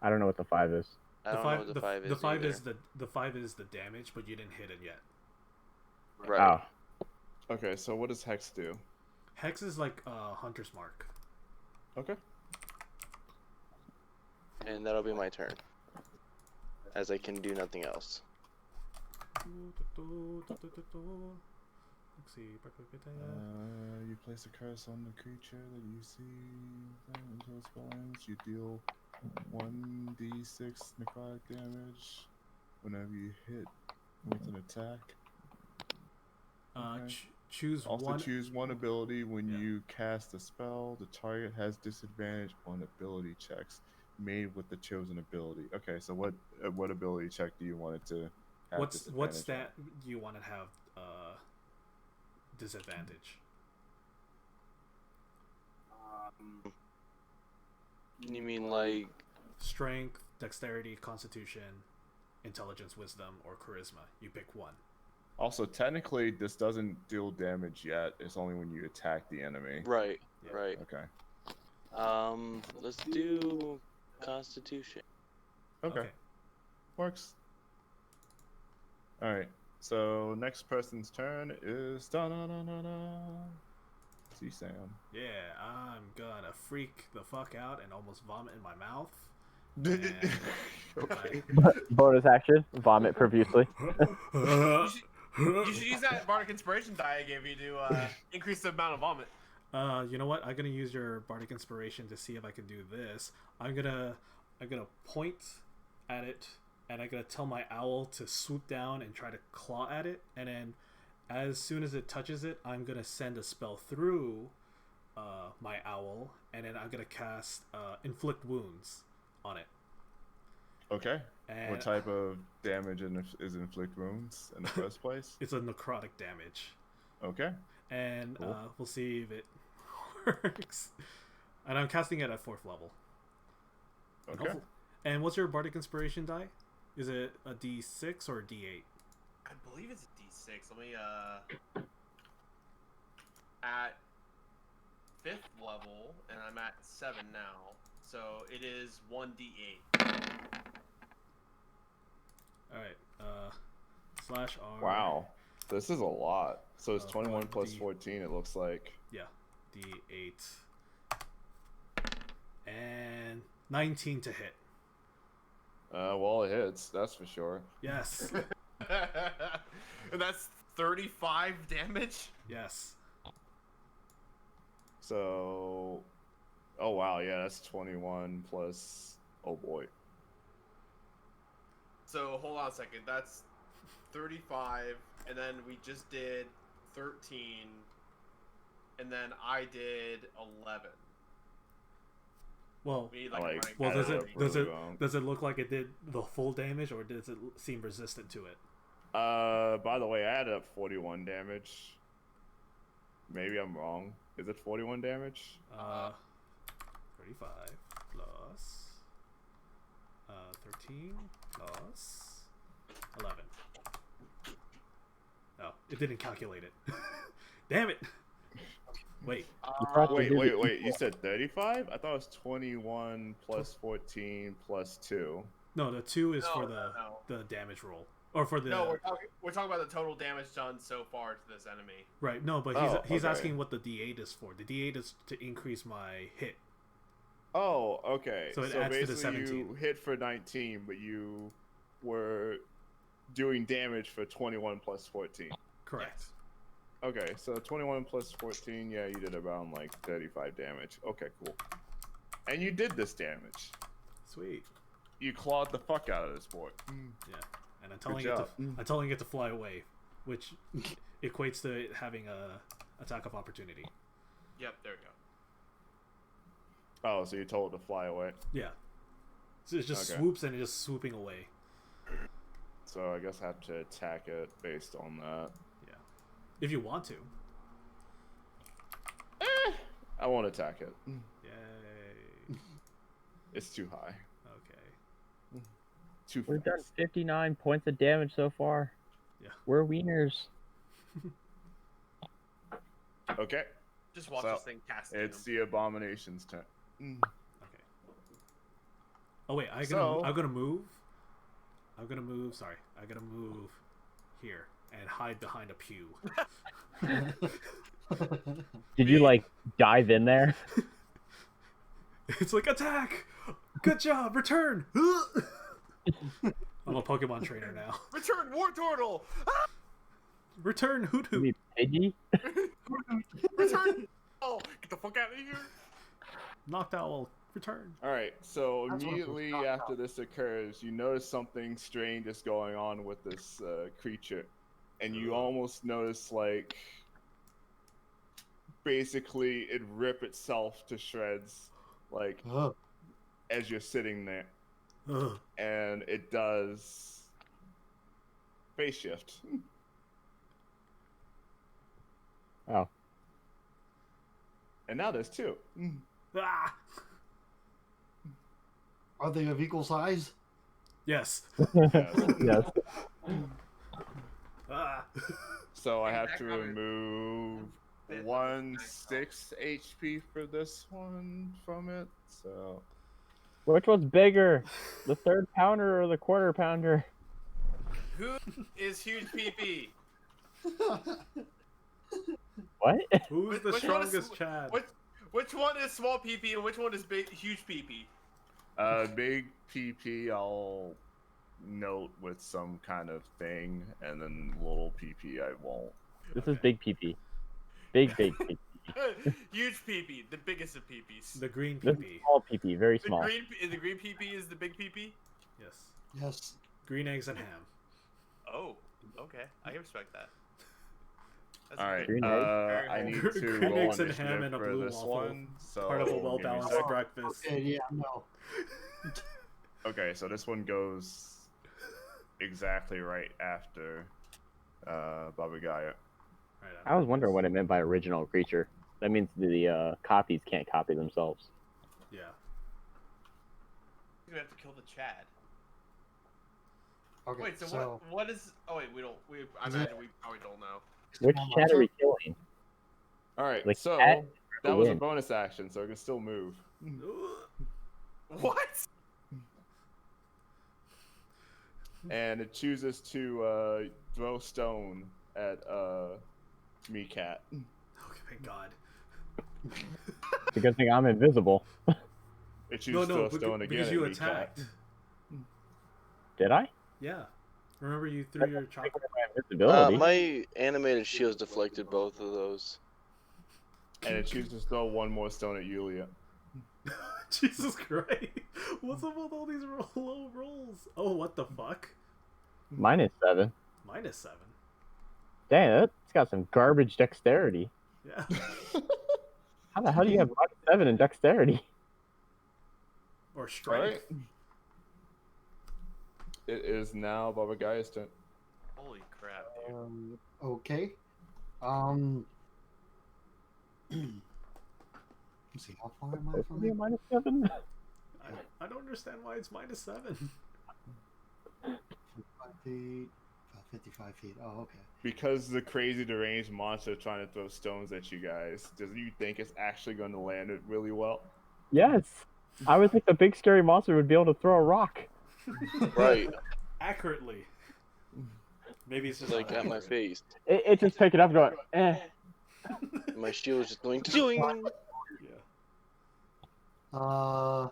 I don't know what the 5 is. I don't know what the 5 is. The five either. is the 5 is the damage, but you didn't hit it yet. Right. Oh, Okay, so what does Hex do? Hex is like Hunter's Mark. Okay. And that'll be my turn, as I can do nothing else. Let's see. You place a curse on the creature that you see. Until its spell ends, you deal 1d6 necrotic damage whenever you hit with an attack. Okay. Choose Also one. choose one ability when Yeah. you cast a spell. The target has disadvantage on ability checks made with the chosen ability. Okay, so what ability check do you want it to have What disadvantage stat do you want to have disadvantage? You mean like? Strength, dexterity, constitution, intelligence, wisdom, or charisma. You pick one. Also, technically, this doesn't deal damage yet. It's only when you attack the enemy. Right. Yeah. Right. Okay. Let's do Constitution. Okay. Works. All right. So next person's turn is C-Sam. Yeah, I'm gonna freak the fuck out and almost vomit in my mouth. And Okay. bonus action. Vomit profusely. You should use that Bardic Inspiration die I gave you to increase the amount of vomit. You know what? I'm gonna use your Bardic Inspiration to see if I can do this. I'm gonna point at it, and I'm gonna tell my owl to swoop down and try to claw at it, and then as soon as it touches it, I'm gonna send a spell through my owl, and then I'm gonna cast Inflict Wounds on it. Okay. And What type of damage is inflict wounds in the first place? It's a necrotic damage, Okay. and Cool. we'll see if it works. And I'm casting it at 4th level. And Okay. And what's your Bardic Inspiration die? Is it a D6 or a D8? I believe it's a D6. Let me at 5th level, and I'm at 7 now. So it is 1d8. Alright, slash R. Wow. This is a lot. So it's 21 1D. plus 14, it looks like. Yeah, D8. And 19 to hit. Well, it hits, that's for sure. Yes, And that's 35 damage? yes. So. Oh, wow, yeah, that's 21 plus. Oh, boy. So hold on a second. That's 35, and then we just did 13, and then I did 11. Well, We need I like, like- a well, running does back. it does it look like it did the full damage, or does it seem resistant to it? By the way, I added up 41 damage. Maybe I'm wrong. Is it 41 damage? 35 plus 13 plus 11. Oh, it didn't calculate it. Damn it! Wait, crossed Wait, the wait, wait. You said 35? I thought it was 21 plus 14 plus 2. no, the 2 is No, for no, the damage roll, or for the No, we're talking about the total damage done so far to this enemy. right. No, but Oh, he's okay. asking what the D8 is for. The D8 is to increase my hit. Oh, okay. So it adds to the basically 17. you hit for 19, but you were doing damage for 21 plus 14. Correct. Okay, so 21 plus 14, yeah, you did around like 35 damage. Okay, cool. And you did this damage. Sweet. You clawed the fuck out of this boy. Yeah, and I'm Good telling it to fly away, which equates to it having a attack of opportunity. Yep, there we go. Oh, so you told it to fly away. Yeah. So it just Okay. swoops and it's just swooping away. So I guess I have to attack it based on that. If you want to. I won't attack it. Yay. It's too high. Okay. Too We've done fast. 59 points of damage so far. Yeah. We're wieners. Okay, Just watch So, this thing cast it's the abomination's turn. Okay. Oh wait, I'm gonna move. Sorry, I'm gonna move here and hide behind a pew. Did you like dive in there? It's like attack. Good job. Return. I'm a Pokemon trainer now. Return War Turtle! Ah! Return Hoot You Hoot. mean Pidgey? Return! Oh, get the fuck out of here! Knocked Owl. Return. All right, so That's what it was immediately knocked after out. this occurs, you notice something strange is going on with this creature, and you almost notice like basically it rip itself to shreds, like Ugh. as you're sitting there, Ugh. and it does phase shift. Oh. And now there's 2. Ah. Are they of equal size? Yes. Yes. Ah. So I have to Back on it. remove Fifth, 1 ninth, 6 HP for this one from it. So Which one's bigger? The 3rd pounder or the 1/4 pounder? Who is huge PP? What? Who's the Which one is- strongest Chad? Which one is small PP and which one is big, huge PP? big PP I'll note with some kind of thing, and then little PP I won't. This is big PP. Big PP. Huge PP, the biggest of PPs. The green This is PP. small PP, very The small. green PP is the big PP. Yes. Yes. Green eggs and ham. Oh, okay, I can respect that. That's All right, Green I need to Green roll eggs and ham initiative and a for blue this waffle. one. So Part of a give me well-balanced sec. breakfast. Okay, yeah, no. Okay, so this one goes exactly right after Baba Gaia. Right I was wondering what it meant by original creature. That means the copies can't copy themselves. Yeah. You're gonna have to kill the Chad. Okay, Wait, so what is? Oh wait, I Is it- imagine we probably don't know. Which Small chat are we monster? killing? All right, Like so cat that was a win. bonus action, so it can still move. What? And it chooses to throw stone at me, cat. Okay, thank God. It's a good thing I'm invisible. It chooses to throw stone again because at you me, attacked. cat. Did I? Yeah. Remember you threw your Take chocolate. away my invisibility. My animated shields deflected both of those. And it chooses to throw one more stone at Yulia. Jesus Christ! What's up with all these low rolls? Oh, what the fuck? -7. -7. Dang, it's got some garbage dexterity. Yeah. How the hell do you have -7 in dexterity? Or All strength. right. It is now Baba Gaia's turn. Holy crap, dude. Okay. Let's see, how far am I It's from only a it? -7. I don't understand why it's -7. 5 feet, 55 feet. Oh, okay. Because the crazy deranged monster trying to throw stones at you guys, do you think it's actually going to land it really well? Yes. I would think the big scary monster would be able to throw a rock. Right. Accurately. Maybe it's just Like not at my accurate. face. It just pick it up and going, eh. My shield's just going doing. Yeah.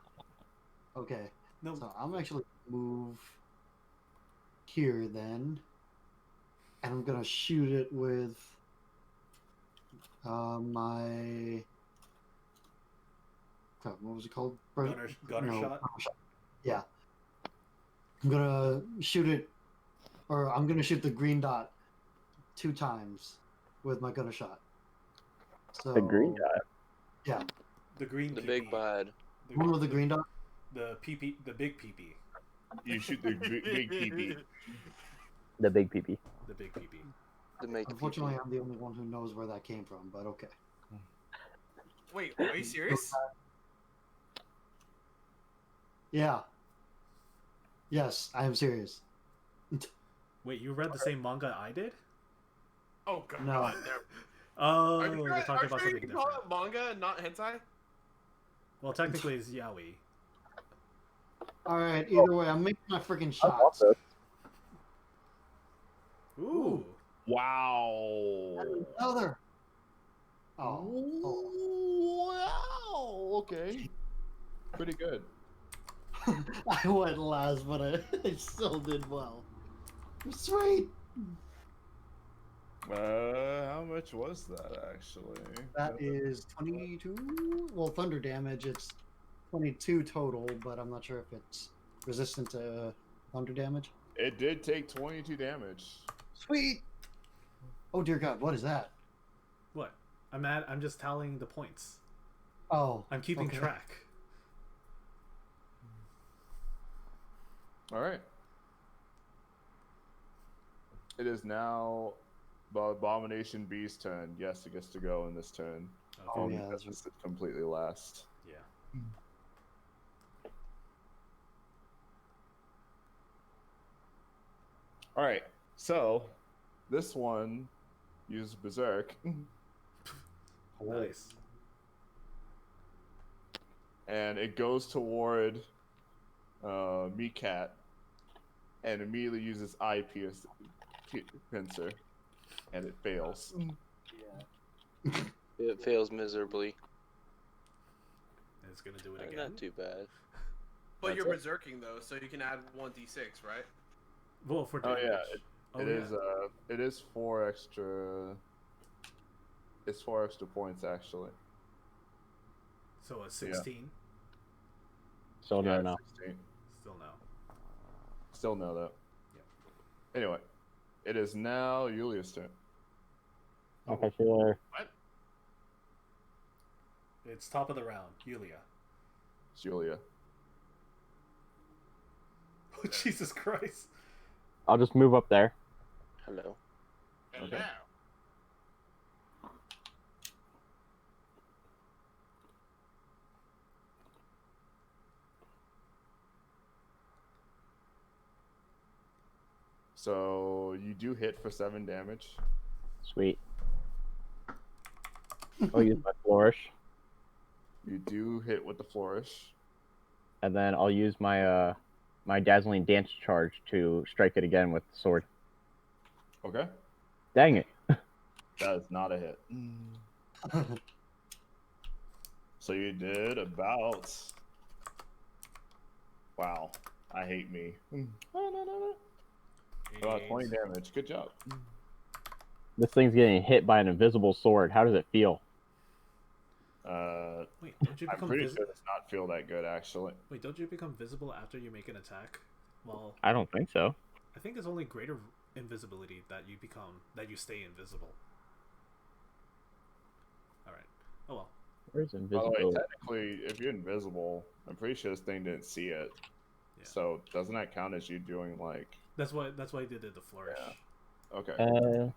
Okay. No. So I'm actually gonna move here then, and I'm gonna shoot it with my God, what was it called? Gunner No, shot. Yeah. I'm gonna shoot it, or I'm gonna shoot the green dot 2 times with my gunner shot. So The green dot. Yeah. The green. The PP. big bad. One with the green dot. The PP. The big PP. You shoot the big PP. The big peepee. The big PP. The make Unfortunately, I'm the only one who knows where that came from, but okay. Wait, are you serious? Yeah. Yes, I am serious. Wait, you read the same manga I did? Oh god. No. Oh, Are you we're sure, talking about you something can call different. it manga and not hentai? Well, technically, it's yaoi. All right. Either way, I'm making my freaking I want shots. this. Ooh. Wow. Another. Oh. Wow. Okay. Pretty good. I went last, but I still did well. Sweet. How much was that actually? That is 22. Well, thunder damage. It's 22 total, but I'm not sure if it's resistant to thunder damage. It did take 22 damage. Sweet. Oh dear God, what is that? What? I'm just tallying the points. Oh, I'm keeping okay. track. All right. It is now the Abomination Beast's turn. Yes, it gets to go in this turn. Okay. Oh, yeah, because that's it's completely last. Yeah. All right. So this one uses Berserk, Nice. and it goes toward Meatcat, and immediately uses Eye Pincer, and it fails. It fails miserably. And it's gonna do it again. Not too bad. But That's you're it. berserking though, so you can add 1d6, right? Well, for Oh damage. yeah, it is 4 extra. It's 4 extra points actually. So a 16. So Yeah, no. 16. Still no. Still no though. Anyway, it is now Julia's turn. Okay, sure. What? It's top of the round. Yulia. It's Julia. Oh, Jesus Christ. I'll just move up there. Hello. And Okay. now. So you do hit for 7 damage. Sweet. I'll use my flourish, You do hit with the flourish. and then I'll use my my dazzling dance charge to strike it again with the sword. Okay. Dang it! That is not a hit. So you did about. Wow. I hate me. About 20 damage. Good job. This thing's getting hit by an invisible sword. How does it feel? Wait, don't you I'm become pretty visible? sure it does not feel that good actually. Wait, don't you become visible after you make an attack? Well, I don't think so. I think it's only greater invisibility that you stay invisible. All right. Oh well. Where's By the invisibility? way, technically, if you're invisible, I'm pretty sure this thing didn't see it. Yeah. So doesn't that count as you doing like? That's why they did the flourish. Yeah. Okay.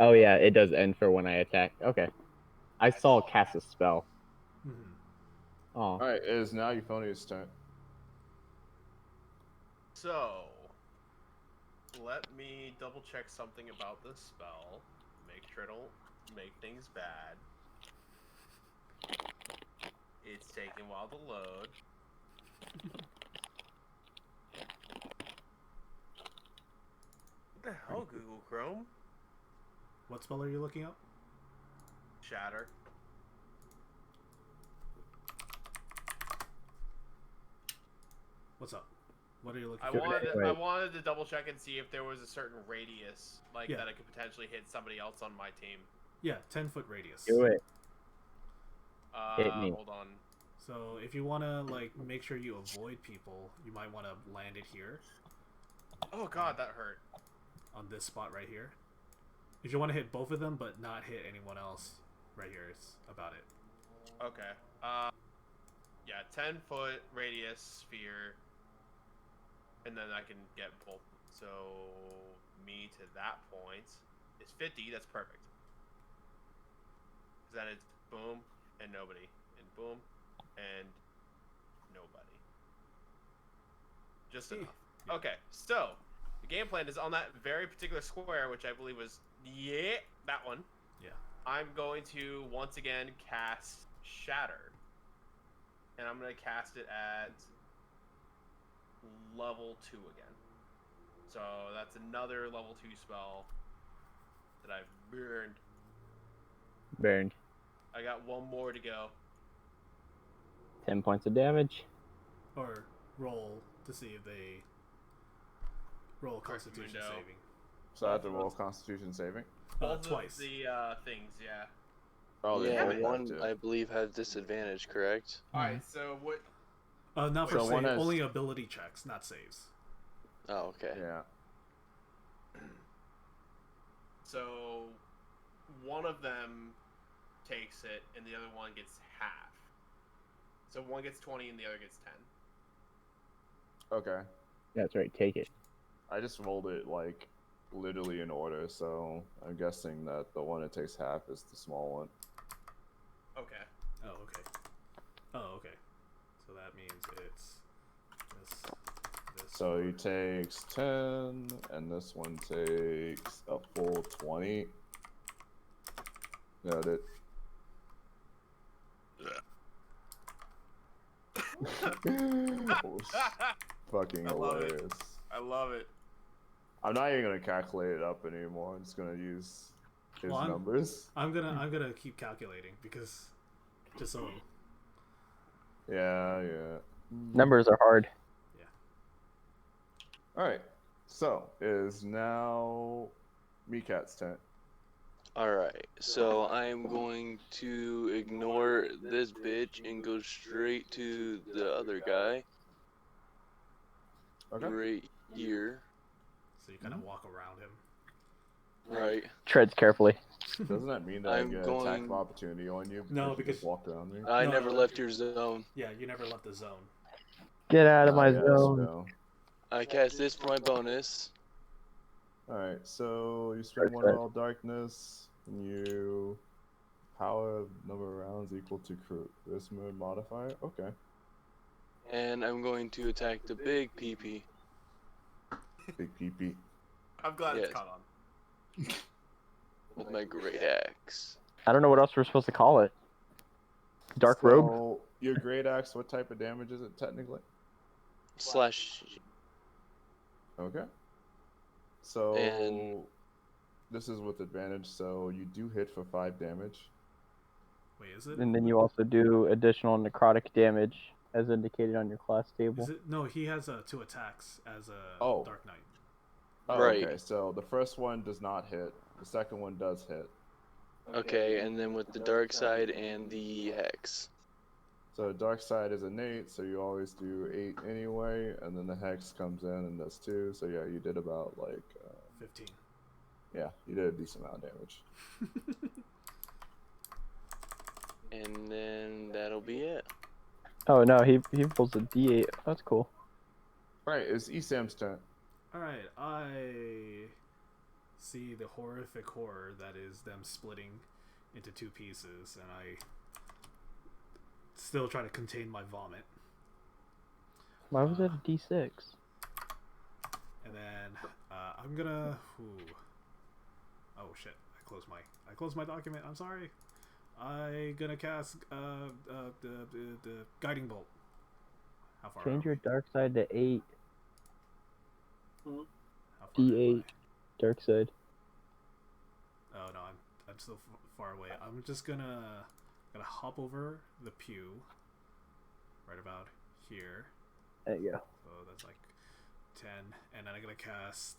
Oh yeah, it does end for when I attack. Okay. I saw cast a spell. Mhm. Oh. All right. It is now Euphonia's turn. So, let me double check something about this spell. Make sure I don't make things bad. It's taking a while to load. What the hell, Google Chrome? What spell are you looking up? Shatter. What's up? What are you looking I for? wanted to double check and see if there was a certain radius, like Yeah. that I could potentially hit somebody else on my team. Yeah, 10-foot radius. Do it. Hit me. Hold on. So if you want to like make sure you avoid people, you might want to land it here Oh god, that hurt. on this spot right here. If you want to hit both of them but not hit anyone else, right here is about it. Okay. Yeah, 10-foot radius sphere, and then I can get both. So me to that point is 50. That's perfect. 'Cause then it's boom and nobody, and boom and nobody. Just enough. Yeah. Okay, so the game plan is on that very particular square, which I believe was that one. Yeah. I'm going to once again cast Shatter, and I'm going to cast it at level 2 again. So that's another level 2 spell that I've burned. Burned. I got one more to go. 10 points of damage. Or roll to see if they roll Quick Constitution window. saving. So I have to roll Constitution saving. Both Twice. of the things, yeah. Oh, they Yeah, have that one too. I believe has disadvantage, correct? Alright, so what... Not for So save, one has- only ability checks, not saves. Oh, okay. Yeah. So one of them takes it, and the other one gets half. So one gets 20 and the other gets 10. Okay. That's right, take it. I just rolled it like literally in order, so I'm guessing that the one that takes half is the small one. Okay. Oh, okay. Oh, okay. So that means it's this. So he takes 10, and this one takes a full 20. Got it. Fucking I love it. hilarious. I love it. I'm not even gonna calculate it up anymore. I'm just gonna use his Well, numbers. I'm gonna keep calculating because just so Yeah. Numbers are hard. All right. So it is now Meekat's turn. Alright, so I'm going to ignore this bitch and go straight to the other guy. Okay. Right here. so you kind of walk around him. Right. Treads carefully. Doesn't that mean that I I'm get an attack of going- opportunity on you? No, you because- just walked around me. I No, never no. left your zone. Yeah, you never left the zone. Get out of my Yeah, zone. so- I cast this for my bonus. Alright, so you spend one roll darkness, and you power of number of rounds equal to charisma modifier. Okay. And I'm going to attack the big PP. Big PP. I'm glad Yes. it's caught on. With my great axe. I don't know what else we're supposed to call it. Dark robe? So, your great axe, what type of damage is it technically? Slash. Okay. So And- this is with advantage, so you do hit for 5 damage. Wait, is it? And then you also do additional necrotic damage as indicated on your class table. Is it? No, he has 2 attacks as a Oh. Dark Knight. Oh, Right. okay. So the first one does not hit. The second one does hit. Okay, and then with the dark side and the hex. So dark side is innate, so you always do 8 anyway, and then the hex comes in and does 2. So yeah, you did about like 15. yeah, you did a decent amount of damage. And then that'll be it. Oh no, he pulls a D8. That's cool. Right, it's Esam's turn. Alright, I see the horrific horror that is them splitting into 2 pieces, and I still try to contain my vomit. Why was it a D6? And then I'm I'm gonna. Ooh. Oh shit! I closed my document. I'm sorry. I gonna cast the guiding bolt. How far? Change are your dark side to 8. we? How far am D8 dark side. I? Oh no, I'm still far away. I'm just gonna hop over the pew. Right about here. There you go. So that's like 10, and then I'm gonna cast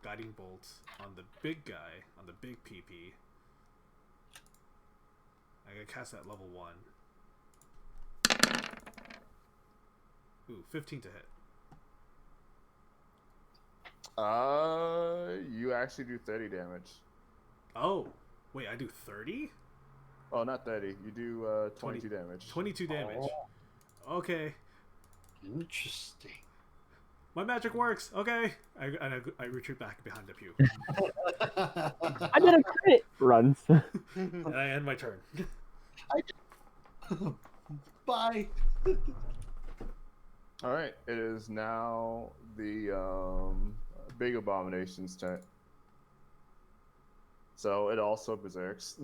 guiding bolt on the big guy, on the big PP. I'm gonna cast that level 1. Ooh, 15 to hit. You actually do 30 damage. Oh, wait, I do 30? Oh, not 30. You do 22 damage. 22 damage. Okay, Interesting. my magic works. Okay, I retreat back behind the pew, I did a crit! Runs. and I end my turn. Bye. All right, it is now the big abomination's turn. So it also berserks,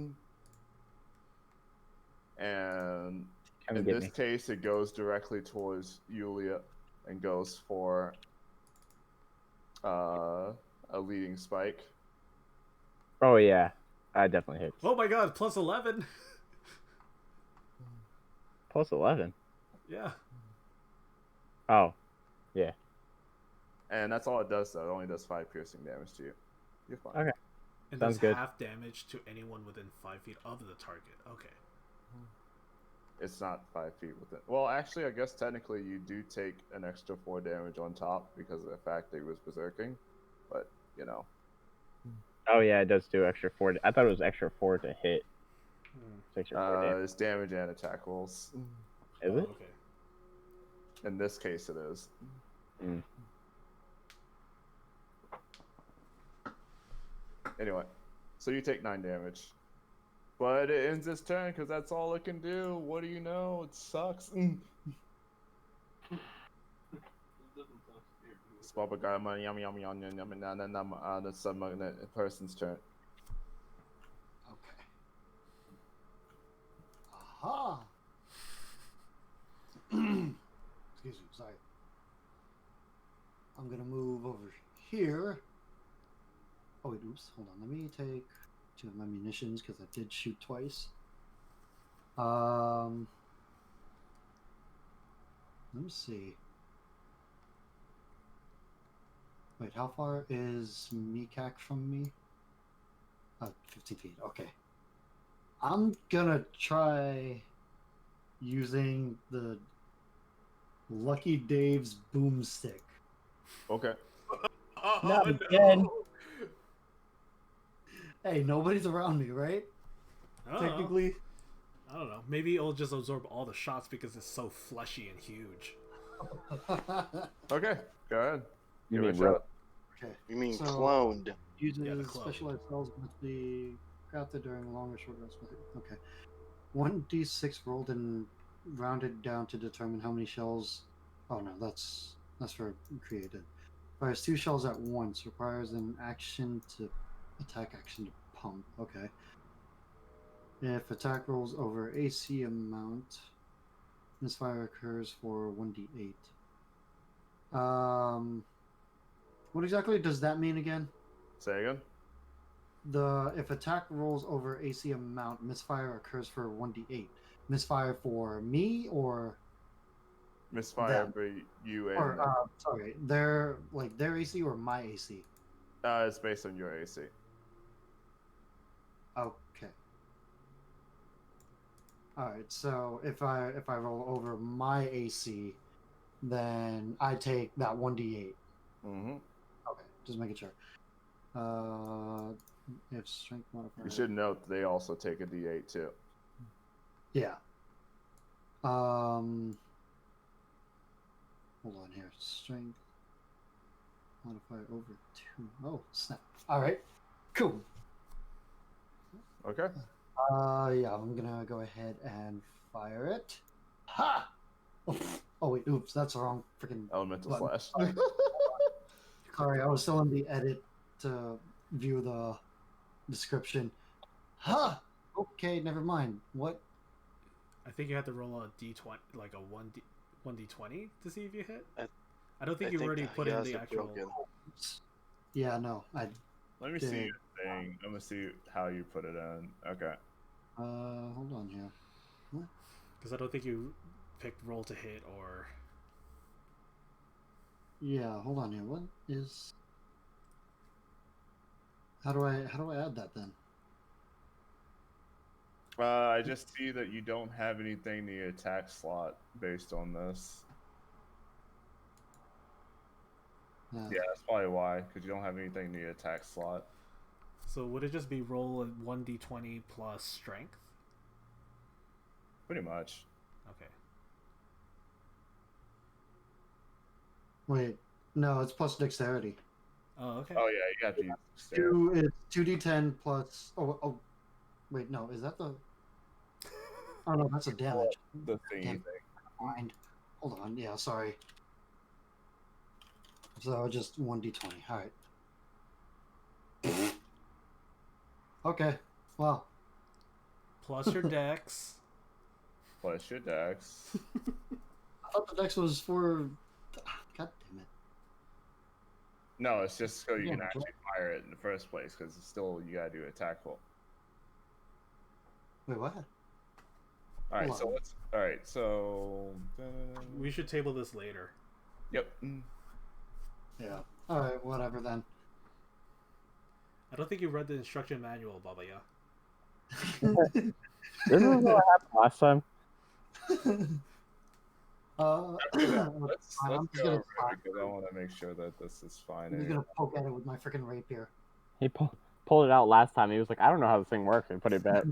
and Come in get this me. case, it goes directly towards Yulia and goes for a leading spike. Oh yeah, I definitely hit. Oh my god, plus 11. Plus 11. Yeah. Oh, And that's all it does, though. It only does 5 piercing damage to you. You're fine. Okay. And Sounds does good. half damage to anyone within 5 feet of the target. Okay. It's not 5 feet within. Well, actually, I guess technically you do take an extra 4 damage on top because of the fact that he was berserking. But, you know. oh yeah, it does do extra 4. I thought it was extra 4 to hit. It's extra 4 damage. It's damage and attack rolls. Is it? Okay. In this case, it is. Mm. Anyway, so you take 9 damage. But it ends its turn because that's all it can do. What do you know? It sucks. That's the person's turn. Okay. Aha. Excuse me. Sorry. I'm gonna move over here. Oh wait, oops. Hold on. Let me take 2 of my munitions because I did shoot twice. Let me see. Wait, how far is Mikak from me? 50 feet. Okay. I'm gonna try using the Lucky Dave's boomstick. Okay. Not again. Hey, nobody's around me, right? I don't know. Technically. I don't know. Maybe it'll just absorb all the shots because it's so fleshy and huge. Okay. Go ahead. You Give it a mean shot. rope. Okay. You mean So- cloned? Uses Yeah, the clone. specialized spells must be crafted during long or short rest. Okay. 1d6 rolled and rounded down to determine how many shells. Oh no, that's for created. Fires 2 shells at once. Requires an action to attack action to pump. Okay. If attack rolls over AC amount, misfire occurs for 1d8. What exactly does that mean again? Say again. If attack rolls over AC amount, misfire occurs for 1d8. Misfire for me or Misfire Them. for you and or sorry, their AC or my AC? it's based on your AC. Okay. All right. So if I roll over my AC, then I take that 1d8. Mm-hmm. Okay, just making sure. If strength modifier. You should note they also take a D8 too. Yeah. Hold on here. Strength modifier over 2. Oh, snap. All right. Cool. Okay. Yeah, I'm gonna go ahead and fire it. Ha! Oh wait, oops, that's the wrong freaking. Elemental Button. slash. Sorry, I was still in the edit to view the description. Huh. Okay, never mind. What? I think you have to roll a d20, like a 1d20 to see if you hit. I don't think I you think already the put in Yas the are actual. broken. Yeah, no. I Let me see did. your thing. I'm gonna see how you put it in. Okay. Hold on here. Because I don't think you picked roll to hit or. Yeah, hold on here. What is? How do I add that then? I just see that you don't have anything in the attack slot based on this. Yeah, that's probably why, because you don't have anything in the attack slot. So would it just be roll a 1d20 plus strength? Pretty much. Okay. Wait, no, it's plus dexterity. Oh, okay. Oh yeah, you got to use dexterity. It's 2d10 plus. Oh, wait, no, is that the? Oh no, that's a damage. The thingy Damn. thing. Mind. Hold on, yeah, sorry. So just 1d20. All right. Okay. Well, Plus your dex. Plus your dex. I thought the dex was for. God damn it. No, it's just so you Yeah, can but- actually fire it in the first place, because it's still you gotta do attack roll. Wait, what? All right, Hold so on. let's. All right, so. We should table this later. Yep. Yeah. All right, whatever then. I don't think you read the instruction manual, Baba Ya. This is what happened last time. Let's I'm just go gonna over it because I want to make sure that this is fine. I'm just gonna poke at it with my freaking rapier. He pulled it out last time. He was like, I don't know how this thing works, and put it back.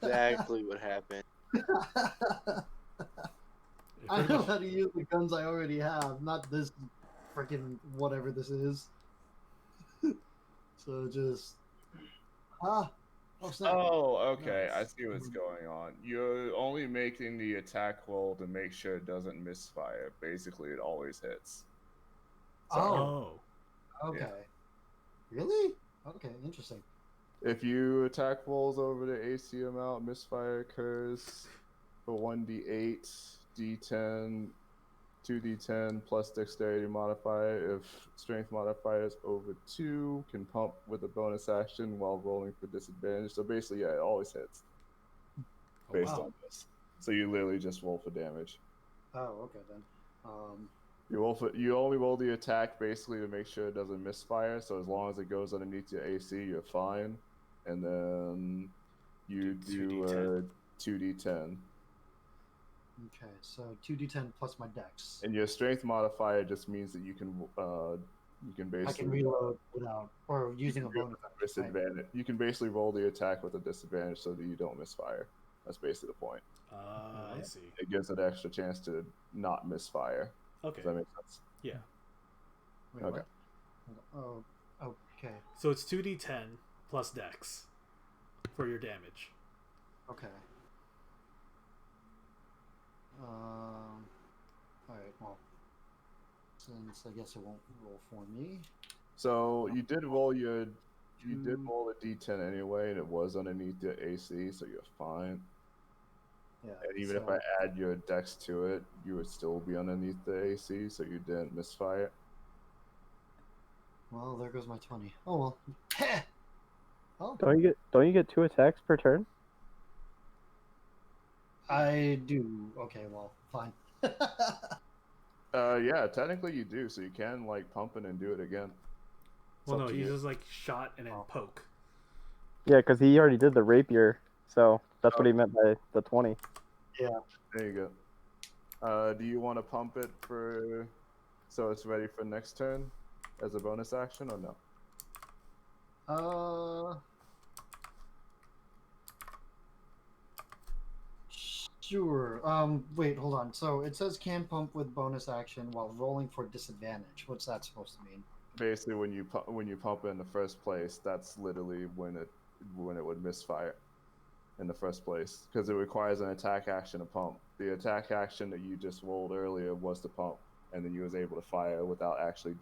Exactly what happened. It I pretty know much- how to use the guns I already have, not this freaking whatever this is. So just oh snap. Oh, okay. I Nice. see what's going on. You're only making the attack roll to make sure it doesn't misfire. Basically, it always hits. Oh. Okay. Really? Okay, interesting. If you attack rolls over the AC amount, misfire occurs for 1d8, d10, 2d10 plus dexterity modifier. If strength modifier is over 2, can pump with a bonus action while rolling for disadvantage. So basically, yeah, it always hits based wow. on this. So you literally just roll for damage. Oh, okay then. You only roll the attack basically to make sure it doesn't misfire. So as long as it goes underneath your AC, you're fine. And then you do 2d10. Okay, so 2d10 plus my dex. And your strength modifier just means that you can basically I can reload without or using a do it bonus. with a disadvantage. You can basically roll the attack with a disadvantage so that you don't misfire. That's basically the point. I see. It gives it an extra chance to not misfire. Okay. Does that make sense? Yeah. Wait, Okay. what? Oh, okay. So it's 2d10 plus dex for your damage. Okay. Alright, well. Since I guess it won't roll for me. So you did roll a d10 anyway, and it was underneath your AC, so you're fine. Yeah. And even if so- I add your dex to it, you would still be underneath the AC, so you didn't misfire. Well, there goes my 20. Oh well. Heh! Oh, Don't you get 2 attacks per turn? I do. Okay, well, fine. Yeah, technically you do, so you can like pump it and do it again. It's Well, up no, to he you. just like shot and then poke. Yeah, because he already did the rapier, so that's what he meant by the 20. There you go. Do you want to pump it so it's ready for next turn as a bonus action or no? Sure. Wait, hold on. So it says can pump with bonus action while rolling for disadvantage. What's that supposed to mean? Basically, when you pump it in the first place, that's literally when it would misfire in the first place, because it requires an attack action to pump. The attack action that you just rolled earlier was to pump, and then you was able to fire without actually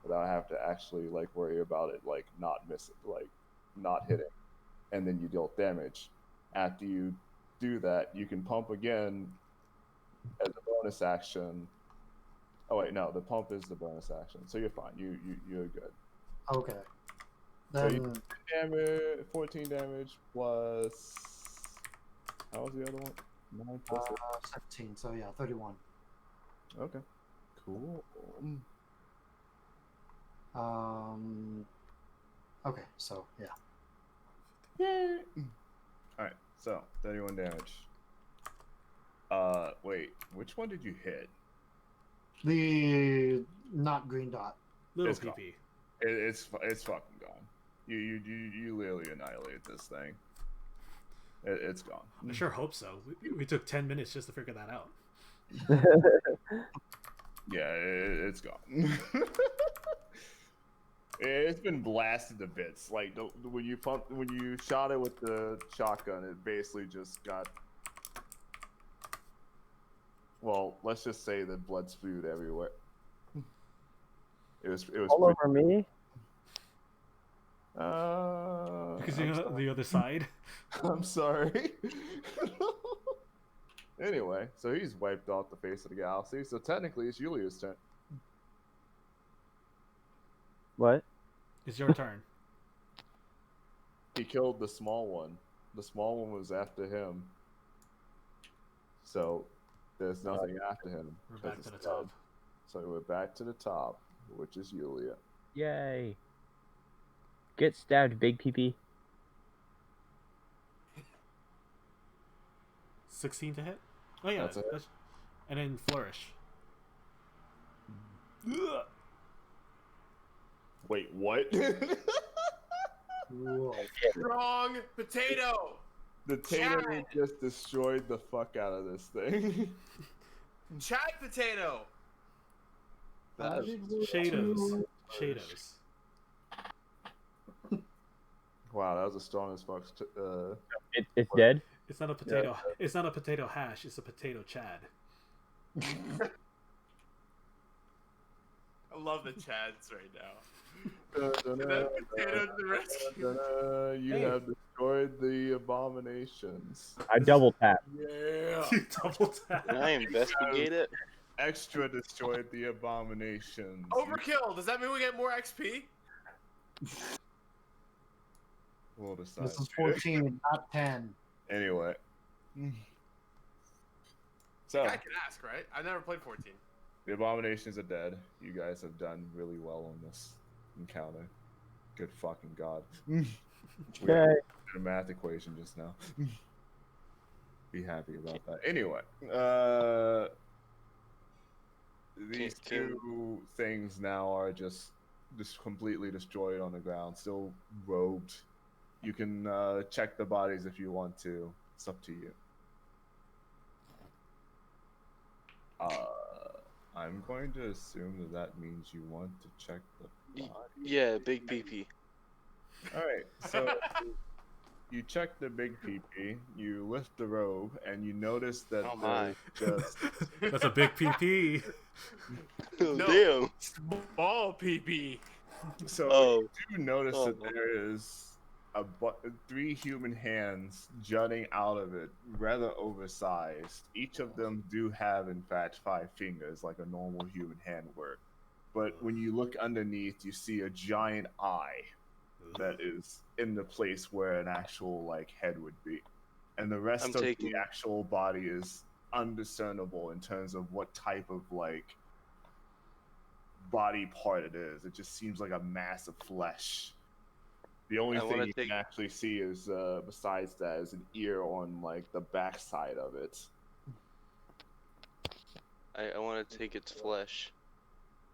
without having to actually like worry about it like not missing, like not hitting, and then you deal damage. After you do that, you can pump again as a bonus action. Oh wait, no, the pump is the bonus action, so you're fine. You're good. Okay. So you Then damage, 14 damage plus. How was the other one? 9 plus 17. So yeah, 31. 8. Okay. Cool. Okay, so yeah. Yay! Alright, so 31 damage. Wait, which one did you hit? The not green dot. Little It's gone. PP. It's fucking gone. You literally annihilate this thing. It's gone. I sure hope so. We took 10 minutes just to figure that out. Yeah, it's gone. It's been blasted to bits. Like when you shot it with the shotgun, it basically just got. Well, let's just say that blood spewed everywhere. It was All pretty- over me. Because I'm you're sorry. on the other side. I'm sorry. Anyway, so he's wiped off the face of the galaxy. So technically, it's Julia's turn. What? It's your turn. He killed the small one. The small one was after him. So there's nothing after him. We're 'cause back it's to the dead. top. So we're back to the top, which is Yulia. Yay. Get stabbed, big PP. 16 to hit? Oh yeah. That's a hit. And then flourish. Wait, what? Whoa. Wrong potato. The tater Chad. just destroyed the fuck out of this thing. Chad potato. That- Shadows. Shadows. wow, that was a strong as fuck. It's dead. It's not a potato. It's not a potato hash. It's a potato Chad. I love the Chads right now. Da-da-da, Potato to the rescue. da-da-da, you Hey. have destroyed the abominations. I double tap. Yeah. Double tap. Can I investigate it? Extra destroyed the abominations. Overkill. Does that mean we get more XP? We'll decide. This is 14, not 10. Anyway. So, I can ask, right? I never played 14. the abominations are dead. You guys have done really well on this encounter. Good fucking god. We Okay. did a math equation just now. Be happy about that. Anyway, these Can- two things now are just completely destroyed on the ground, still robed. You can check the bodies if you want to. It's up to you. I'm going to assume that means you want to check the body. Yeah, big PP. All right, so you check the big PP, you lift the robe, and you notice that Oh my. there's just That's a big PP. Oh, No. damn. Ball PP. so Oh. you do notice Oh, that no. there is three human hands jutting out of it, rather oversized. Each of them do have, in fact, 5 fingers, like a normal human hand would. But when you look underneath, you see a giant eye that is in the place where an actual like head would be, and the rest I'm of taking- the actual body is undiscernible in terms of what type of like body part it is. It just seems like a mass of flesh. The only I thing wanna you take- can actually see is besides that is an ear on like the back side of it. I want to take its flesh.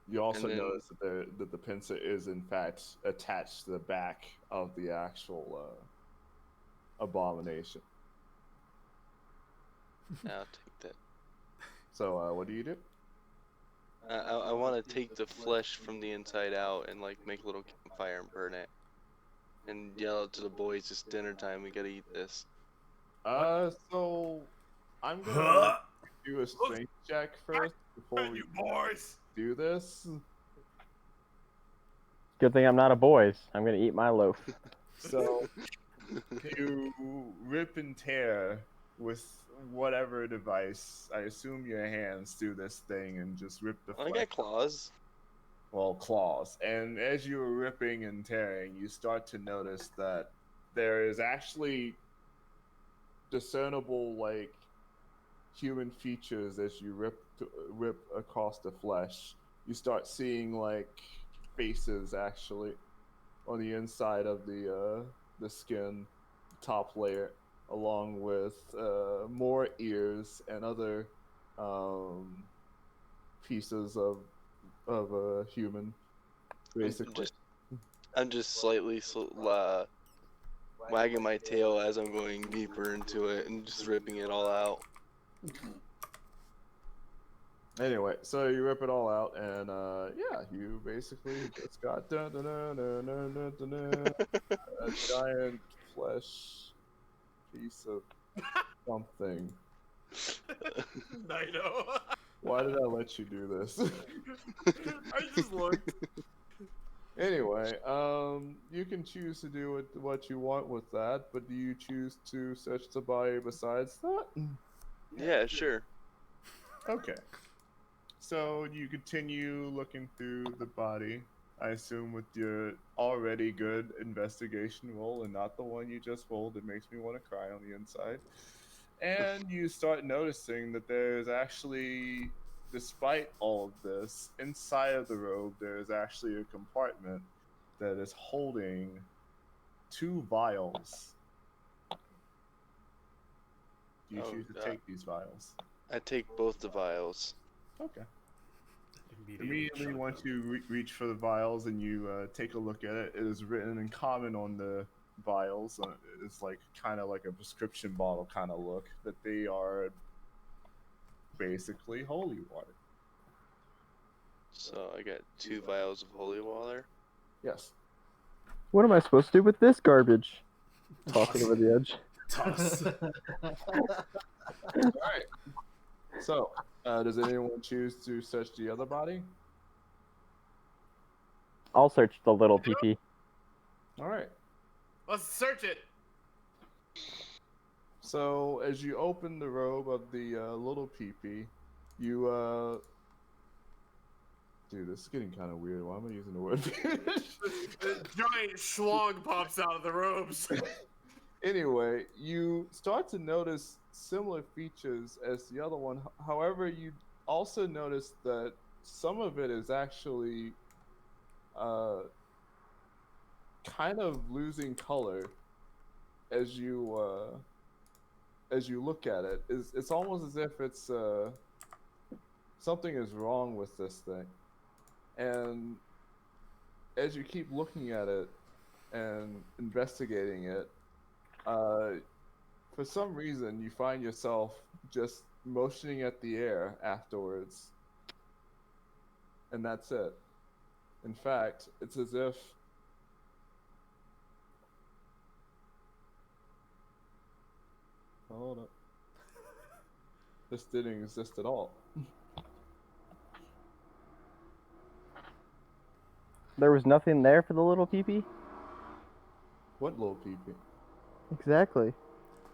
You also then- notice that the pincer is in fact attached to the back of the actual abomination. I'll take that. So what do you do? I want to take the flesh from the inside out and like make a little campfire and burn it. And yell out to the boys, it's dinner time, we gotta eat this. So I'm gonna do a strength check first before we You boys. do this. Good thing I'm not a boys. I'm gonna eat my loaf. So you rip and tear with whatever device. I assume your hands do this thing and just rip the I flesh. got claws. Well, claws. And as you are ripping and tearing, you start to notice that there is actually discernible, like, human features as you rip across the flesh. You start seeing, like, faces actually on the inside of the skin, top layer, along with more ears and other pieces of a human, basically. I'm just slightly wagging my tail as I'm going deeper into it and just ripping it all out. Anyway, so you rip it all out, and yeah, you basically just got a giant flesh piece of something. Naito. Why did I let you do this? I just looked. Anyway, you can choose to do what you want with that, but do you choose to search the body besides that? Yeah, sure. Okay. So you continue looking through the body, I assume with your already good investigation roll and not the one you just rolled. It makes me want to cry on the inside. And you start noticing that there's actually, despite all of this, inside of the robe, there is actually a compartment that is holding 2 vials. Do you Oh, choose to God. take these vials? I take both the vials. Okay. Immediately, once you reach for the vials and you take a look at it, it is written in common on the vials. It's like kind of like a prescription bottle kind of look, that they are basically holy water. So I got 2 vials of holy water. Yes. What am I supposed to do with this garbage? Toss it over the edge. Toss. All right. So, does anyone choose to search the other body? I'll search the little PP. All right. Let's search it. So, as you open the robe of the little peepee, you dude, this is getting kind of weird. Why am I using the word? The giant schlong pops out of the robes. Anyway, you start to notice similar features as the other one. However, you also notice that some of it is actually kind of losing color as you look at it. It's almost as if it's something is wrong with this thing. And as you keep looking at it and investigating it, for some reason you find yourself just motioning at the air afterwards. And that's it. In fact, it's as if hold up. This didn't exist at all. There was nothing there for the little PP? What little peepee? Exactly.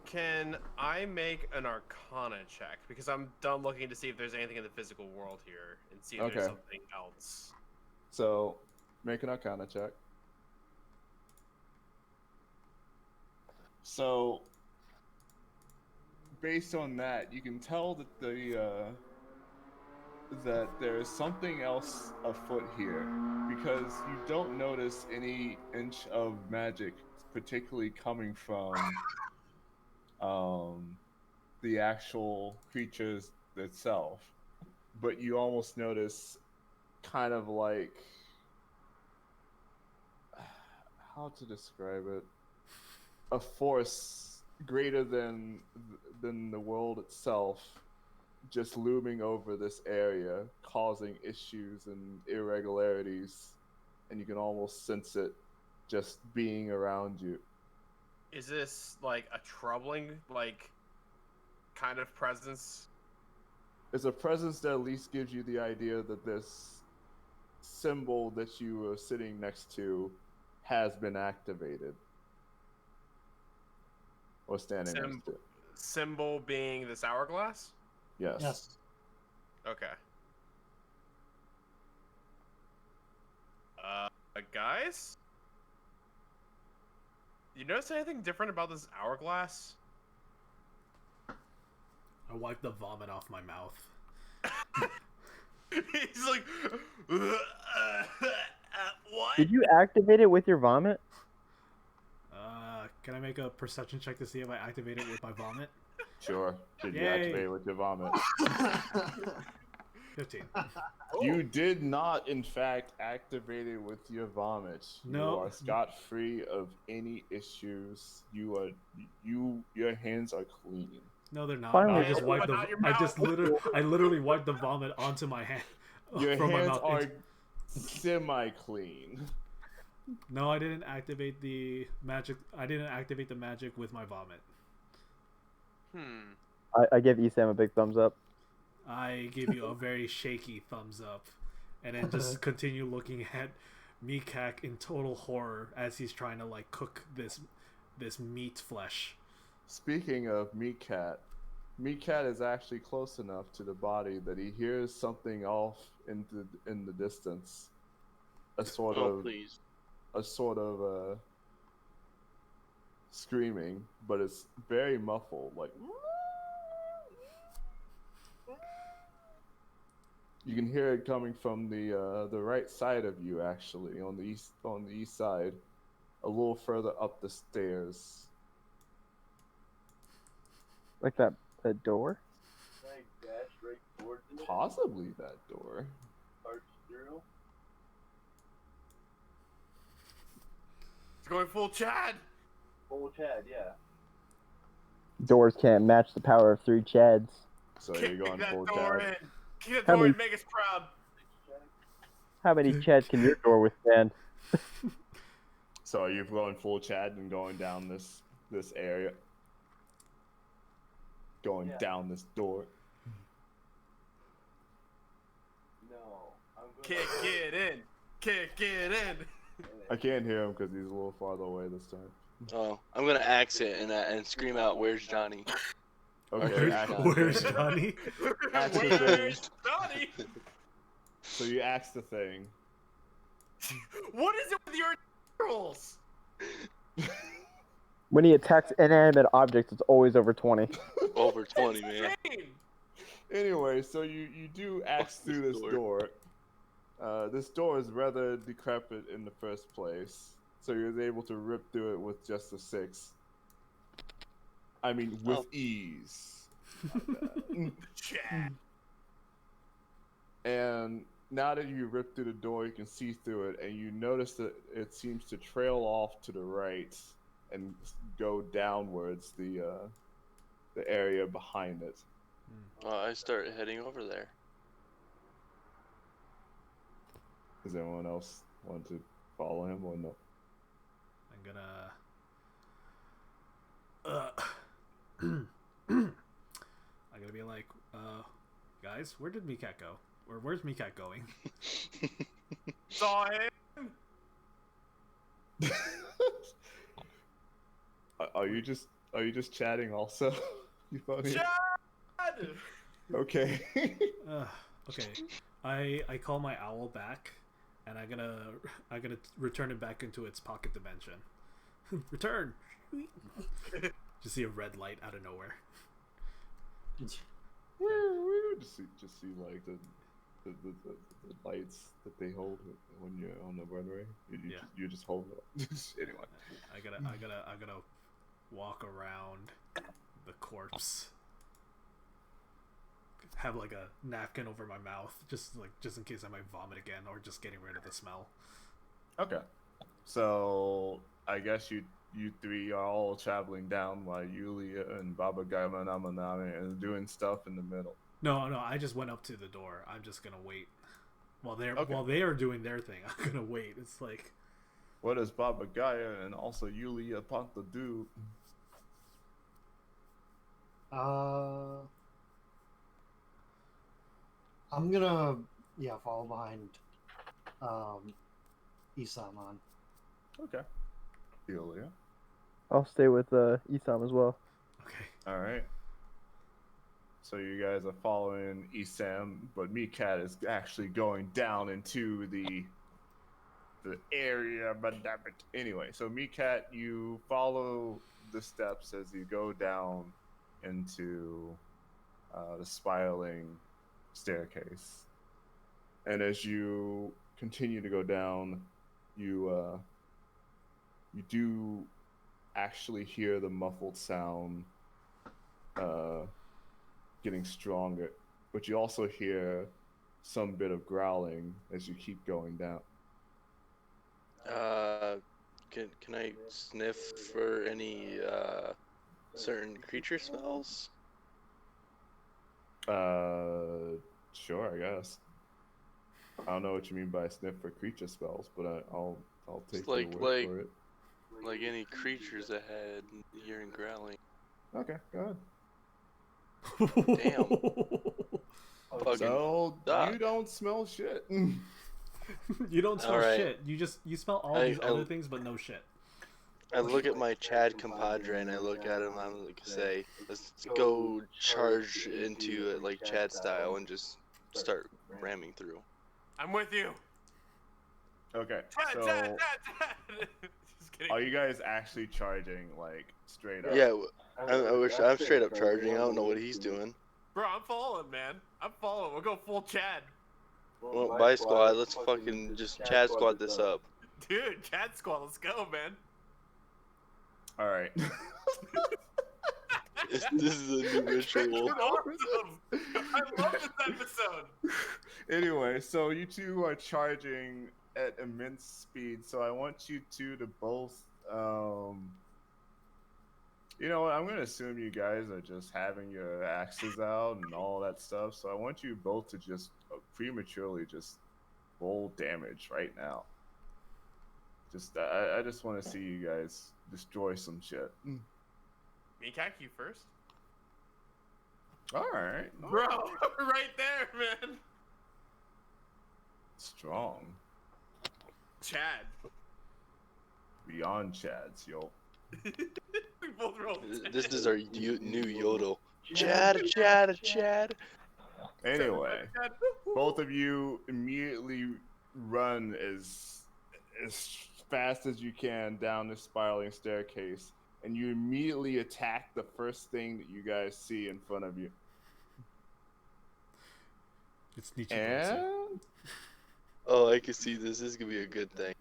Can I make an Arcana check? Because I'm done looking to see if there's anything in the physical world here and see if Okay. there's something else. So, make an Arcana check. So, based on that, you can tell that that there is something else afoot here, because you don't notice any inch of magic, particularly coming from the actual creatures itself, but you almost notice kind of like, how to describe it, a force greater than the world itself just looming over this area, causing issues and irregularities, and you can almost sense it just being around you. Is this like a troubling, like, kind of presence? It's a presence that at least gives you the idea that this symbol that you were sitting next to has been activated. Or standing next to it. Symbol being this hourglass? Yes. Yes. Okay. Guys? You notice anything different about this hourglass? I wipe the vomit off my mouth. He's like, what? Did you activate it with your vomit? Can I make a perception check to see if I activate it with my vomit? Sure. Did you Yay. activate it with your vomit? 15. You did not, in fact, activate it with your vomit. No. You are scot-free of any issues. Your hands are clean. No, they're not. Finally. I just wiped the. Open out your I literally wiped the vomit onto my hand. Your from my hands mouth. are semi-clean. No, I didn't activate the magic. I didn't activate the magic with my vomit. I give Esam a big thumbs up. I gave you a very shaky thumbs up, and then just continue looking at Mikak in total horror as he's trying to like cook this meat flesh. Speaking of Meatcat, Meatcat is actually close enough to the body that he hears something off in the distance. A sort of please. Screaming, but it's very muffled, like you can hear it coming from the right side of you, actually, on the east side, a little further up the stairs. Like that door? Possibly that door. It's going full Chad. Doors can't match the power of 3 Chads. So you're going that full door Chad. in. Kick that How door many- in, make us proud. How many Chads can your door withstand? So you're going full Chad and going down this area, going down this door. Kick it in. Kick it in. I can't hear him because he's a little farther away this time. Oh, I'm gonna axe it and scream out, "Where's Johnny?" Okay, Where's Johnny? Axe the Where's thing. Johnny? So you axe the thing. What is it with your rolls? When he attacks inanimate objects, it's always over 20. Over 20, man. Insane. Anyway, so you do axe Fuck this through this door. door. This door is rather decrepit in the first place, so you're able to rip through it with just a 6. I mean, with Oh. ease. Chad. And now that you rip through the door, you can see through it, and you notice that it seems to trail off to the right and go downwards the area behind it. I start heading over there. Does anyone else want to follow him or no? I'm gonna be like, guys, where did Mikak go? Or where's Mikak going? Saw him. Are you just chatting also? You funny? Chad. Okay. Okay, I call my owl back, and I'm gonna return it back into its pocket dimension. Return. Just see a red light out of nowhere. Just see like the lights that they hold when you're on the runway. You just hold it up. Anyway. I gotta walk around the corpse. Have like a napkin over my mouth, just in case I might vomit again, or just getting rid of the smell. Okay. So I guess you three are all traveling down while Yulia and Baba Gaiman Amanami are doing stuff in the middle. No, I just went up to the door. I'm just gonna wait while Okay. they are doing their thing. I'm gonna wait. It's like, What does Baba Gaia and also Yulia Panta do? I'm gonna follow behind Isam on. Okay. Dealio. I'll stay with Isam as well. Okay. All right. So you guys are following Isam, but Meerkat is actually going down into the area. But anyway, so Meerkat, you follow the steps as you go down into the spiraling staircase, and as you continue to go down, you do actually hear the muffled sound getting stronger, but you also hear some bit of growling as you keep going down. Can I sniff for any certain creature smells? Sure, I guess. I don't know what you mean by sniff for creature spells, but I'll take It's your like- word for it. Like any creatures ahead, hearing growling. Okay, go ahead. Damn. Fucking So suck. you don't smell shit. You don't smell Alright. shit. You smell all I- these I- other things, but no shit. I look at my Chad compadre and I look at him and I'm like, say, let's go charge into it like Chad style and just start ramming through. I'm with you. Okay, Chad, so Chad. Just kidding. are you guys actually charging like straight up? Yeah, I'm straight up charging. I don't know what he's doing. Bro, I'm following, man. I'm following. We'll go full Chad. Well, bye squad. Let's fucking just Chad squad this up. Dude, Chad squad, let's go, man. All right. This is a new ritual. Awesome. I love this episode. Anyway, so you two are charging at immense speed. So I want you two to both. You know what? I'm gonna assume you guys are just having your axes out and all that stuff. So I want you both to just prematurely just roll damage right now. Just I just want to see you guys destroy some shit. Meerkat, you first. All right, Bro, right there, man. strong. Chad. Beyond Chads, yo. We both rolled. This is our new yodel. Chad, Chad, Chad. Anyway, both of you immediately run as fast as you can down this spiraling staircase, and you immediately attack the first thing that you guys see in front of you. It's Nichibotsu. And Oh, I can see this. This is gonna be a good thing.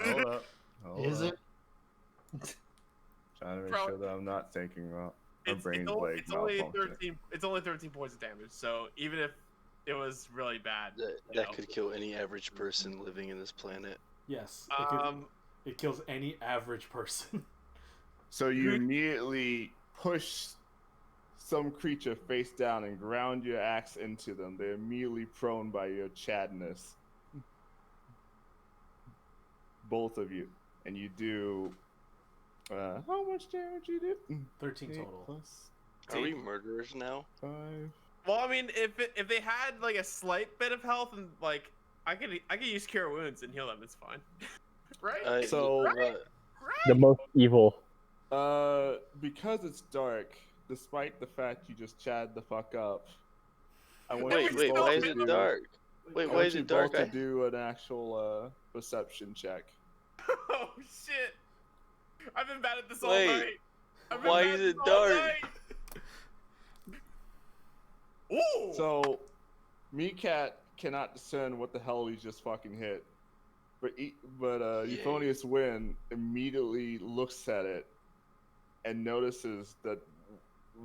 hold up, hold Is up. it? Trying to make Bro, sure that I'm not thinking wrong. My It's, brain's it's, only, like it's only malfunctioning. 13. It's only 13 points of damage. So even if it was really bad, That, you that know. could kill any average person living in this planet. Yes. Um, It kills any average person. So you immediately push some creature face down and ground your axe into them. They're immediately prone by your chadness. Both of you. And you do... how much damage you did? 13 8 total. plus Are we murderers now? 5. well, I mean, if they had like a slight bit of health and like I could use cure wounds and heal them. It's fine, right? So- right? The most evil. Because it's dark, despite the fact you just chad the fuck up, I want Wait, you wait, both why to is it do- dark? I Wait, why want is you it dark? both to do an actual perception check. Oh shit! I've been bad at this all Wait, night. I've been why bad is at it this all dark? night. Ooh! So, Meerkat cannot discern what the hell he just fucking hit, but Yay. Euphonious Wind immediately looks at it and notices that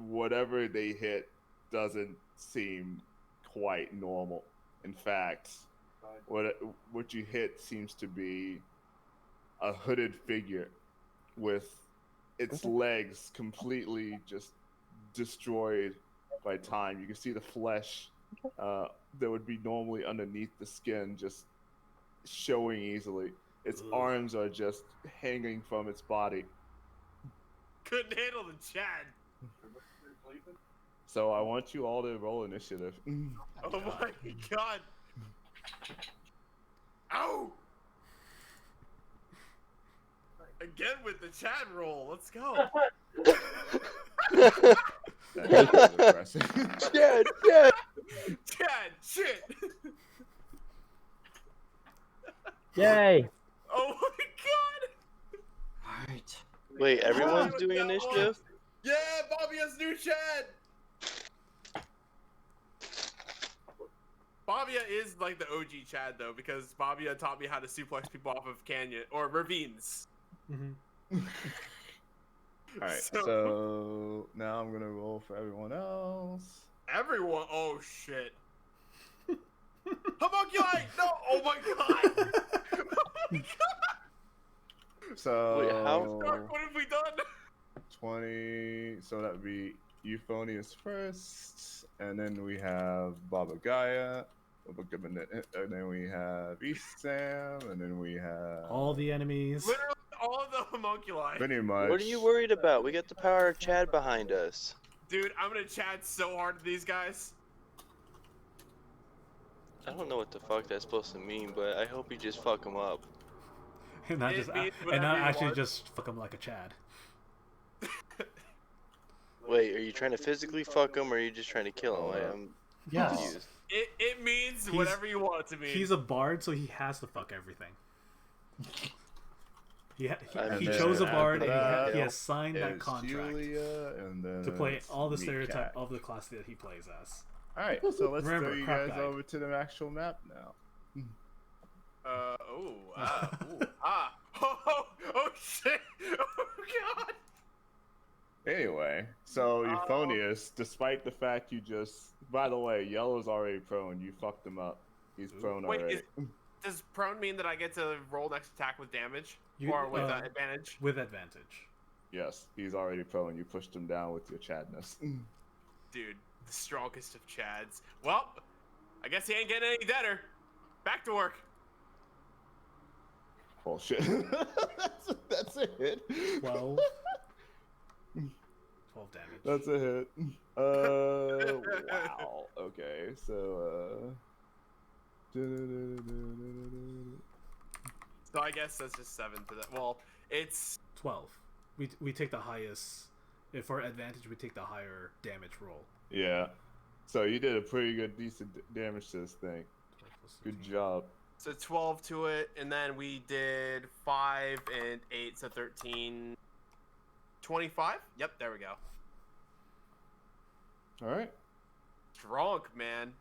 whatever they hit doesn't seem quite normal. In fact, what you hit seems to be a hooded figure with its legs completely just destroyed by time. You can see the flesh that would be normally underneath the skin just showing easily. Its Ugh. arms are just hanging from its body. Couldn't handle the Chad. So I want you all to roll initiative. Oh my god. Ow! Again with the chat roll. Let's go. That was aggressive. Chad. Chad, shit. Yay! Oh my god. Alright. Wait, everyone's Oh, doing that initiative? was- Yeah, Bobby has new Chad. Bobia is like the OG Chad though, because Bobia taught me how to suplex people off of canyon or ravines. Mm-hmm. Alright, So- so now I'm gonna roll for everyone else. Everyone, oh shit. Homunculi! No! Oh my god! Oh my god! So Wait, how- Stark, what have we done? 20. So that would be Euphonius first, and then we have Baba Gaia, and then we have East Sam, and then we have All the enemies. Literally all of the homunculi. pretty much. What are you worried about? We got the power of Chad behind us. Dude, I'm gonna Chad so hard at these guys. I don't know what the fuck that's supposed to mean, but I hope you just fuck him up. And not It just means and not whatever you actually want. just fuck him like a Chad. Wait, are you trying to physically fuck him, or are you just trying to kill him? I'm Yes. confused. It means He's- whatever you want it to mean. He's a bard, so he has to fuck everything. He And he then chose a after bard, and that he has signed that Is contract Julia, and then to play it's all the me, stereotype Cat. of the class that he plays as. Alright, so let's Remember, throw you crap guys guy. over to the actual map now. Oh shit! Oh god! Anyway, so Euphonius, despite the fact you just, by the way, Yellow's already prone. You fucked him up. He's prone Wait, already. Does prone mean that I get to roll next attack with damage You- or with uh, advantage? With advantage. Yes, he's already prone. You pushed him down with your Chadness. Dude, the strongest of Chads. Well, I guess he ain't getting any deader. Back to work. Bullshit. that's a hit. 12. 12 damage. That's a hit. Wow. Okay, so So I guess that's just 7 to that. Well, it's 12. We take the highest. If for advantage, we take the higher damage roll. yeah. So you did a pretty good, decent damage to this thing. 12 plus Good 15. job. so 12 to it, and then we did 5 and 8, so 13. 25? Yep, there we go. All right. Drunk, man.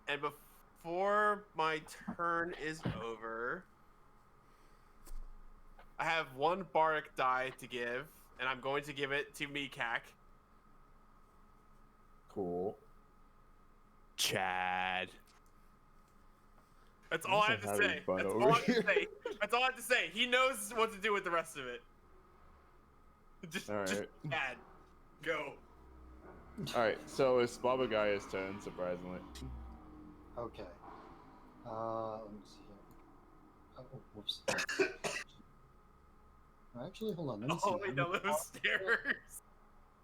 And before my turn is over, I have one Bardic die to give, and I'm going to give it to Meekak. Cool. Chad. That's all I have to having say. fun That's over all I have here. to say. That's all I have to say. He knows what to do with the rest of it. Just All right. Chad. Go. All right. So it's Baba Gaia's turn, surprisingly. Okay. Let me see here. Oh, whoops. Actually, hold on. Let me see. All the way down those stairs.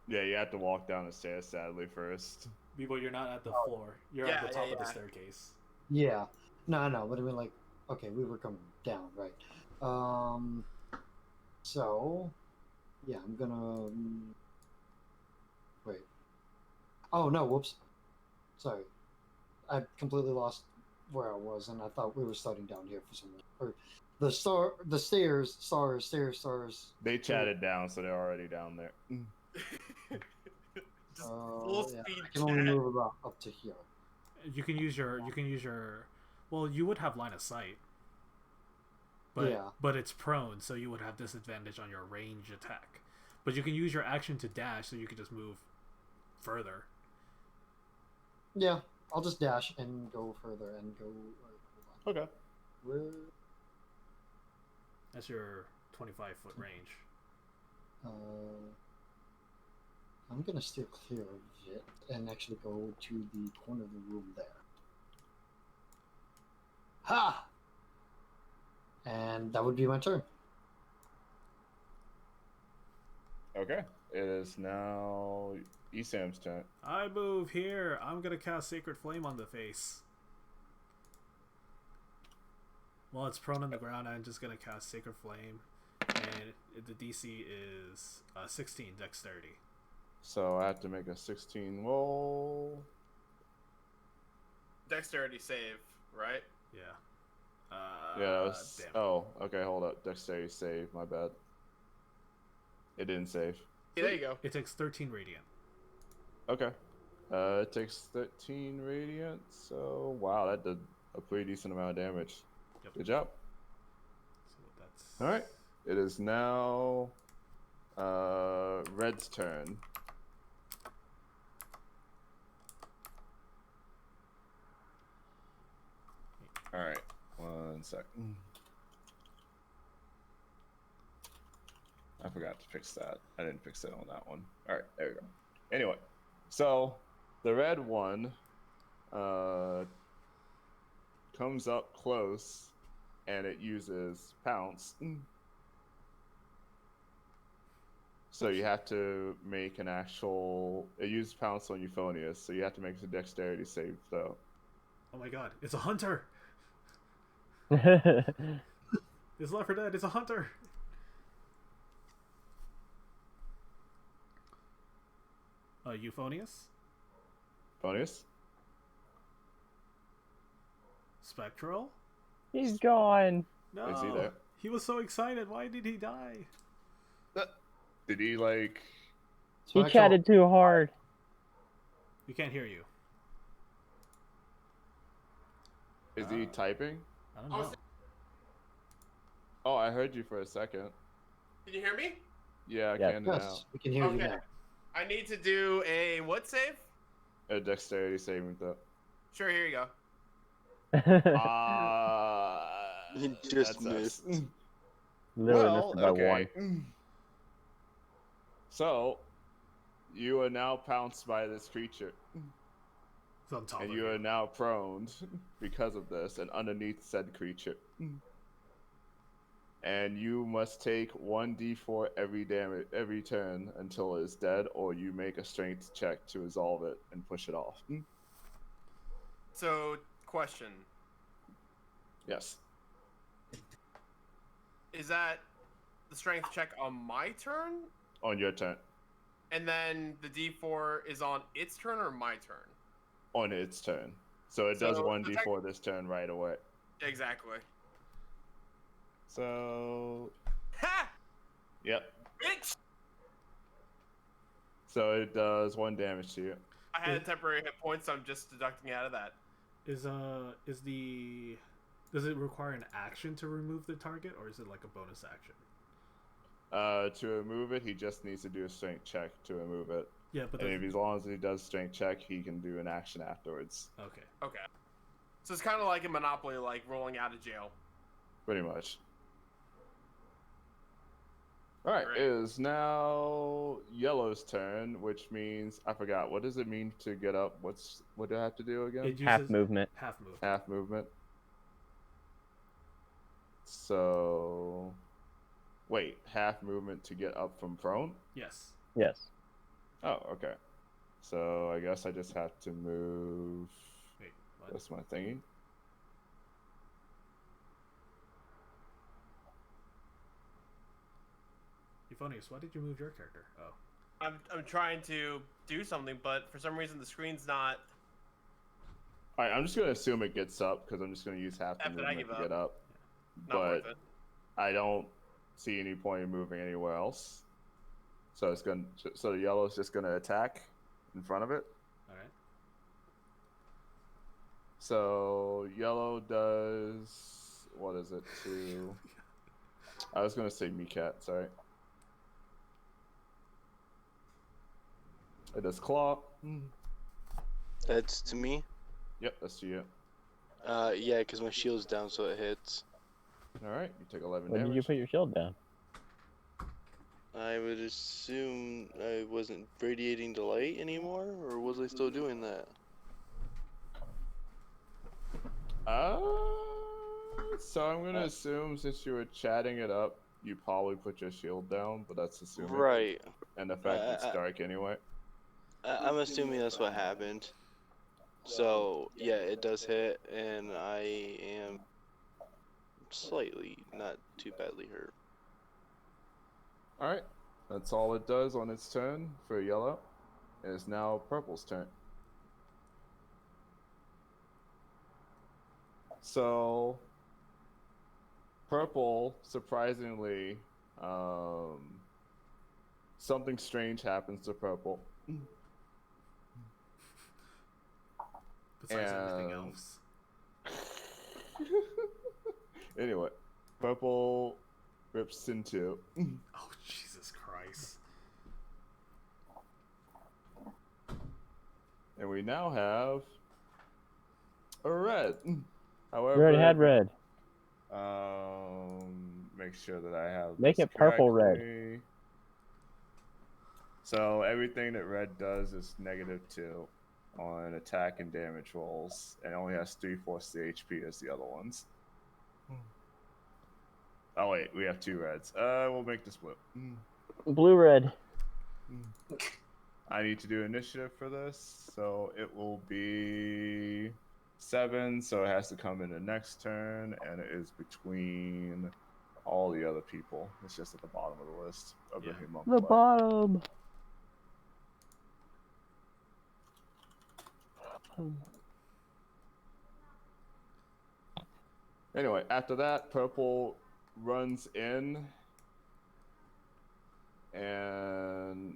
Yeah, you have to walk down the stairs, sadly, first. Bebo, you're not at the floor. You're Yeah, at the top yeah, of the yeah. staircase. Yeah. No, but I mean, like, okay, we were coming down, right? So, yeah, I'm gonna. Wait. Oh, no, whoops. Sorry. I completely lost where I was, and I thought we were starting down here for some reason. Or the stairs. They chatted down, so they're already down there. Just full Yeah, speed I can only Chad. move about up to here. You can use your. Well, you would have line of sight. But Yeah. but it's prone, so you would have disadvantage on your range attack. But you can use your action to dash, so you can just move further. Yeah, I'll just dash and go further and go. Hold on. Okay. Where? That's your 25-foot range. I'm gonna steer clear of it and actually go to the corner of the room there. Ha! And that would be my turn. Okay. It is now Esam's turn. I move here. I'm gonna cast Sacred Flame on the face. While it's prone on the ground, I'm just gonna cast Sacred Flame, and the DC is 16 Dexterity. So I have to make a 16 roll. Dexterity save, right? Yeah. Yeah, that was... Damn. Oh, okay, hold up. Dexterity save, my bad. It didn't save. Yeah, there you go. It takes 13 Radiant. Okay. It takes 13 radiant, so wow, that did a pretty decent amount of damage. Yep. Good job. So that's Alright. It is now Red's turn. Alright, one sec. I forgot to fix that. I didn't fix it on that one. Alright, there we go. Anyway, so the red one comes up close and it uses Pounce. So you have to make an actual... It uses Pounce on Euphonious, so you have to make a dexterity save, though. Oh my god, it's a hunter! That's It's Left 4 Dead, it's a hunter! Euphonious? Euphonious? Spectral? He's gone. No! Is he there? He was so excited, why did he die? Did he, like... He chatted too hard. We can't hear you. Is he typing? I don't know. Oh, I heard you for a second. Can you hear me? Yeah, I Yeah. can now. Yes, we can hear you Okay. now. I need to do a what save? A dexterity saving throw. Sure, here you go. You just that sucks. missed. Literally missed it by one. So, you are now pounced by this creature, It's on top and of you you. are now prone because of this, and underneath said creature. And you must take 1d4 every turn until it is dead, or you make a strength check to resolve it and push it off. So, question: Yes. is that the strength check on my turn, On your turn. and then the D4 is on its turn or my turn? On its turn. So it does So, 1d4 this turn right away. Exactly. So, Ha! yep. Bitch! So it does 1 damage to you. I had a temporary hit point, so I'm just deducting out of that. Does it require an action to remove the target, or is it like a bonus action? To remove it, he just needs to do a strength check to remove it. Yeah, but And if as long as he does strength check, he can do an action afterwards. okay. Okay. So it's kind of like a Monopoly, like rolling out of jail. Pretty much. Alright, Great. it is now Yellow's turn, which means I forgot. What does it mean to get up? What do I have to do again? It uses Half movement. Half move. Half movement. So wait, half movement to get up from prone? Yes. Yes. Oh, okay. So I guess I just have to move. Wait. What? That's my thingy. Euphonious, why did you move your character? Oh. I'm trying to do something, but for some reason the screen's not. Alright, I'm just gonna assume it gets up because I'm just gonna use half the After I movement give to get up. Not worth But it. I don't see any point in moving anywhere else. So the yellow's just gonna attack in front of it. All right. So yellow does what is it to? I was gonna say Meerkat, sorry. It does claw. That's to me. Yep, that's to you. Yeah, because my shield's down, so it hits. All right, you take 11 When damage. did you put your shield down? I would assume I wasn't radiating the light anymore, or was I still doing that? So I'm gonna assume since you were chatting it up, you probably put your shield down, but that's assuming. Right. And the fact it's dark anyway. I'm assuming that's what happened. So, yeah, it does hit, and I am slightly, not too badly hurt. All right, that's all it does on its turn for yellow. It is now purple's turn. So, purple, surprisingly, something strange happens to purple. Besides everything And- else. Anyway, purple rips in two. Oh, Jesus Christ. And we now have a red. You However, already had red. Make sure that I have Make this it purple red. correctly. So everything that red does is -2 on attack and damage rolls, and only has 3/4 the HP as the other ones. Oh wait, we have 2 reds. We'll make this blue. Blue red. I need to do initiative for this, so it will be 7, so it has to come in the next turn, and it is between all the other people. It's just at the bottom of the list of Yeah. the The homunculi. bottom. Anyway, after that, purple runs in, and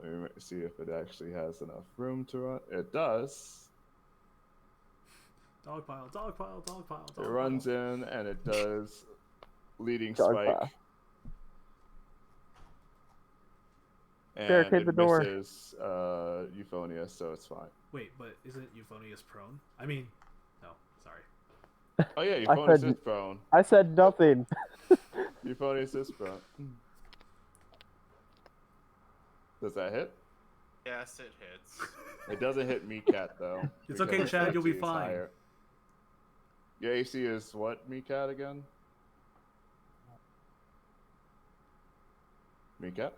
let me see if it actually has enough room to run. It does. Dogpile, dogpile, dogpile, dogpile. It runs in, and it does leading Dog spike. pile. And Barricade it the door. misses Euphonious, so it's fine. Wait, but isn't Euphonious prone? I mean, no, sorry. Oh yeah, I Euphonious said- is prone. I said nothing. Euphonious is prone. Does that hit? Yes, it hits. It doesn't hit Meerkat though. It's because okay, its Chad, you'll be AC is fine. higher. Your AC is what, Meerkat again? Meerkat?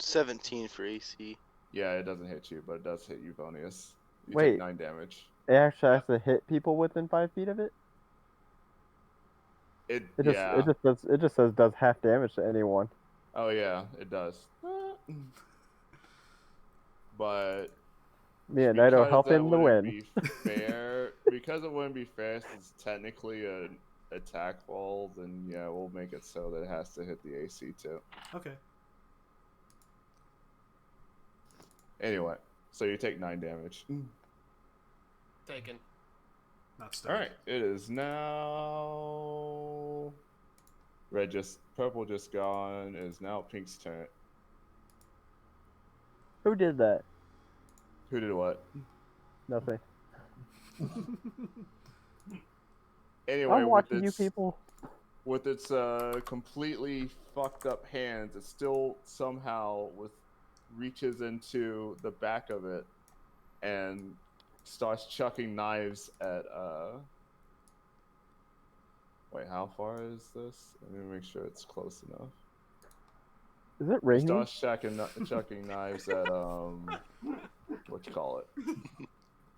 17 for AC. Yeah, it doesn't hit you, but it does hit Euphonious. You Wait. take 9 damage. It actually has to hit people within 5 feet of it. It It just yeah. it just says does half damage to anyone. Oh yeah, it does. But Me and Naito because helping that the wouldn't win. be fair, because it wouldn't be fair since it's technically an attack roll, then yeah, we'll make it so that it has to hit the AC too. Okay. Anyway, so you take 9 damage. Taken. Not stunned. Alright, it is now purple just gone. It is now pink's turn. Who did that? Who did what? Nothing. Anyway, I'm with watching you its, people. with its completely fucked up hands, it still somehow reaches into the back of it and starts chucking knives at wait, how far is this? Let me make sure it's close enough. Is it He raining? starts chucking knives at what you call it?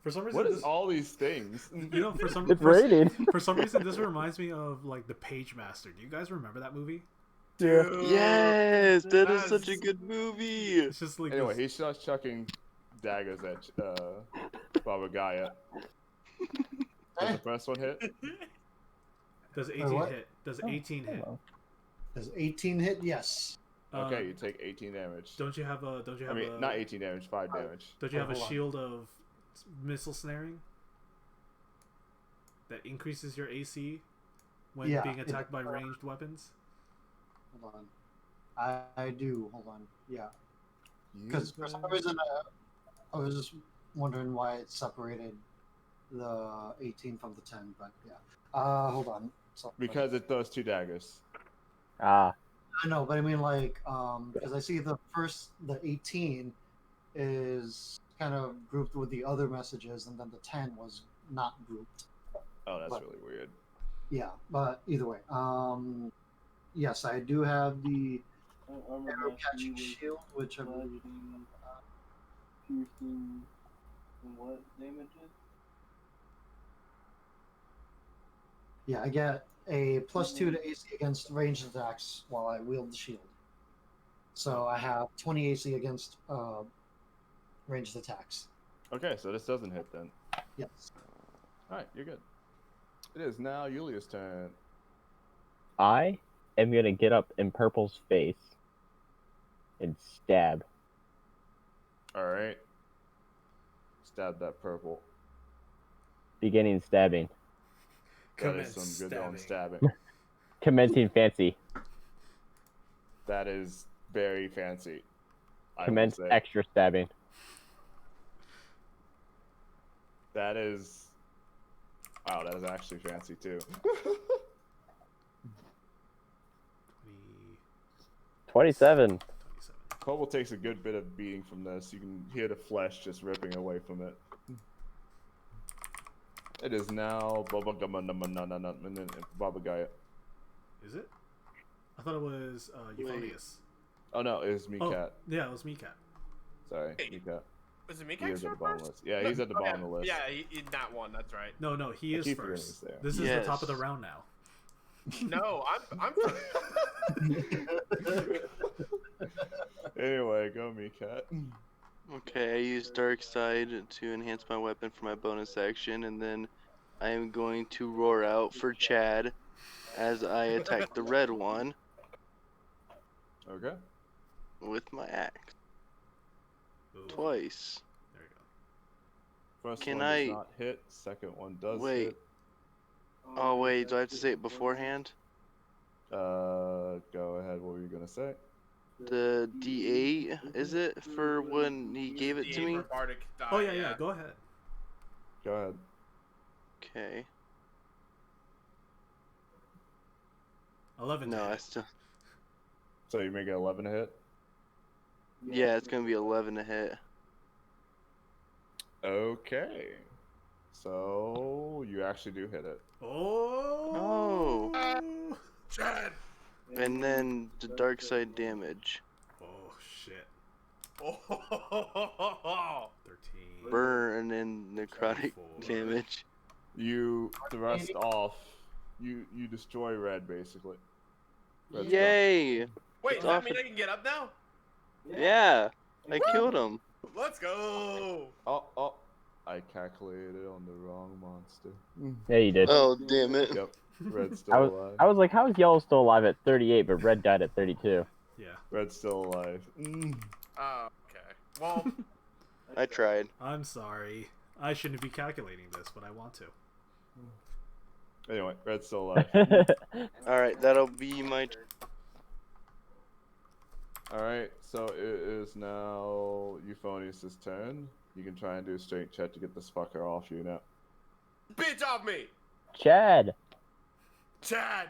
For some reason, What is this, all these things? you know, for some It's for, raining. for some reason, this reminds me of like the Page Master. Do you guys remember that movie? Yeah. Yes, that is Yes. such a good movie. It's just like Anyway, this- he starts chucking daggers at Baba Gaia. Does the first one hit? does 18 what? hit? Does Oh, 18 hit? hello. Does 18 hit? Yes. Okay, you take 18 damage. Don't you have a? Don't you I have mean, a? not 18 damage, 5 damage. Don't you have a Hold on. shield of missile snaring that increases your AC when Yeah, being it- attacked by ranged weapons? Hold on. I do. Hold on. Yeah. Because for some guys- reason I was just wondering why it separated the 18 from the 10, but yeah. Hold on. So, Because it does 2 daggers. Ah, I know, but I mean like because I see the 18 is kind of grouped with the other messages, and then the 10 was not grouped. Oh, that's But- really weird. Yeah, but either way, yes, I do have the arrow catching shield, which I believe Yeah, I get a +2 to AC against ranged attacks while I wield the shield. So I have 20 AC against ranged attacks. Okay, so this doesn't hit then. Yes. All right, you're good. It is now Yulia's turn. I am gonna get up in Purple's face and stab. All right. Stab that purple. Beginning stabbing. That is Commence some good on stabbing. stabbing. Commencing fancy. That is very fancy. I will Commence say. extra stabbing. That is. Wow, that is actually fancy too. 27. 27. Purple takes a good bit of beating from this. You can hear the flesh just ripping away from it. It is now Baba Gaia. Is it? I thought it was Euphonius. Oh no, it is Meerkat. Yeah, it was Meerkat. Sorry, Hey. Meerkat. Was it He Mika is at the first? bottom of the list. Yeah, he's at the Oh, bottom of the list. Yeah, he not one. That's right. No, he is keep forgetting first. he's there. This is the top of the Yes. round now. No, I'm. Anyway, go Meerkat. Okay, I use Dark Side to enhance my weapon for my bonus action, and then I am going to roar out for Chad as I attack the red one Okay. with my axe Ooh, twice. There you go. First Can one I- does not hit. Second one does Wait. hit. Oh wait, do I have to say it beforehand? Go ahead. What were you gonna say? The D8 is it for when he gave it to me? Bardic die, Oh yeah, go ahead. Go ahead. Okay. 11. No, to I hit. still. So you make it 11 to hit. Yeah, it's gonna be 11 to hit. Okay. So you actually do hit it. Oh. Chad. And then the dark side damage. Oh shit. Oh. 13. Burn and necrotic 24. damage. You thrust off. You destroy red basically. Red's gone. Yay! Wait, It's does that off mean it. I can get up now? Yeah! I killed him. Let's go. Oh! I calculated on the wrong monster. Yeah, you did. Oh, damn it. Yep. Red's I still was, alive. I was like, how is Yellow still alive at 38, but Red died at 32? Yeah. Red's still alive. Oh, okay. Well, I tried. I'm sorry. I shouldn't be calculating this, but I want to. Anyway, Red's still alive. Alright, that'll be my turn. Alright, so it is now Euphonius' turn. You can try and do a strength check to get this fucker off you now. bitch off me, Chad! Chad.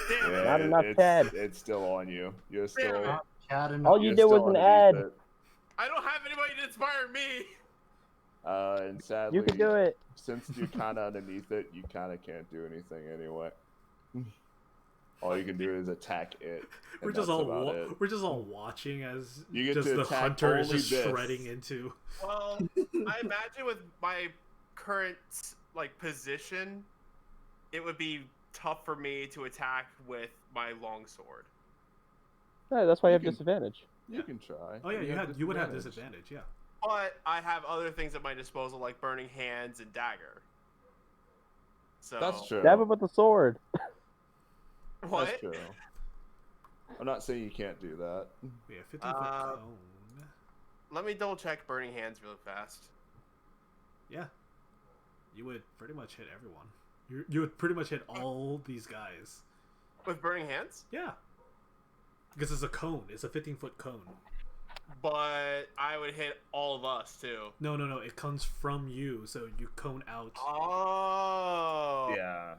Damn it. Not enough it's, Chad. It's still on you. You're still. it. Chad and All you you're did was still an underneath ad. it. I don't have anybody to inspire me. And sadly, You can do it. since you're kind of underneath it, you kind of can't do anything anyway. All you can do is attack it. and We're just that's all about it. we're just all watching as You get just to the attack hunter is only just this. shredding into. Well, I imagine with my current like position, it would be tough for me to attack with my longsword. Yeah, that's why you have You can- disadvantage. You can try. Oh yeah, have you would have disadvantage. Yeah. But I have other things at my disposal like burning hands and dagger. So That's true. Stab him with the sword. What? That's true. I'm not saying you can't do that. We have 15 foot Uh, cone. Let me double check burning hands really fast. Yeah. You would pretty much hit everyone. You would pretty much hit all these guys. With burning hands? Yeah. Because it's a cone. It's a 15-foot cone. But I would hit all of us too. No. It comes from you, so you cone out. Oh. Yeah.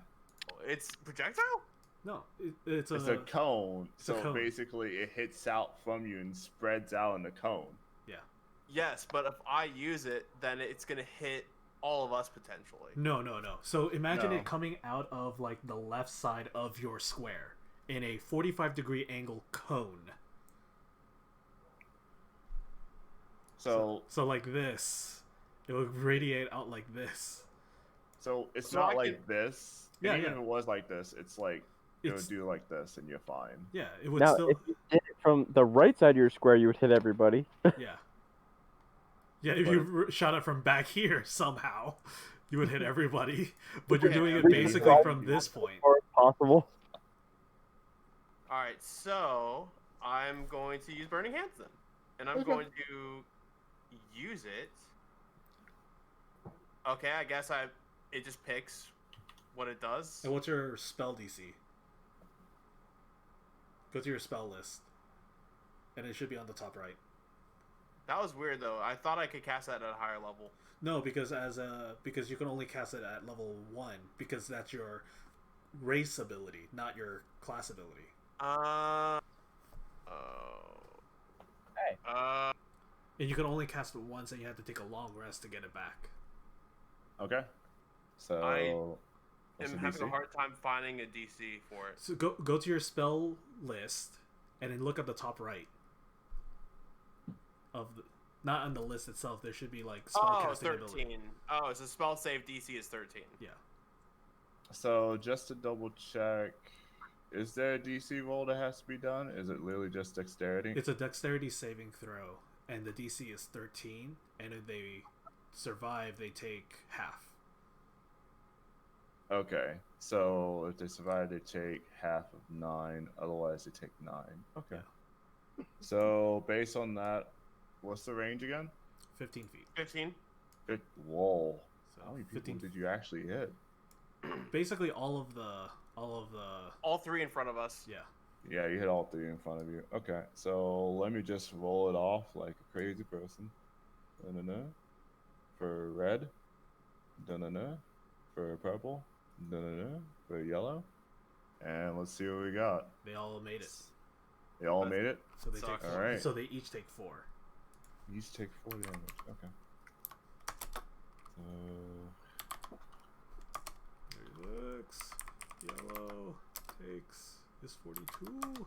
It's projectile? No, it's It's a cone. it's a So cone. basically, it hits out from you and spreads out in the cone. Yes, but if I use it, then it's gonna hit all of us potentially. No. So imagine No. it coming out of like the left side of your square in a 45-degree angle cone. So So like this. It would radiate out like this. it's So not I like this. Yeah, even yeah. if it was like this, it's like it would It's do like this, and you're fine. yeah. It would Now, still if you did it from the right side of your square, you would hit everybody. yeah. Yeah, if But you shot it from back here somehow, you would hit everybody. But you're Yeah, doing it we basically have- from this point. Or if possible. All right, so I'm going to use Burning Hands then, and I'm Okay. going to use it. Okay, I guess it just picks what it does. And what's your spell DC? Go to your spell list, and it should be on the top right. That was weird though. I thought I could cast that at a higher level. No, because because you can only cast it at level 1 because that's your race ability, not your class ability. Oh. Hey. And you can only cast it once, and you have to take a long rest to get it back. Okay. So what's I'm the having a DC? hard time finding a DC for it. So go to your spell list, and then look at the top right of the, not on the list itself. There should be like spell Oh, casting 13. ability. Oh, so spell save DC is 13. Yeah. So just to double check, is there a DC roll that has to be done? Is it literally just dexterity? It's a dexterity saving throw, and the DC is 13. And if they survive, they take half. Okay. So if they survive, they take half of 9. Otherwise, they take 9. Okay. So based on that, what's the range again? 15 feet. 15. Whoa. So How many people 15. did you actually hit? Basically, all of the All three in front of us. yeah. Yeah, you hit all 3 in front of you. Okay, so let me just roll it off like a crazy person. Da-na-na. For red. Da-na-na. For purple. Da-na-na. For yellow. And let's see what we got. They all made it. They all made it? So they take Sucks. 4. Alright. So they each take 4. You each take 4 damage. Okay. So There he looks. Yellow takes is 42. And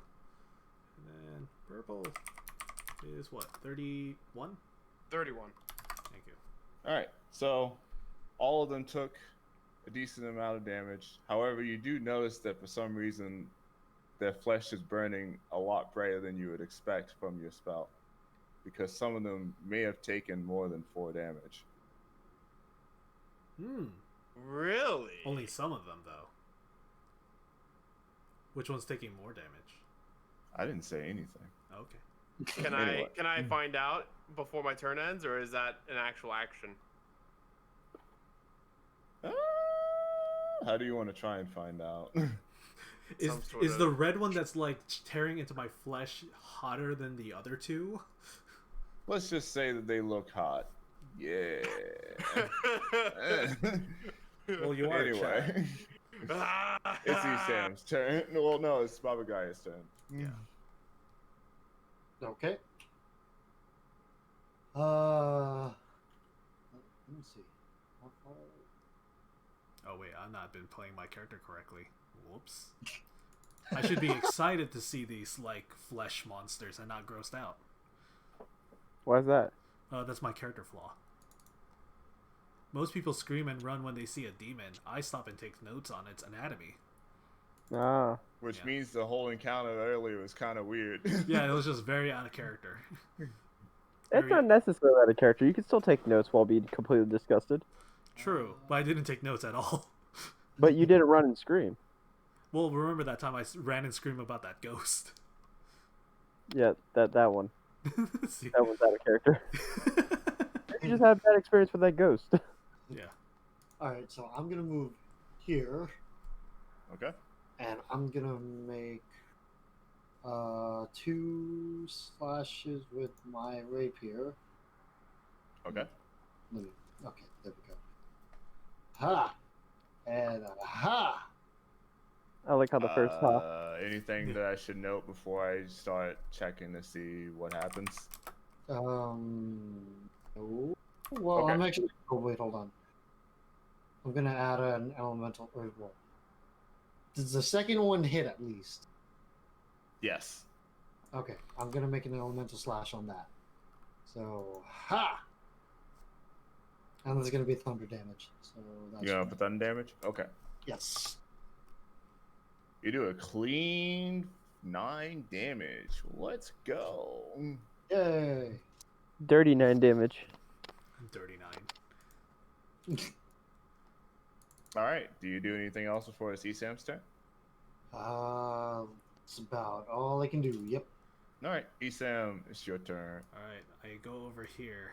then purple is what? 31? 31. Thank you. Alright, so all of them took a decent amount of damage. However, you do notice that for some reason their flesh is burning a lot brighter than you would expect from your spell. Because some of them may have taken more than 4 damage. Really? Only some of them, though. Which one's taking more damage? I didn't say anything. Okay. Anyway. Can I find out before my turn ends, or is that an actual action? How do you want to try and find out? Is, Some sort is the of- red one that's like tearing into my flesh hotter than the other two? Let's just say that they look hot. Yeah. Well, you are Anyway, it's Sam's turn. Well, no, it's Baba Gaia's turn. Yeah. Okay. Let me see. How far? Oh wait, I've not been playing my character correctly. Whoops. I should be excited to see these like flesh monsters and not grossed out. Why is that? That's my character flaw. Most people scream and run when they see a demon. I stop and take notes on its anatomy. Ah. Which Yeah. means the whole encounter earlier was kind of weird. Yeah, it was just very out of character. It's Very- not necessarily out of character. You can still take notes while being completely disgusted. True, but I didn't take notes at all. But you didn't run and scream. Well, remember that time I ran and screamed about that ghost? Yeah, that one. See? That was out of character. You just had a bad experience with that ghost. Yeah. Alright, so I'm gonna move here, Okay. and I'm gonna make 2 slashes with my rapier. Okay. Okay, there we go. Ha! And ha! I like how the first half. Anything that I should note before I start checking to see what happens? No. Well, Okay. I'm actually. Oh wait, hold on. I'm gonna add an elemental. Or well, does the second one hit at least? Yes. Okay, I'm gonna make an elemental slash on that. So ha! And there's gonna be thunder damage. So that's You gonna put thunder damage? Okay. yes. You do a clean 9 damage. Let's go. Yay! Dirty 9 damage. 39. All right. Do you do anything else before it's Esam's turn? It's about all I can do. Yep. All right, Esam, it's your turn. Alright, I go over here.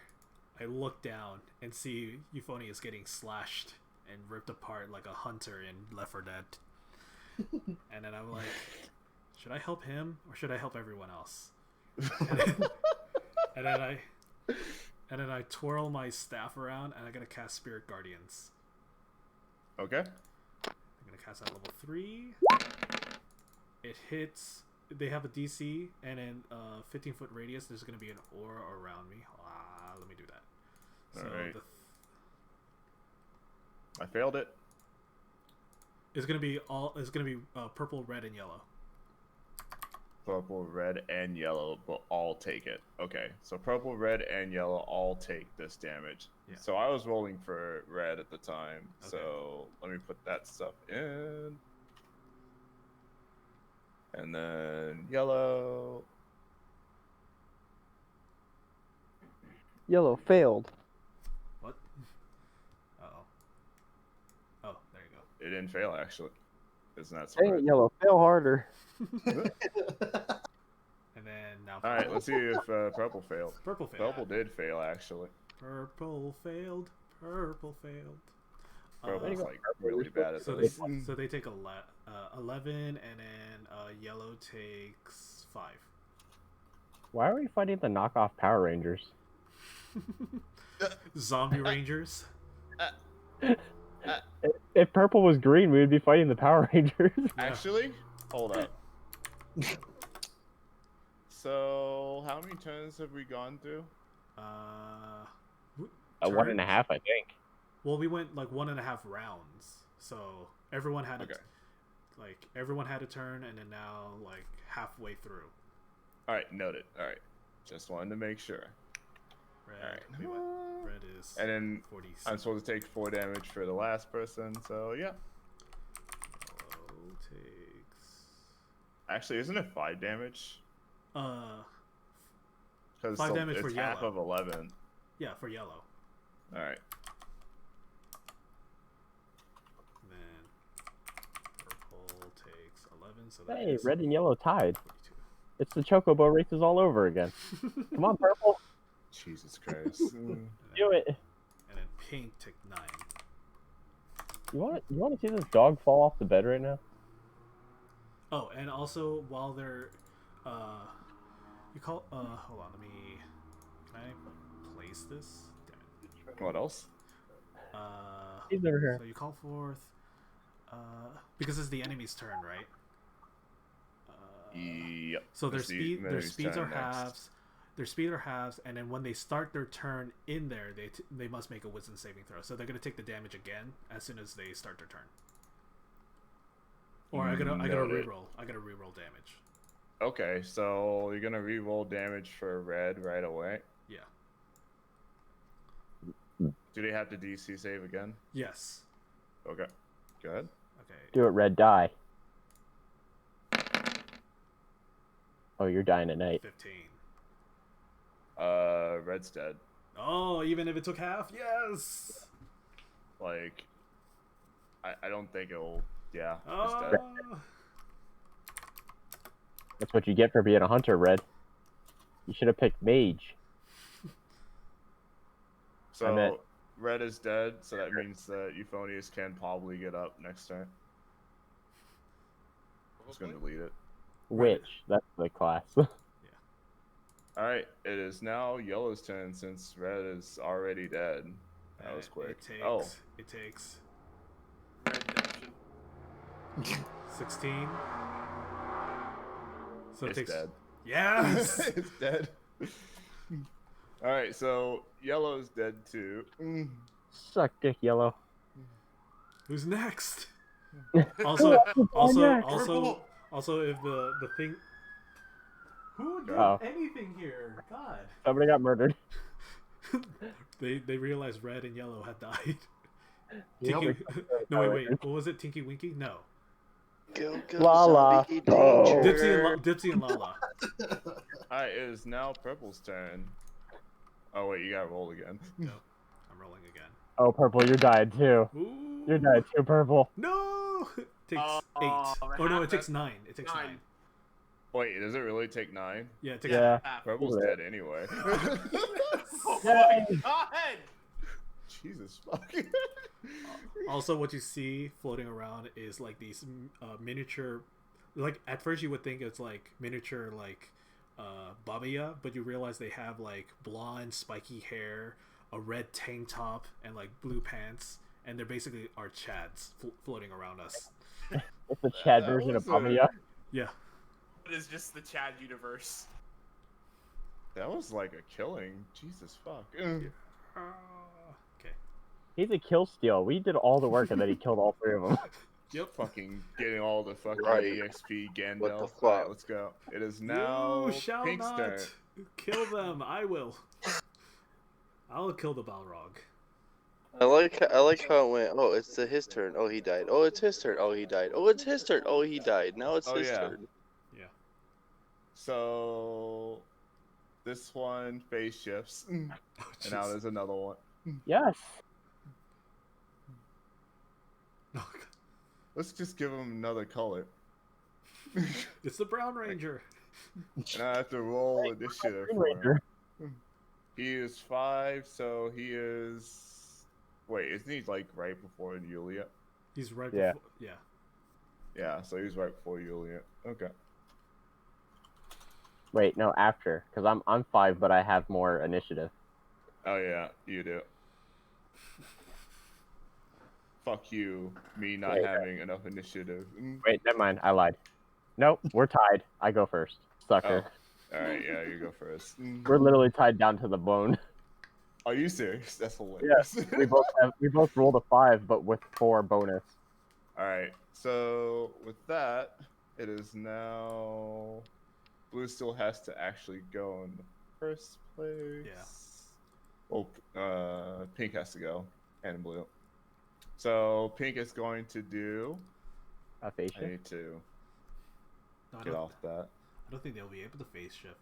I look down and see Euphonius getting slashed and ripped apart like a hunter in Left 4 Dead. And then I'm like, should I help him or should I help everyone else? And then I twirl my staff around and I gotta cast Spirit Guardians. Okay. I'm gonna cast at level 3. It hits. They have a DC and in 15-foot radius. There's gonna be an aura around me. Let me do that. So Alright. I failed it. it's gonna be purple, red, and yellow. Purple, red, and yellow, but all take it. Okay, so purple, red, and yellow all take this damage. Yeah. So I was rolling for red at the time. Okay. So let me put that stuff in. And then yellow. Yellow failed. What? Uh-oh. Oh, there you go. It didn't fail, actually. Isn't that Dang so it, yellow, fail harder. And then now. All right, let's see if purple failed. Purple failed. Purple did fail, actually. Purple failed. Purple failed. Purple's go. like really bad at So this. they take 11, and then yellow takes 5. Why are we fighting the knockoff Power Rangers? Zombie Rangers. If purple was green, we would be fighting the Power Rangers. Actually, hold up. So, how many turns have we gone through? One and a half, I think. Well, we went like 1.5 rounds, so everyone had Okay. everyone had a turn, and then now like halfway through. All right, noted. All right, just wanted to make sure. Red, Alright. we went, red is And then 40. I'm supposed to take 4 damage for the last person, so yeah. Yellow takes Actually, isn't it 5 damage? Because 5 damage for it's half yellow. of 11. Yeah, for yellow. All right. Then purple takes 11, so that Hey, is red and yellow tied. 42. It's the Chocobo races all over again. Come on, purple. Jesus Christ. Do it. And then pink took 9. You want to see this dog fall off the bed right now? Oh, and also while they're hold on, can I place this? Damn it. What else? He's over here. So you call forth because it's the enemy's turn, right? Yep. So their It's the speeds enemy's are turn next. halves. Their speed are halves, and then when they start their turn in there, they must make a wisdom saving throw. So they're gonna take the damage again as soon as they start their turn. Or I gotta Noted. reroll. I gotta reroll damage. Okay, so you're gonna re-roll damage for red right away. Yeah. Do they have to DC save again? Yes. Okay. Good. Okay. Do it, red, die. Oh, you're dying at night. 15. Red's dead. Oh, even if it took half, yes. Like, I don't think it'll. Yeah. It's Oh. dead. That's what you get for being a hunter, red. You should have picked mage. So meant- red is dead, so that means that Euphonius can probably get up next turn. I'm just gonna delete it. Witch. That's the class. All right, it is now yellow's turn since red is already dead. That And was quick. It takes, Oh, It takes Redemption. 16. So it it's takes. dead. Yes. It's dead. All right, so yellow's dead too. Suck dick, yellow. Who's next? Also, also, next? also, if the thing. Who did Oh. anything here? God. Somebody got murdered. They realized red and yellow had died. Yep. Tinky, no wait. What was it? Tinky Winky? No. Go, go, Lala. zombie Oh. danger. Dipsy and Lala. Alright, it is now Purple's turn. Oh wait, you gotta roll again. Yep. I'm rolling again. Oh, Purple, you're dying too. Ooh. You're dying too, Purple. No. It takes Oh, 8. half Oh no, it takes that's 9. It takes 9. 9. Wait, does it really take 9? Yeah, it takes Yeah. Half. Purple's Yeah. dead anyway. Oh Yay. my god! Jesus fuck. Also, what you see floating around is like these miniature. Like at first, you would think it's like miniature, like Babia, but you realize they have like blonde, spiky hair, a red tank top, and like blue pants, and they're basically our Chads floating around us. It's the Chad That version of was a- Pamia. Yeah. It is just the Chad universe. That was like a killing. Jesus fuck. Okay. He's a kill steal. We did all the work and then he killed all 3 of them. Yep. Fucking getting all the fucking Right. EXP Gandalf. What the fuck? Alright, let's go. It is now You shall Pink's not turn. kill them. I will. I'll kill the Balrog. I like how it went. Oh, it's his turn. Oh, he died. Oh, it's his turn. Oh, he died. Oh, it's his turn. Oh, he died. Now it's Oh, his yeah. turn. So this one phase shifts. And Oh, now jeez. there's another one. Yes. Oh, God. Let's just give him another color. It's the Brown Ranger. And I have to roll initiative Green for him. Ranger. He is 5, so he is. Wait, isn't he like right before Yulia? He's right Yeah. before. Yeah. Yeah, so he's right before Yulia. Okay. Wait, no, after. Because I'm 5, but I have more initiative. Oh yeah, you do. Fuck you, me not Wait. having enough initiative. Wait, never mind. I lied. Nope, we're tied. I go first. Sucker. Oh. Alright, yeah, you go first. We're literally tied down to the bone. Are you serious? That's hilarious. We both rolled a 5, but with 4 bonus. Alright, so with that, it is now. Blue still has to actually go in the first place. Yeah. Well, Pink has to go, and Blue. So Pink is going to do. A face I shift. need to No, I get don't, off that. I don't think they'll be able to phase shift.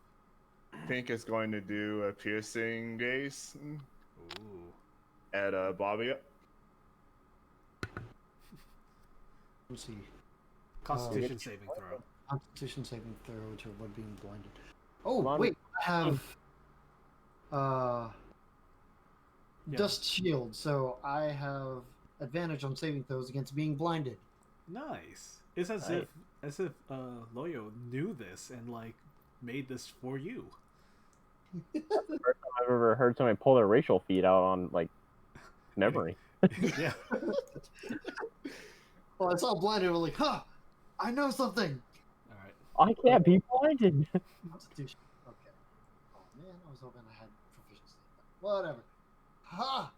Pink is going to do a piercing gaze Ooh. at Bobby. Let's see. Constitution saving throw. Constitution saving throw to avoid being blinded. Oh Come on. wait, I have Yeah. dust shield, so I have advantage on saving throws against being blinded. Nice. It's as Right. if Loyo knew this and like made this for you. First time I've ever heard somebody pull their racial feed out on, like, memory. Yeah. Well, I saw blinded. I was like, huh, I know something. All right. I can't be blinded. Constitution. Okay. Oh man, I was hoping I had proficiency. Whatever. Ha.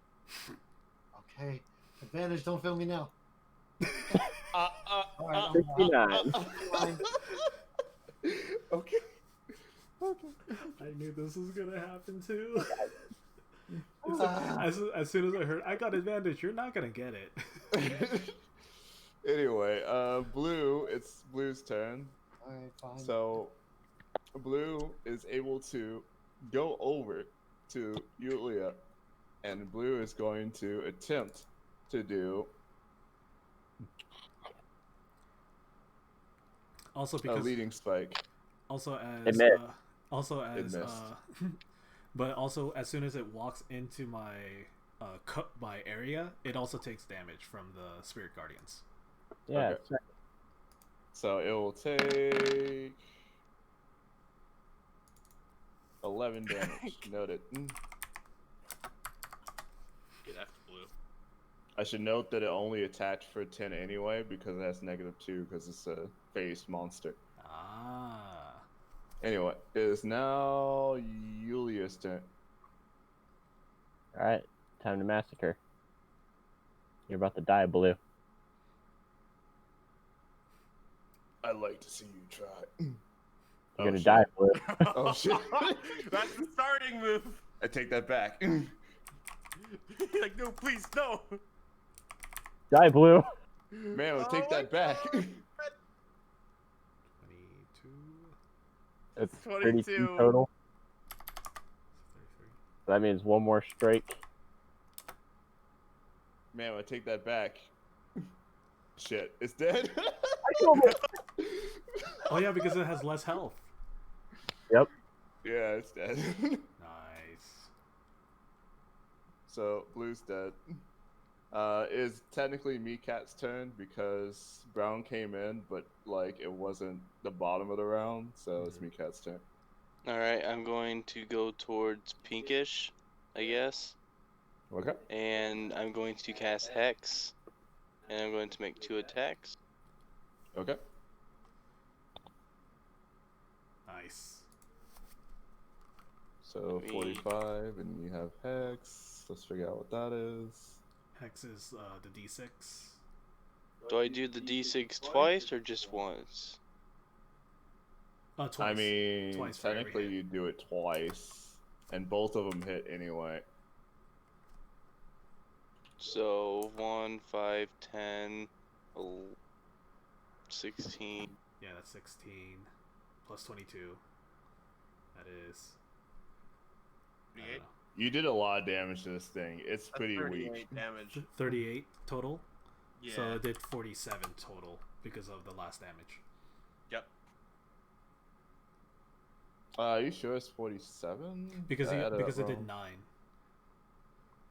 Okay. Advantage. Don't fail me now. All right, I'm 69. fine. Okay. I knew this was gonna happen too. It's Ah. as soon as I heard I got advantage, you're not gonna get it. Anyway, Blue, it's Blue's turn. All right, fine. So, Blue is able to go over to Yulia, and Blue is going to attempt to do Also a because leading spike. also as Admit. It missed. but also as soon as it walks into my my area, it also takes damage from the spirit guardians. Yeah. Okay. So it will take 11 damage. Noted. Get F Blue. I should note that it only attached for 10 anyway because it has -2 because it's a phased monster. Ah. Anyway, it is now Yulia's turn. Alright, time to massacre. You're about to die, Blue. I'd like to see you try. You're gonna die, Blue. Oh, shit. That's the starting move. I take that back. Like, no, please, no. Die, Blue. Man, I'll Oh take my that back. God. It's 22. 32 total. 33. That means one more strike. Man, I take that back. Shit, it's dead. Oh yeah, because it has less health. Yep. Yeah, it's dead. Nice. So blue's dead. Is technically Meatcat's turn because Brown came in, but like it wasn't the bottom of the round, so it's Meatcat's turn. Alright, I'm going to go towards pinkish, I guess. Okay. And I'm going to cast Hex. And I'm going to make 2 attacks. Okay. Nice. So Me. 45, and you have Hex. Let's figure out what that is. Hex is the D6. Do I do the d6 twice or just once? Twice. I mean, Twice for every technically hit. you do it twice, and both of them hit anyway. So 1, 5, 10, 16. Yeah, that's 16 plus 22. That is. I don't 38? know, You did a lot of damage to this thing. It's That's pretty 38 weak. damage. 38 total. Yeah. So it did 47 total because of the last damage. Yep. Are you sure it's 47? Because I added because up it did wrong. 9.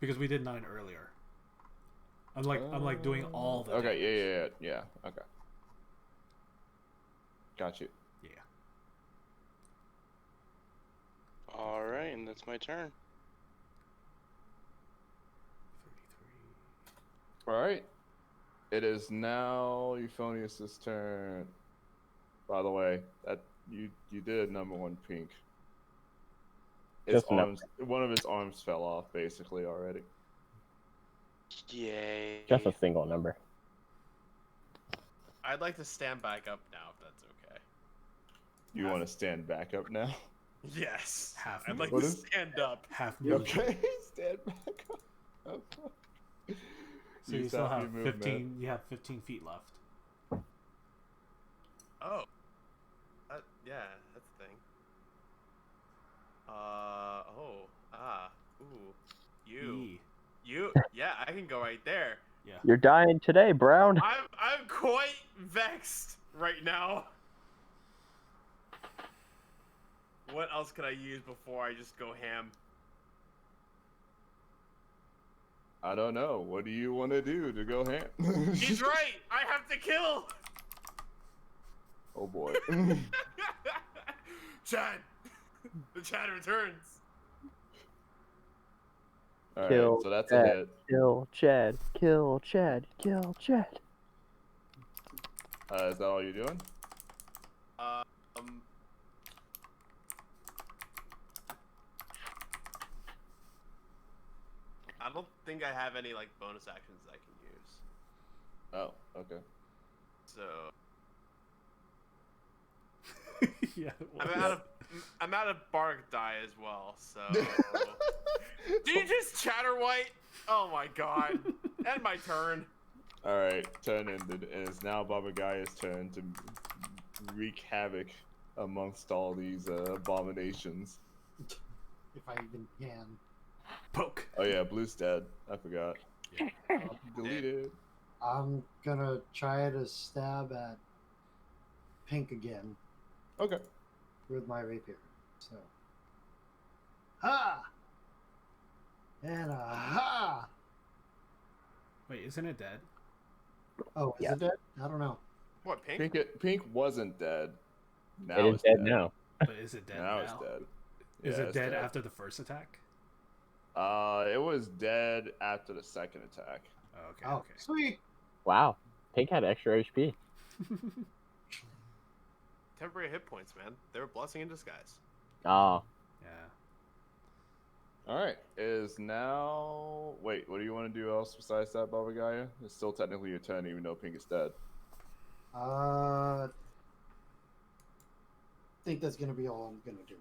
Because we did 9 earlier. I'm like doing all the Okay, damage. yeah. Okay. Got you. Yeah. Alright, and that's my turn. 33. All right. It is now Euphonius's turn. By the way, that you did number 1 pink. His Just enough. arms, one of his arms fell off basically already. Yay. Just a single number. I'd like to stand back up now, if that's okay. You want to stand back up now? Yes. Half I'd like What to is- stand up. Half You movement. okay? Stand back up. So you Use still half have your 15. movement. You have 15 feet left. Oh. Yeah, that's the thing. E. Yeah, I can go right there. Yeah. You're dying today, Brown. I'm quite vexed right now. What else could I use before I just go ham? I don't know. What do you want to do to go ham? He's right. I have to kill. Oh boy. Chad. The Chad returns. All right, Kill so that's that. a hit. Kill Chad. Kill Chad. Kill Chad. Is that all you're doing? I don't think I have any like bonus actions I can use. Oh, okay. So Yeah. I'm out of bark die as well. So do you just chatter white? Oh my god! End my turn. All right, turn ended, and it's now Baba Gaia's turn to wreak havoc amongst all these abominations. If I even can. Poke. Oh yeah, Blue's dead. I forgot. Deleted. I'm gonna try to stab at Pink again Okay. with my rapier. So, ha! And a ha! Wait, isn't it dead? Oh, is Yeah. it dead? I don't know. What pink? Pink wasn't dead. Now It is it's dead now. But is it dead Now now? it's dead. Is Yeah, it it's dead dead. after the first attack? It was dead after the second attack. Oh, okay. Oh, Okay. sweet! Wow. Pink had extra HP. Temporary hit points, man. They're a blessing in disguise. Oh. Yeah. All right, is now. Wait, what do you want to do else besides that, Baba Gaia? It's still technically your turn, even though Pink is dead. I think that's gonna be all I'm gonna do.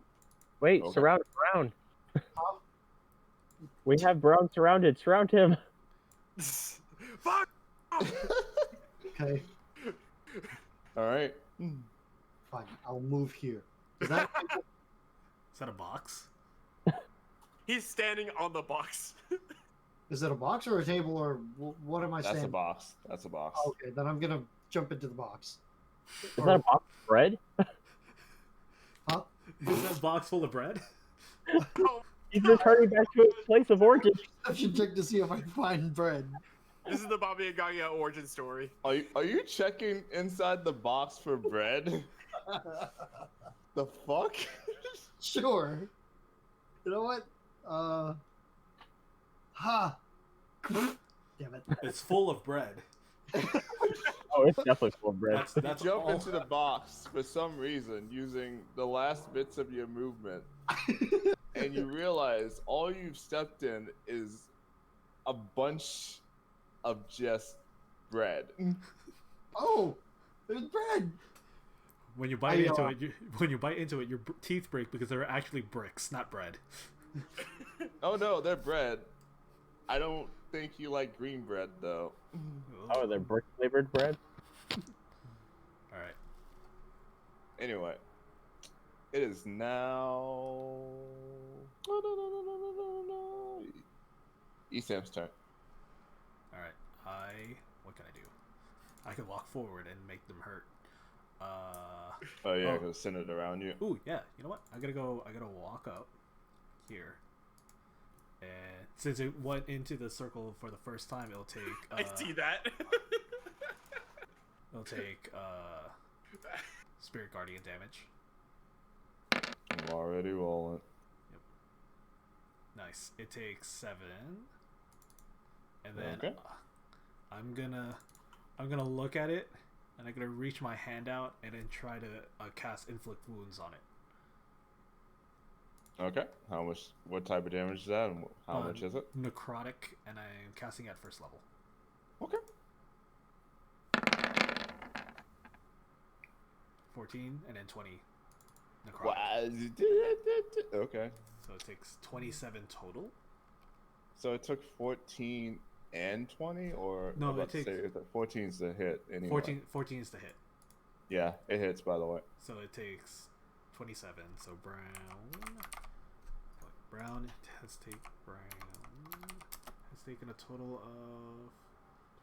Wait, Okay. surround Brown. Huh? We have Brown surrounded. Surround him. Fuck! Okay, All right. fine. I'll move here. Is that Is that a box? He's standing on the box. is it a box or a table or what am I That's a saying? box. That's a box. Okay, then I'm gonna jump into the box. Is that a box of bread? Huh? Is that box full of bread? Oh, He's returning back to his place of origin. I should check to see if I can find bread. this is the Baba Yaga origin story. Are you checking inside the box for bread? The fuck? Sure. You know what? Ha! Damn it. It's full of bread. Oh, it's definitely full of bread. That's Jump all. into the box for some reason using the last bits of your movement, and you realize all you've stepped in is a bunch of just bread. Oh! There's bread! When you bite into it, your teeth break because they're actually bricks, not bread. Oh no, they're bread. I don't think you like green bread though. Oh, they're brick flavored bread. All right. Anyway, it is now Esam's turn. All right. What can I do? I can walk forward and make them hurt. Oh yeah, Oh. because centered around you. Ooh, yeah. You know what? I gotta walk up here. And since it went into the circle for the first time, it'll take. I see that. It'll take Spirit Guardian damage. I'm already rolling. Nice. It takes 7, and then Okay. I'm gonna look at it, and I'm gonna reach my hand out and then try to cast Inflict Wounds on it. Okay. How much? What type of damage is that? And how much is it? Necrotic, and I'm casting at first level. Okay. 14 and then 20 necrotic. Wow. Okay. So it takes 27 total. So it took 14 and 20, or No, I'm about it to takes- say 14's the hit anyway. 14 is the hit. Yeah, it hits, by the way. So it takes 27. So Brown has taken a total of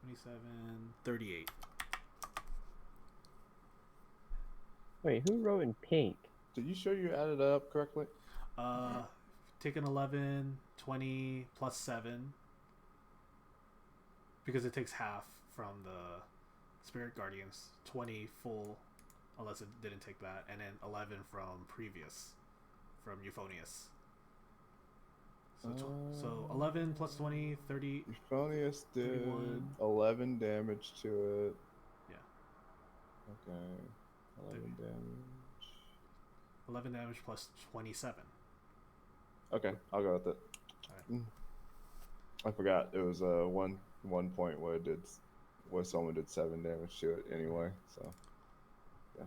27, 38. Wait, who wrote in pink? Did you sure you added it up correctly? Taken 11, 20 plus 7. Because it takes half from the Spirit Guardians. 20 full, unless it didn't take that. And then 11 from previous, from Euphonius. So 11 plus 20, 30. Euphonius did 31. 11 damage to it. Yeah. Okay. 11 damage. 11 damage plus 27. Okay, I'll go with it. Alright. I forgot it was one point where someone did 7 damage to it anyway. So yeah.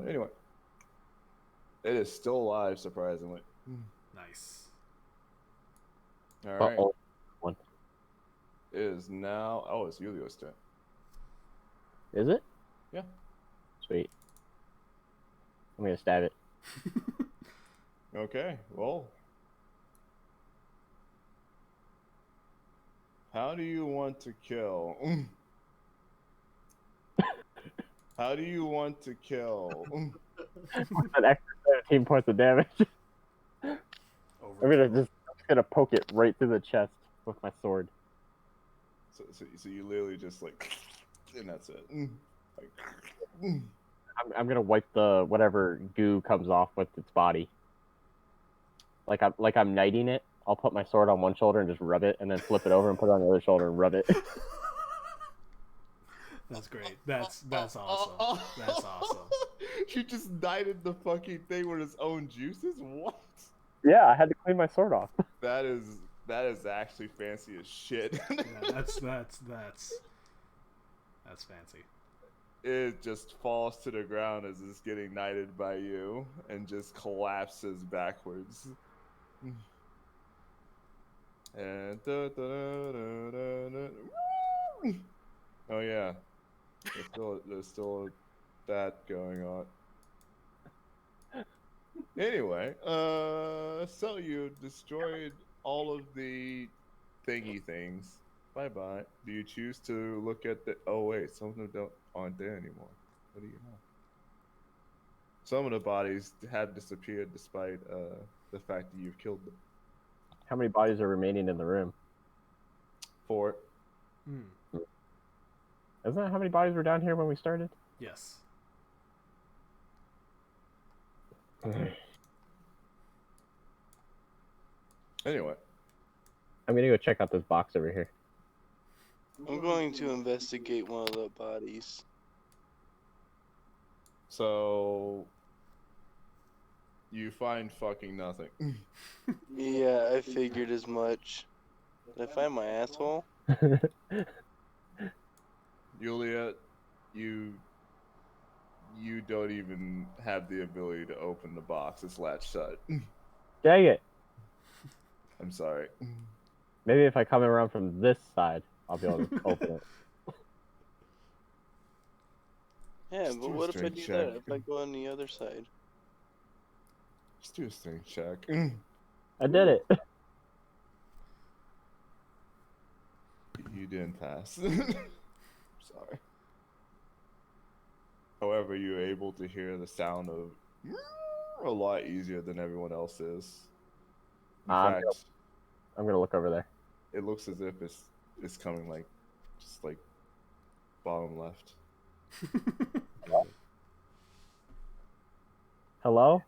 Anyway, it is still alive surprisingly. Nice. All right. Uh-oh. One. It is now. Oh, it's Julio's turn. Is it? Yeah. Sweet. I'm gonna stab it. Okay, roll. How do you want to kill? How do you want to kill? An extra 17 points of damage. I'm just gonna poke it right through the chest with my sword. So you literally just like, and that's it. Like, I'm gonna wipe the whatever goo comes off with its body. Like I'm knighting it. I'll put my sword on one shoulder and just rub it, and then flip it over and put it on the other shoulder and rub it. That's great. That's awesome. That's awesome. You just knighted the fucking thing with its own juices? What? Yeah, I had to clean my sword off. That is actually fancy as shit. Yeah, that's fancy. It just falls to the ground as it's getting knighted by you and just collapses backwards. And oh yeah, there's still that going on. Anyway, so you destroyed all of the thingy things. Bye bye. Do you choose to look at the? Oh wait, some of them aren't there anymore. What do you know? Some of the bodies have disappeared despite the fact that you've killed them. How many bodies are remaining in the room? 4. Hmm. Isn't that how many bodies were down here when we started? Yes. Anyway, I'm gonna go check out this box over here. I'm going to investigate one of the bodies. so you find fucking nothing. Yeah, I figured as much. Did I find my asshole? Juliet, you don't even have the ability to open the box. It's latched shut. Dang it! I'm sorry. Maybe if I come around from this side, I'll be able to open it. Yeah, Just but do a what if I strength do check. that? If I go on the other side? Just do a strength check. I did it. You didn't pass. Sorry. However, you're able to hear the sound of a lot easier than everyone else is. In I'm fact, gonna look over there. it looks as if it's coming like just like bottom left. Hello?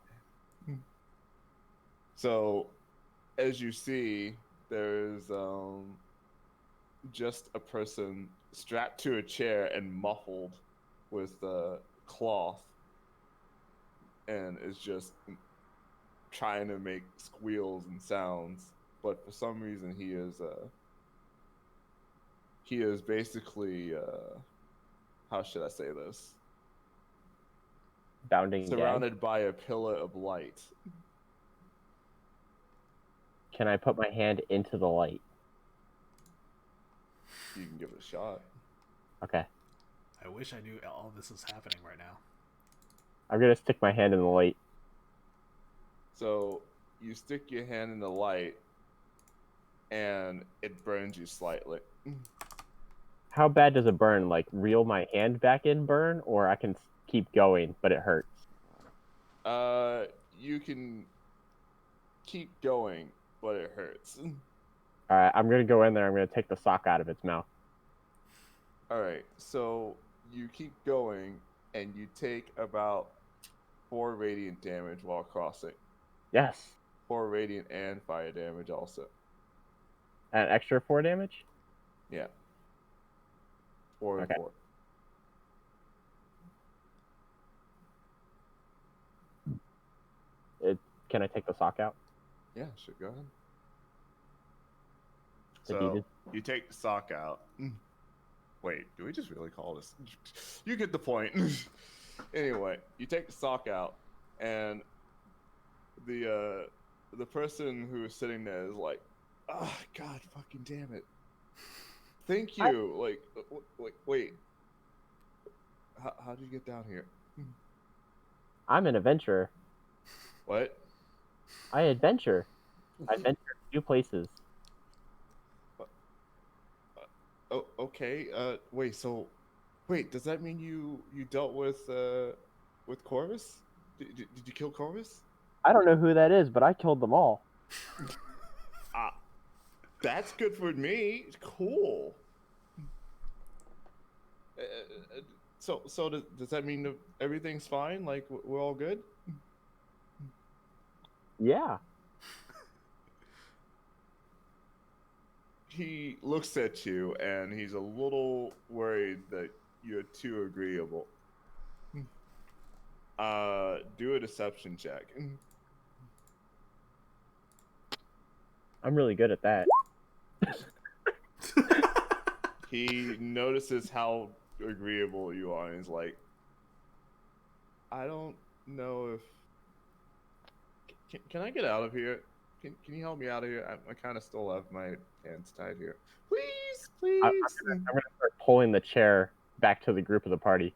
So, as you see, there's just a person strapped to a chair and muffled with cloth, and is just trying to make squeals and sounds. But for some reason, he is basically how should I say this? Bounding gag. Surrounded by a pillar of light. Can I put my hand into the light? You can give it a shot. Okay. I wish I knew all this is happening right now. I'm gonna stick my hand in the light. So you stick your hand in the light, and it burns you slightly. How bad does it burn? Like, reel my hand back in burn? Or I can keep going, but it hurts? You can keep going, but it hurts. Alright, I'm gonna go in there. I'm gonna take the sock out of its mouth. Alright, so you keep going, and you take about 4 radiant damage while crossing. Yes. 4 radiant and fire damage also. An extra 4 damage? Yeah. 4 and Okay. 4. Can I take the sock out? Yeah, sure, go ahead. Defeated. So you take the sock out. Wait, do we just really call this? You get the point. Anyway, you take the sock out, and the person who is sitting there is like, "Ah, oh, God, fucking damn it! Thank you." Wait. How did you get down here? I'm an adventurer. What? I adventure. I venture new places. Oh, okay. Wait. Does that mean you dealt with Corvus? Did you kill Corvus? I don't know who that is, but I killed them all. That's good for me. Cool. So does that mean that everything's fine? Like we're all good? Yeah. He looks at you and he's a little worried that you're too agreeable. Do a deception check. I'm really good at that. He notices how agreeable you are and he's like, I don't know if... Can I get out of here? Can you help me out of here? I kind of still have my hands tied here. Please. I'm gonna start pulling the chair back to the group of the party.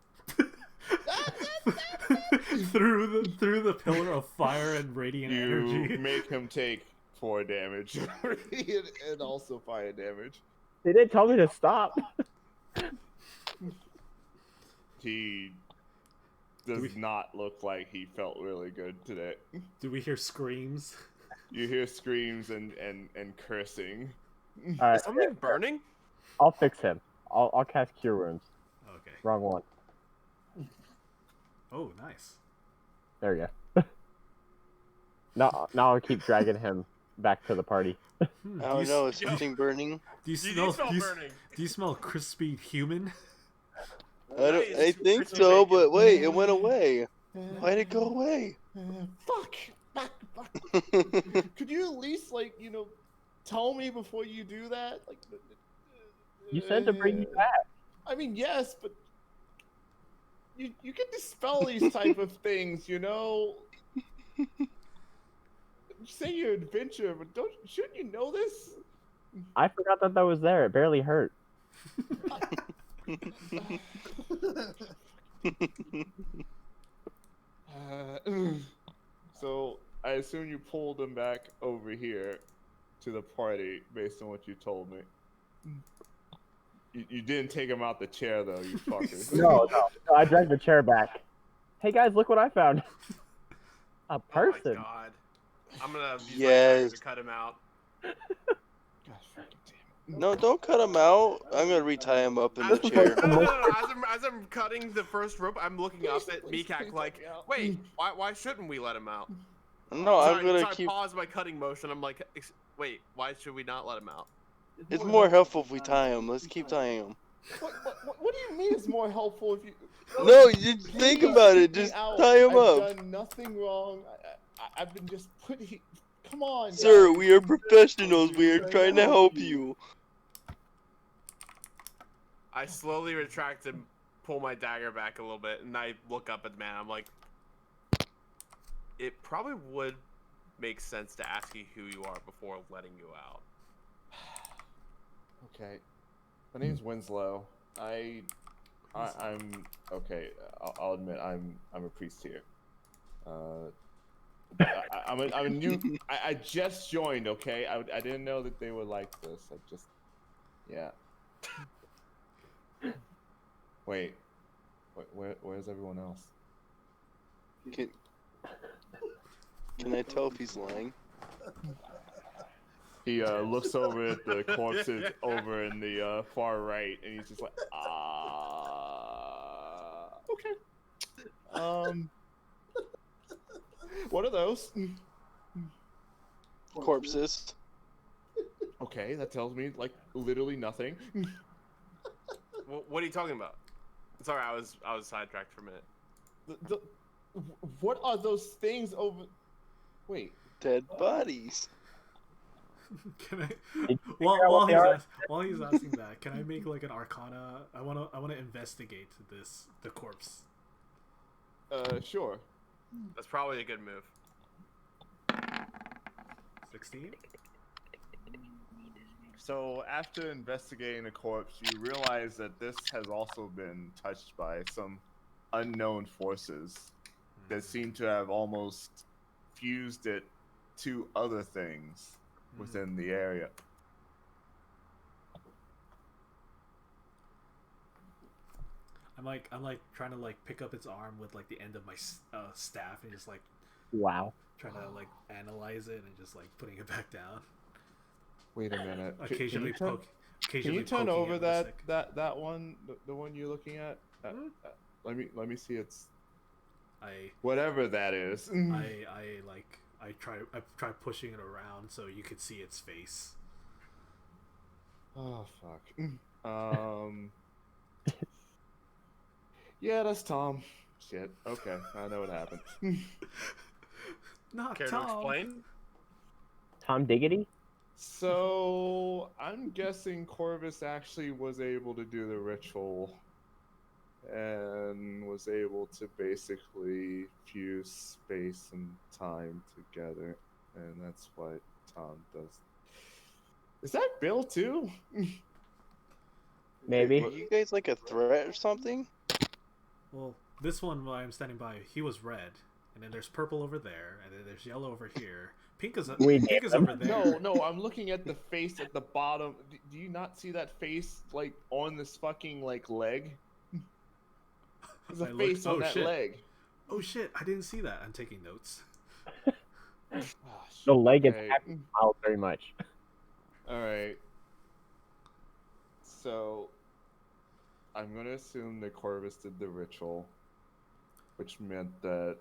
through the pillar of fire and radiant You energy. make him take 4 damage and also fire damage. They didn't tell me to stop. He does not look like he felt really good today. Do we hear screams? You hear screams and cursing. All right, Is something burning? I'll fix him. I'll cast Cure Wounds. Okay. Wrong one. Oh, nice. There you go. now I'll keep dragging him back to the party. I don't know, is something burning? Do you You smell? smell Do you, burning. do you smell crispy human? I think so, but wait, it went away. Why'd it go away? Fuck! Could you at least, like, tell me before you do that? Like, You said to bring you back. I mean, yes, but you can dispel these type of things, You say you're an adventurer, but shouldn't you know this? I forgot that was there. It barely hurt. So I assume you pulled him back over here to the party based on what you told me. You didn't take him out the chair though, you fuckers. No, I dragged the chair back. Hey guys, look what I found. A person. Oh my god. I'm gonna use my Yes. dagger to cut him out. Gosh, fucking damn it. No, don't cut him out. I'm gonna retie him up in the chair. No. As I'm cutting the first rope, I'm looking up at Mikak like, wait, why shouldn't we let him out? No, I'm So gonna I keep. pause my cutting motion. I'm like, wait, why should we not let him out? It's more helpful if we tie him. Let's keep tying him. What do you mean it's more helpful if you... No, you think Please about it. get me Just out. tie him up. I've done nothing wrong. I've been just putting... Come on, Sir, guys. we are professionals. We are trying to help you. I slowly retract and pull my dagger back a little bit, and I look up at the man. I'm like, it probably would make sense to ask you who you are before letting you out. Okay. My name's Winslow. I'm okay. I'll admit I'm a priest here. I'm a new. I just joined. Okay. I didn't know that they were like this. Yeah. Wait. Where's everyone else? Can I tell if he's lying? He looks over at the corpses over in the far right, and he's just like, okay. What are those? Corpses. Okay, that tells me like literally nothing. What are you talking about? Sorry, I was sidetracked for a minute. What are those things over? Wait. Dead bodies. Can I? Did you figure out what they are? While he's asking that, can I make like an Arcana? I wanna investigate the corpse. Sure. That's probably a good move. 16. So after investigating the corpse, you realize that this has also been touched by some unknown forces that seem to have almost fused it to other things within the area. I'm like trying to like pick up its arm with like the end of my staff and just like Wow. trying to like analyze it and just like putting it back down. Wait a minute. Occasionally poke. Can Occasionally you turn poking over it with a stick. that one, the one you're looking at? Let me see. It's whatever that is. I try pushing it around so you could see its face. Oh fuck. Yeah, that's Tom. Shit. Okay, I know what happened. Not Care to Tom. explain? Tom Diggity? So I'm guessing Corvus actually was able to do the ritual and was able to basically fuse space and time together, and that's what Tom does. Is that Bill too? Maybe. Are you guys like a threat or something? Well, this one while I'm standing by, he was red, and then there's purple over there, and then there's yellow over here. Pink is We pink is over there. No, I'm looking at the face at the bottom. Do you not see that face like on this fucking like leg? There's a I looked- face on oh, that shit. leg. Oh shit! I didn't see that. I'm taking notes. Ah, The leg is okay. happy smiled very much. All right. So, I'm gonna assume that Corvus did the ritual, which meant that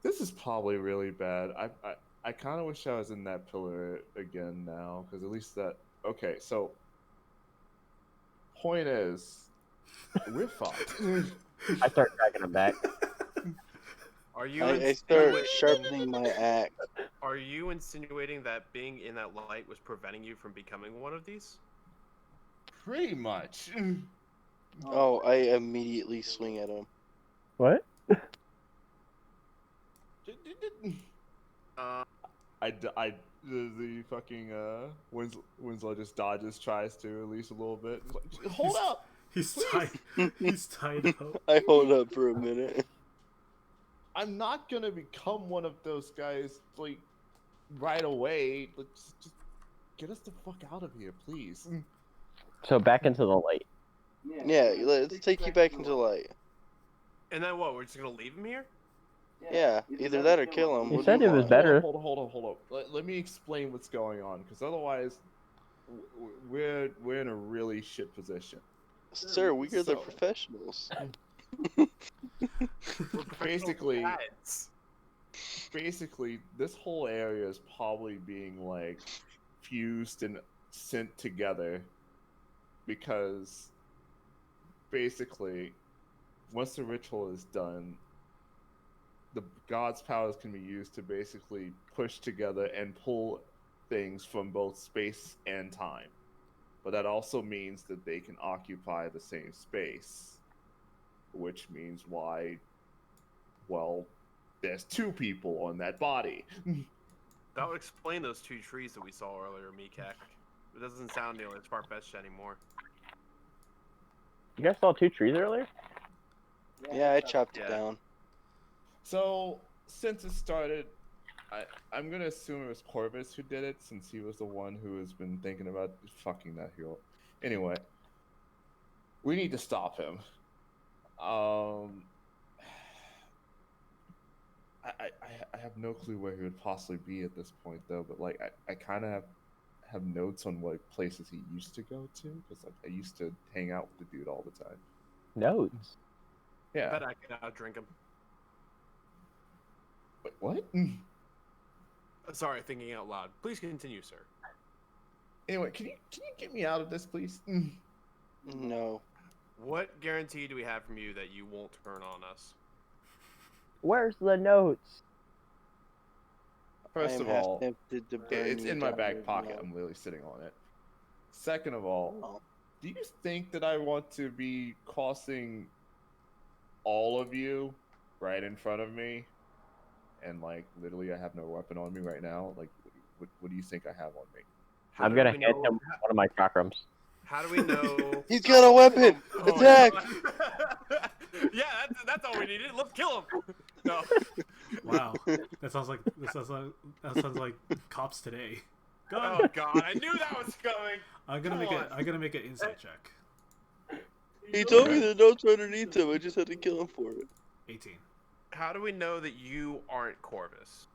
this is probably really bad. I kind of wish I was in that pillar again now, because at least that. Okay, so point is, we're fucked. I start dragging him back. Are you I start insinuating- sharpening my axe. Are you insinuating that being in that light was preventing you from becoming one of these? Pretty much. Oh, I immediately swing at him. What? Uh, The fucking Winslow just dodges, tries to at least a little bit. He's like, hold up! He's tied. He's tied up. I hold up for a minute. I'm not gonna become one of those guys like right away. Let's just get us the fuck out of here, please. So back into the light. Yeah, let's take you back into light. and then what? We're just gonna leave him here? Yeah, either that or kill him. You What said do it was want? better. Hold on. Let me explain what's going on, because otherwise, we're in a really shit position. Sir, we are the So- professionals. Basically, Guys. this whole area is probably being like fused and sent together because basically once the ritual is done, the god's powers can be used to basically push together and pull things from both space and time, but that also means that they can occupy the same space, which means why, well, there's two people on that body. That would explain those two trees that we saw earlier, Mikak. It doesn't sound nearly as far-fetched anymore. You guys saw 2 trees earlier? Yeah, I chopped it Yeah. down. So, since it started, I'm gonna assume it was Corvus who did it, since he was the one who has been thinking about fucking that hero. Anyway, we need to stop him. I have no clue where he would possibly be at this point, though. But like, I kind of have notes on what places he used to go to, because like, I used to hang out with the dude all the time. Notes. I Yeah. bet I could outdrink him. Wait, what? Sorry, thinking out loud. Please continue, sir. Anyway, can you get me out of this, please? No. What guarantee do we have from you that you won't turn on us? Where's the notes? First I am of half all, tempted to burn it's you in my down back with pocket. no- I'm literally sitting on it. Second of all, Oh. do you think that I want to be crossing all of you right in front of me? And like, literally, I have no weapon on me right now. Like, what do you think I have on me? How I'm do gonna we hit know- him with one of my chakrams. How do we know? He's got a weapon! Oh, Attack! yeah, that's all we needed. Let's kill him. No. Wow, that sounds like cops today. Gun. Oh God, I knew that was coming. I'm gonna come make an insight check. He told me the notes were underneath him. I just had to kill him for it. 18. How do we know that you aren't Corvus?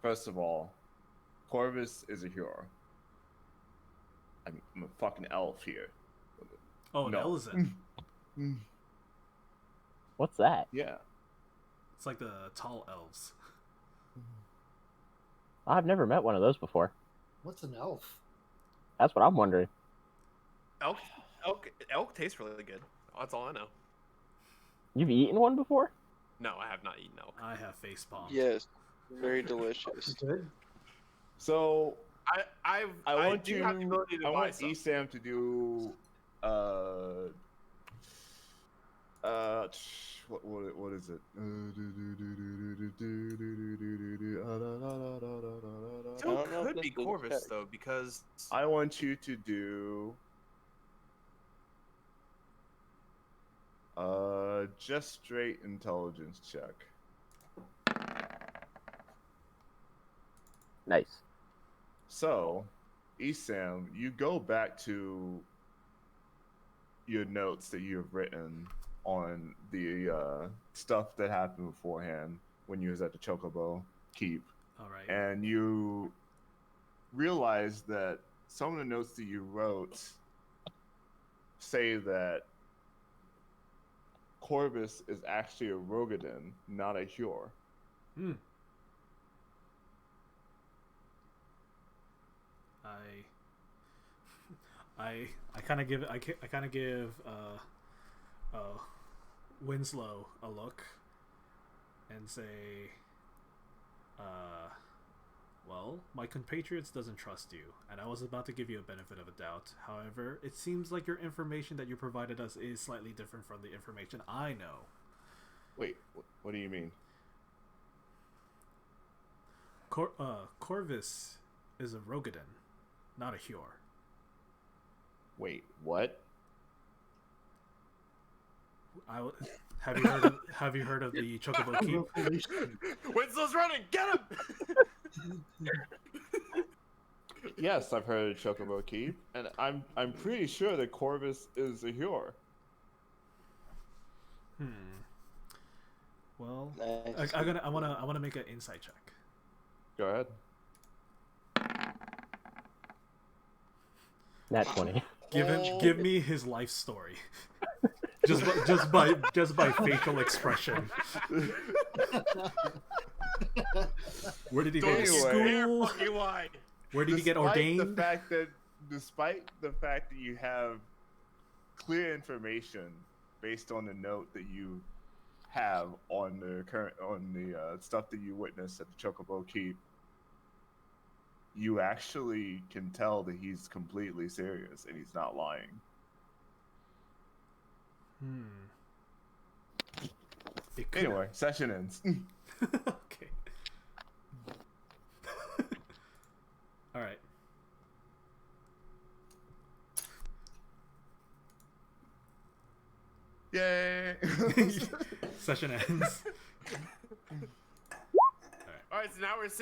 First of all, Corvus is a hero. I'm a fucking elf here. Oh, an No. Elizin. What's that? Yeah. It's like the tall elves. I've never met one of those before. What's an elf? That's what I'm wondering. Elk tastes really good. That's all I know. You've eaten one before? No, I have not eaten elk. I have face palm. Yes. Very delicious. Good. So I want do have the ability to I buy want some. Esam to do what is it? I Still don't know if could be this will Corvus check. though, because I want you to do Just straight intelligence check. Nice. So, Esam, you go back to your notes that you have written on the stuff that happened beforehand when you was at the Chocobo Keep, All right. and you realize that some of the notes that you wrote say that Corvus is actually a Rogadin, not a Hjor. Hmm. I kind of give Winslow a look and say, well, my compatriots doesn't trust you, and I was about to give you a benefit of a doubt. However, it seems like your information that you provided us is slightly different from the information I know. Wait, what do you mean? Corvus is a Rogadin, not a Hjor. Wait, what? Have you heard of the Chocobo Keep? Winslow's running. Get him! Yes, I've heard of Chocobo Keep, and I'm pretty sure that Corvus is a Hjor. Well, Nice. I wanna make an insight check. Go ahead. Nat 20. Give me his life story. just by facial expression. Where did he go to school? Fucking wide. Where did he get ordained? Despite the fact that you have clear information based on the note that you have on the stuff that you witnessed at the Chocobo Keep, you actually can tell that he's completely serious and he's not lying. It could- Anyway, session ends. Okay. All right. Yay! Session ends. All right, so now we're sitting.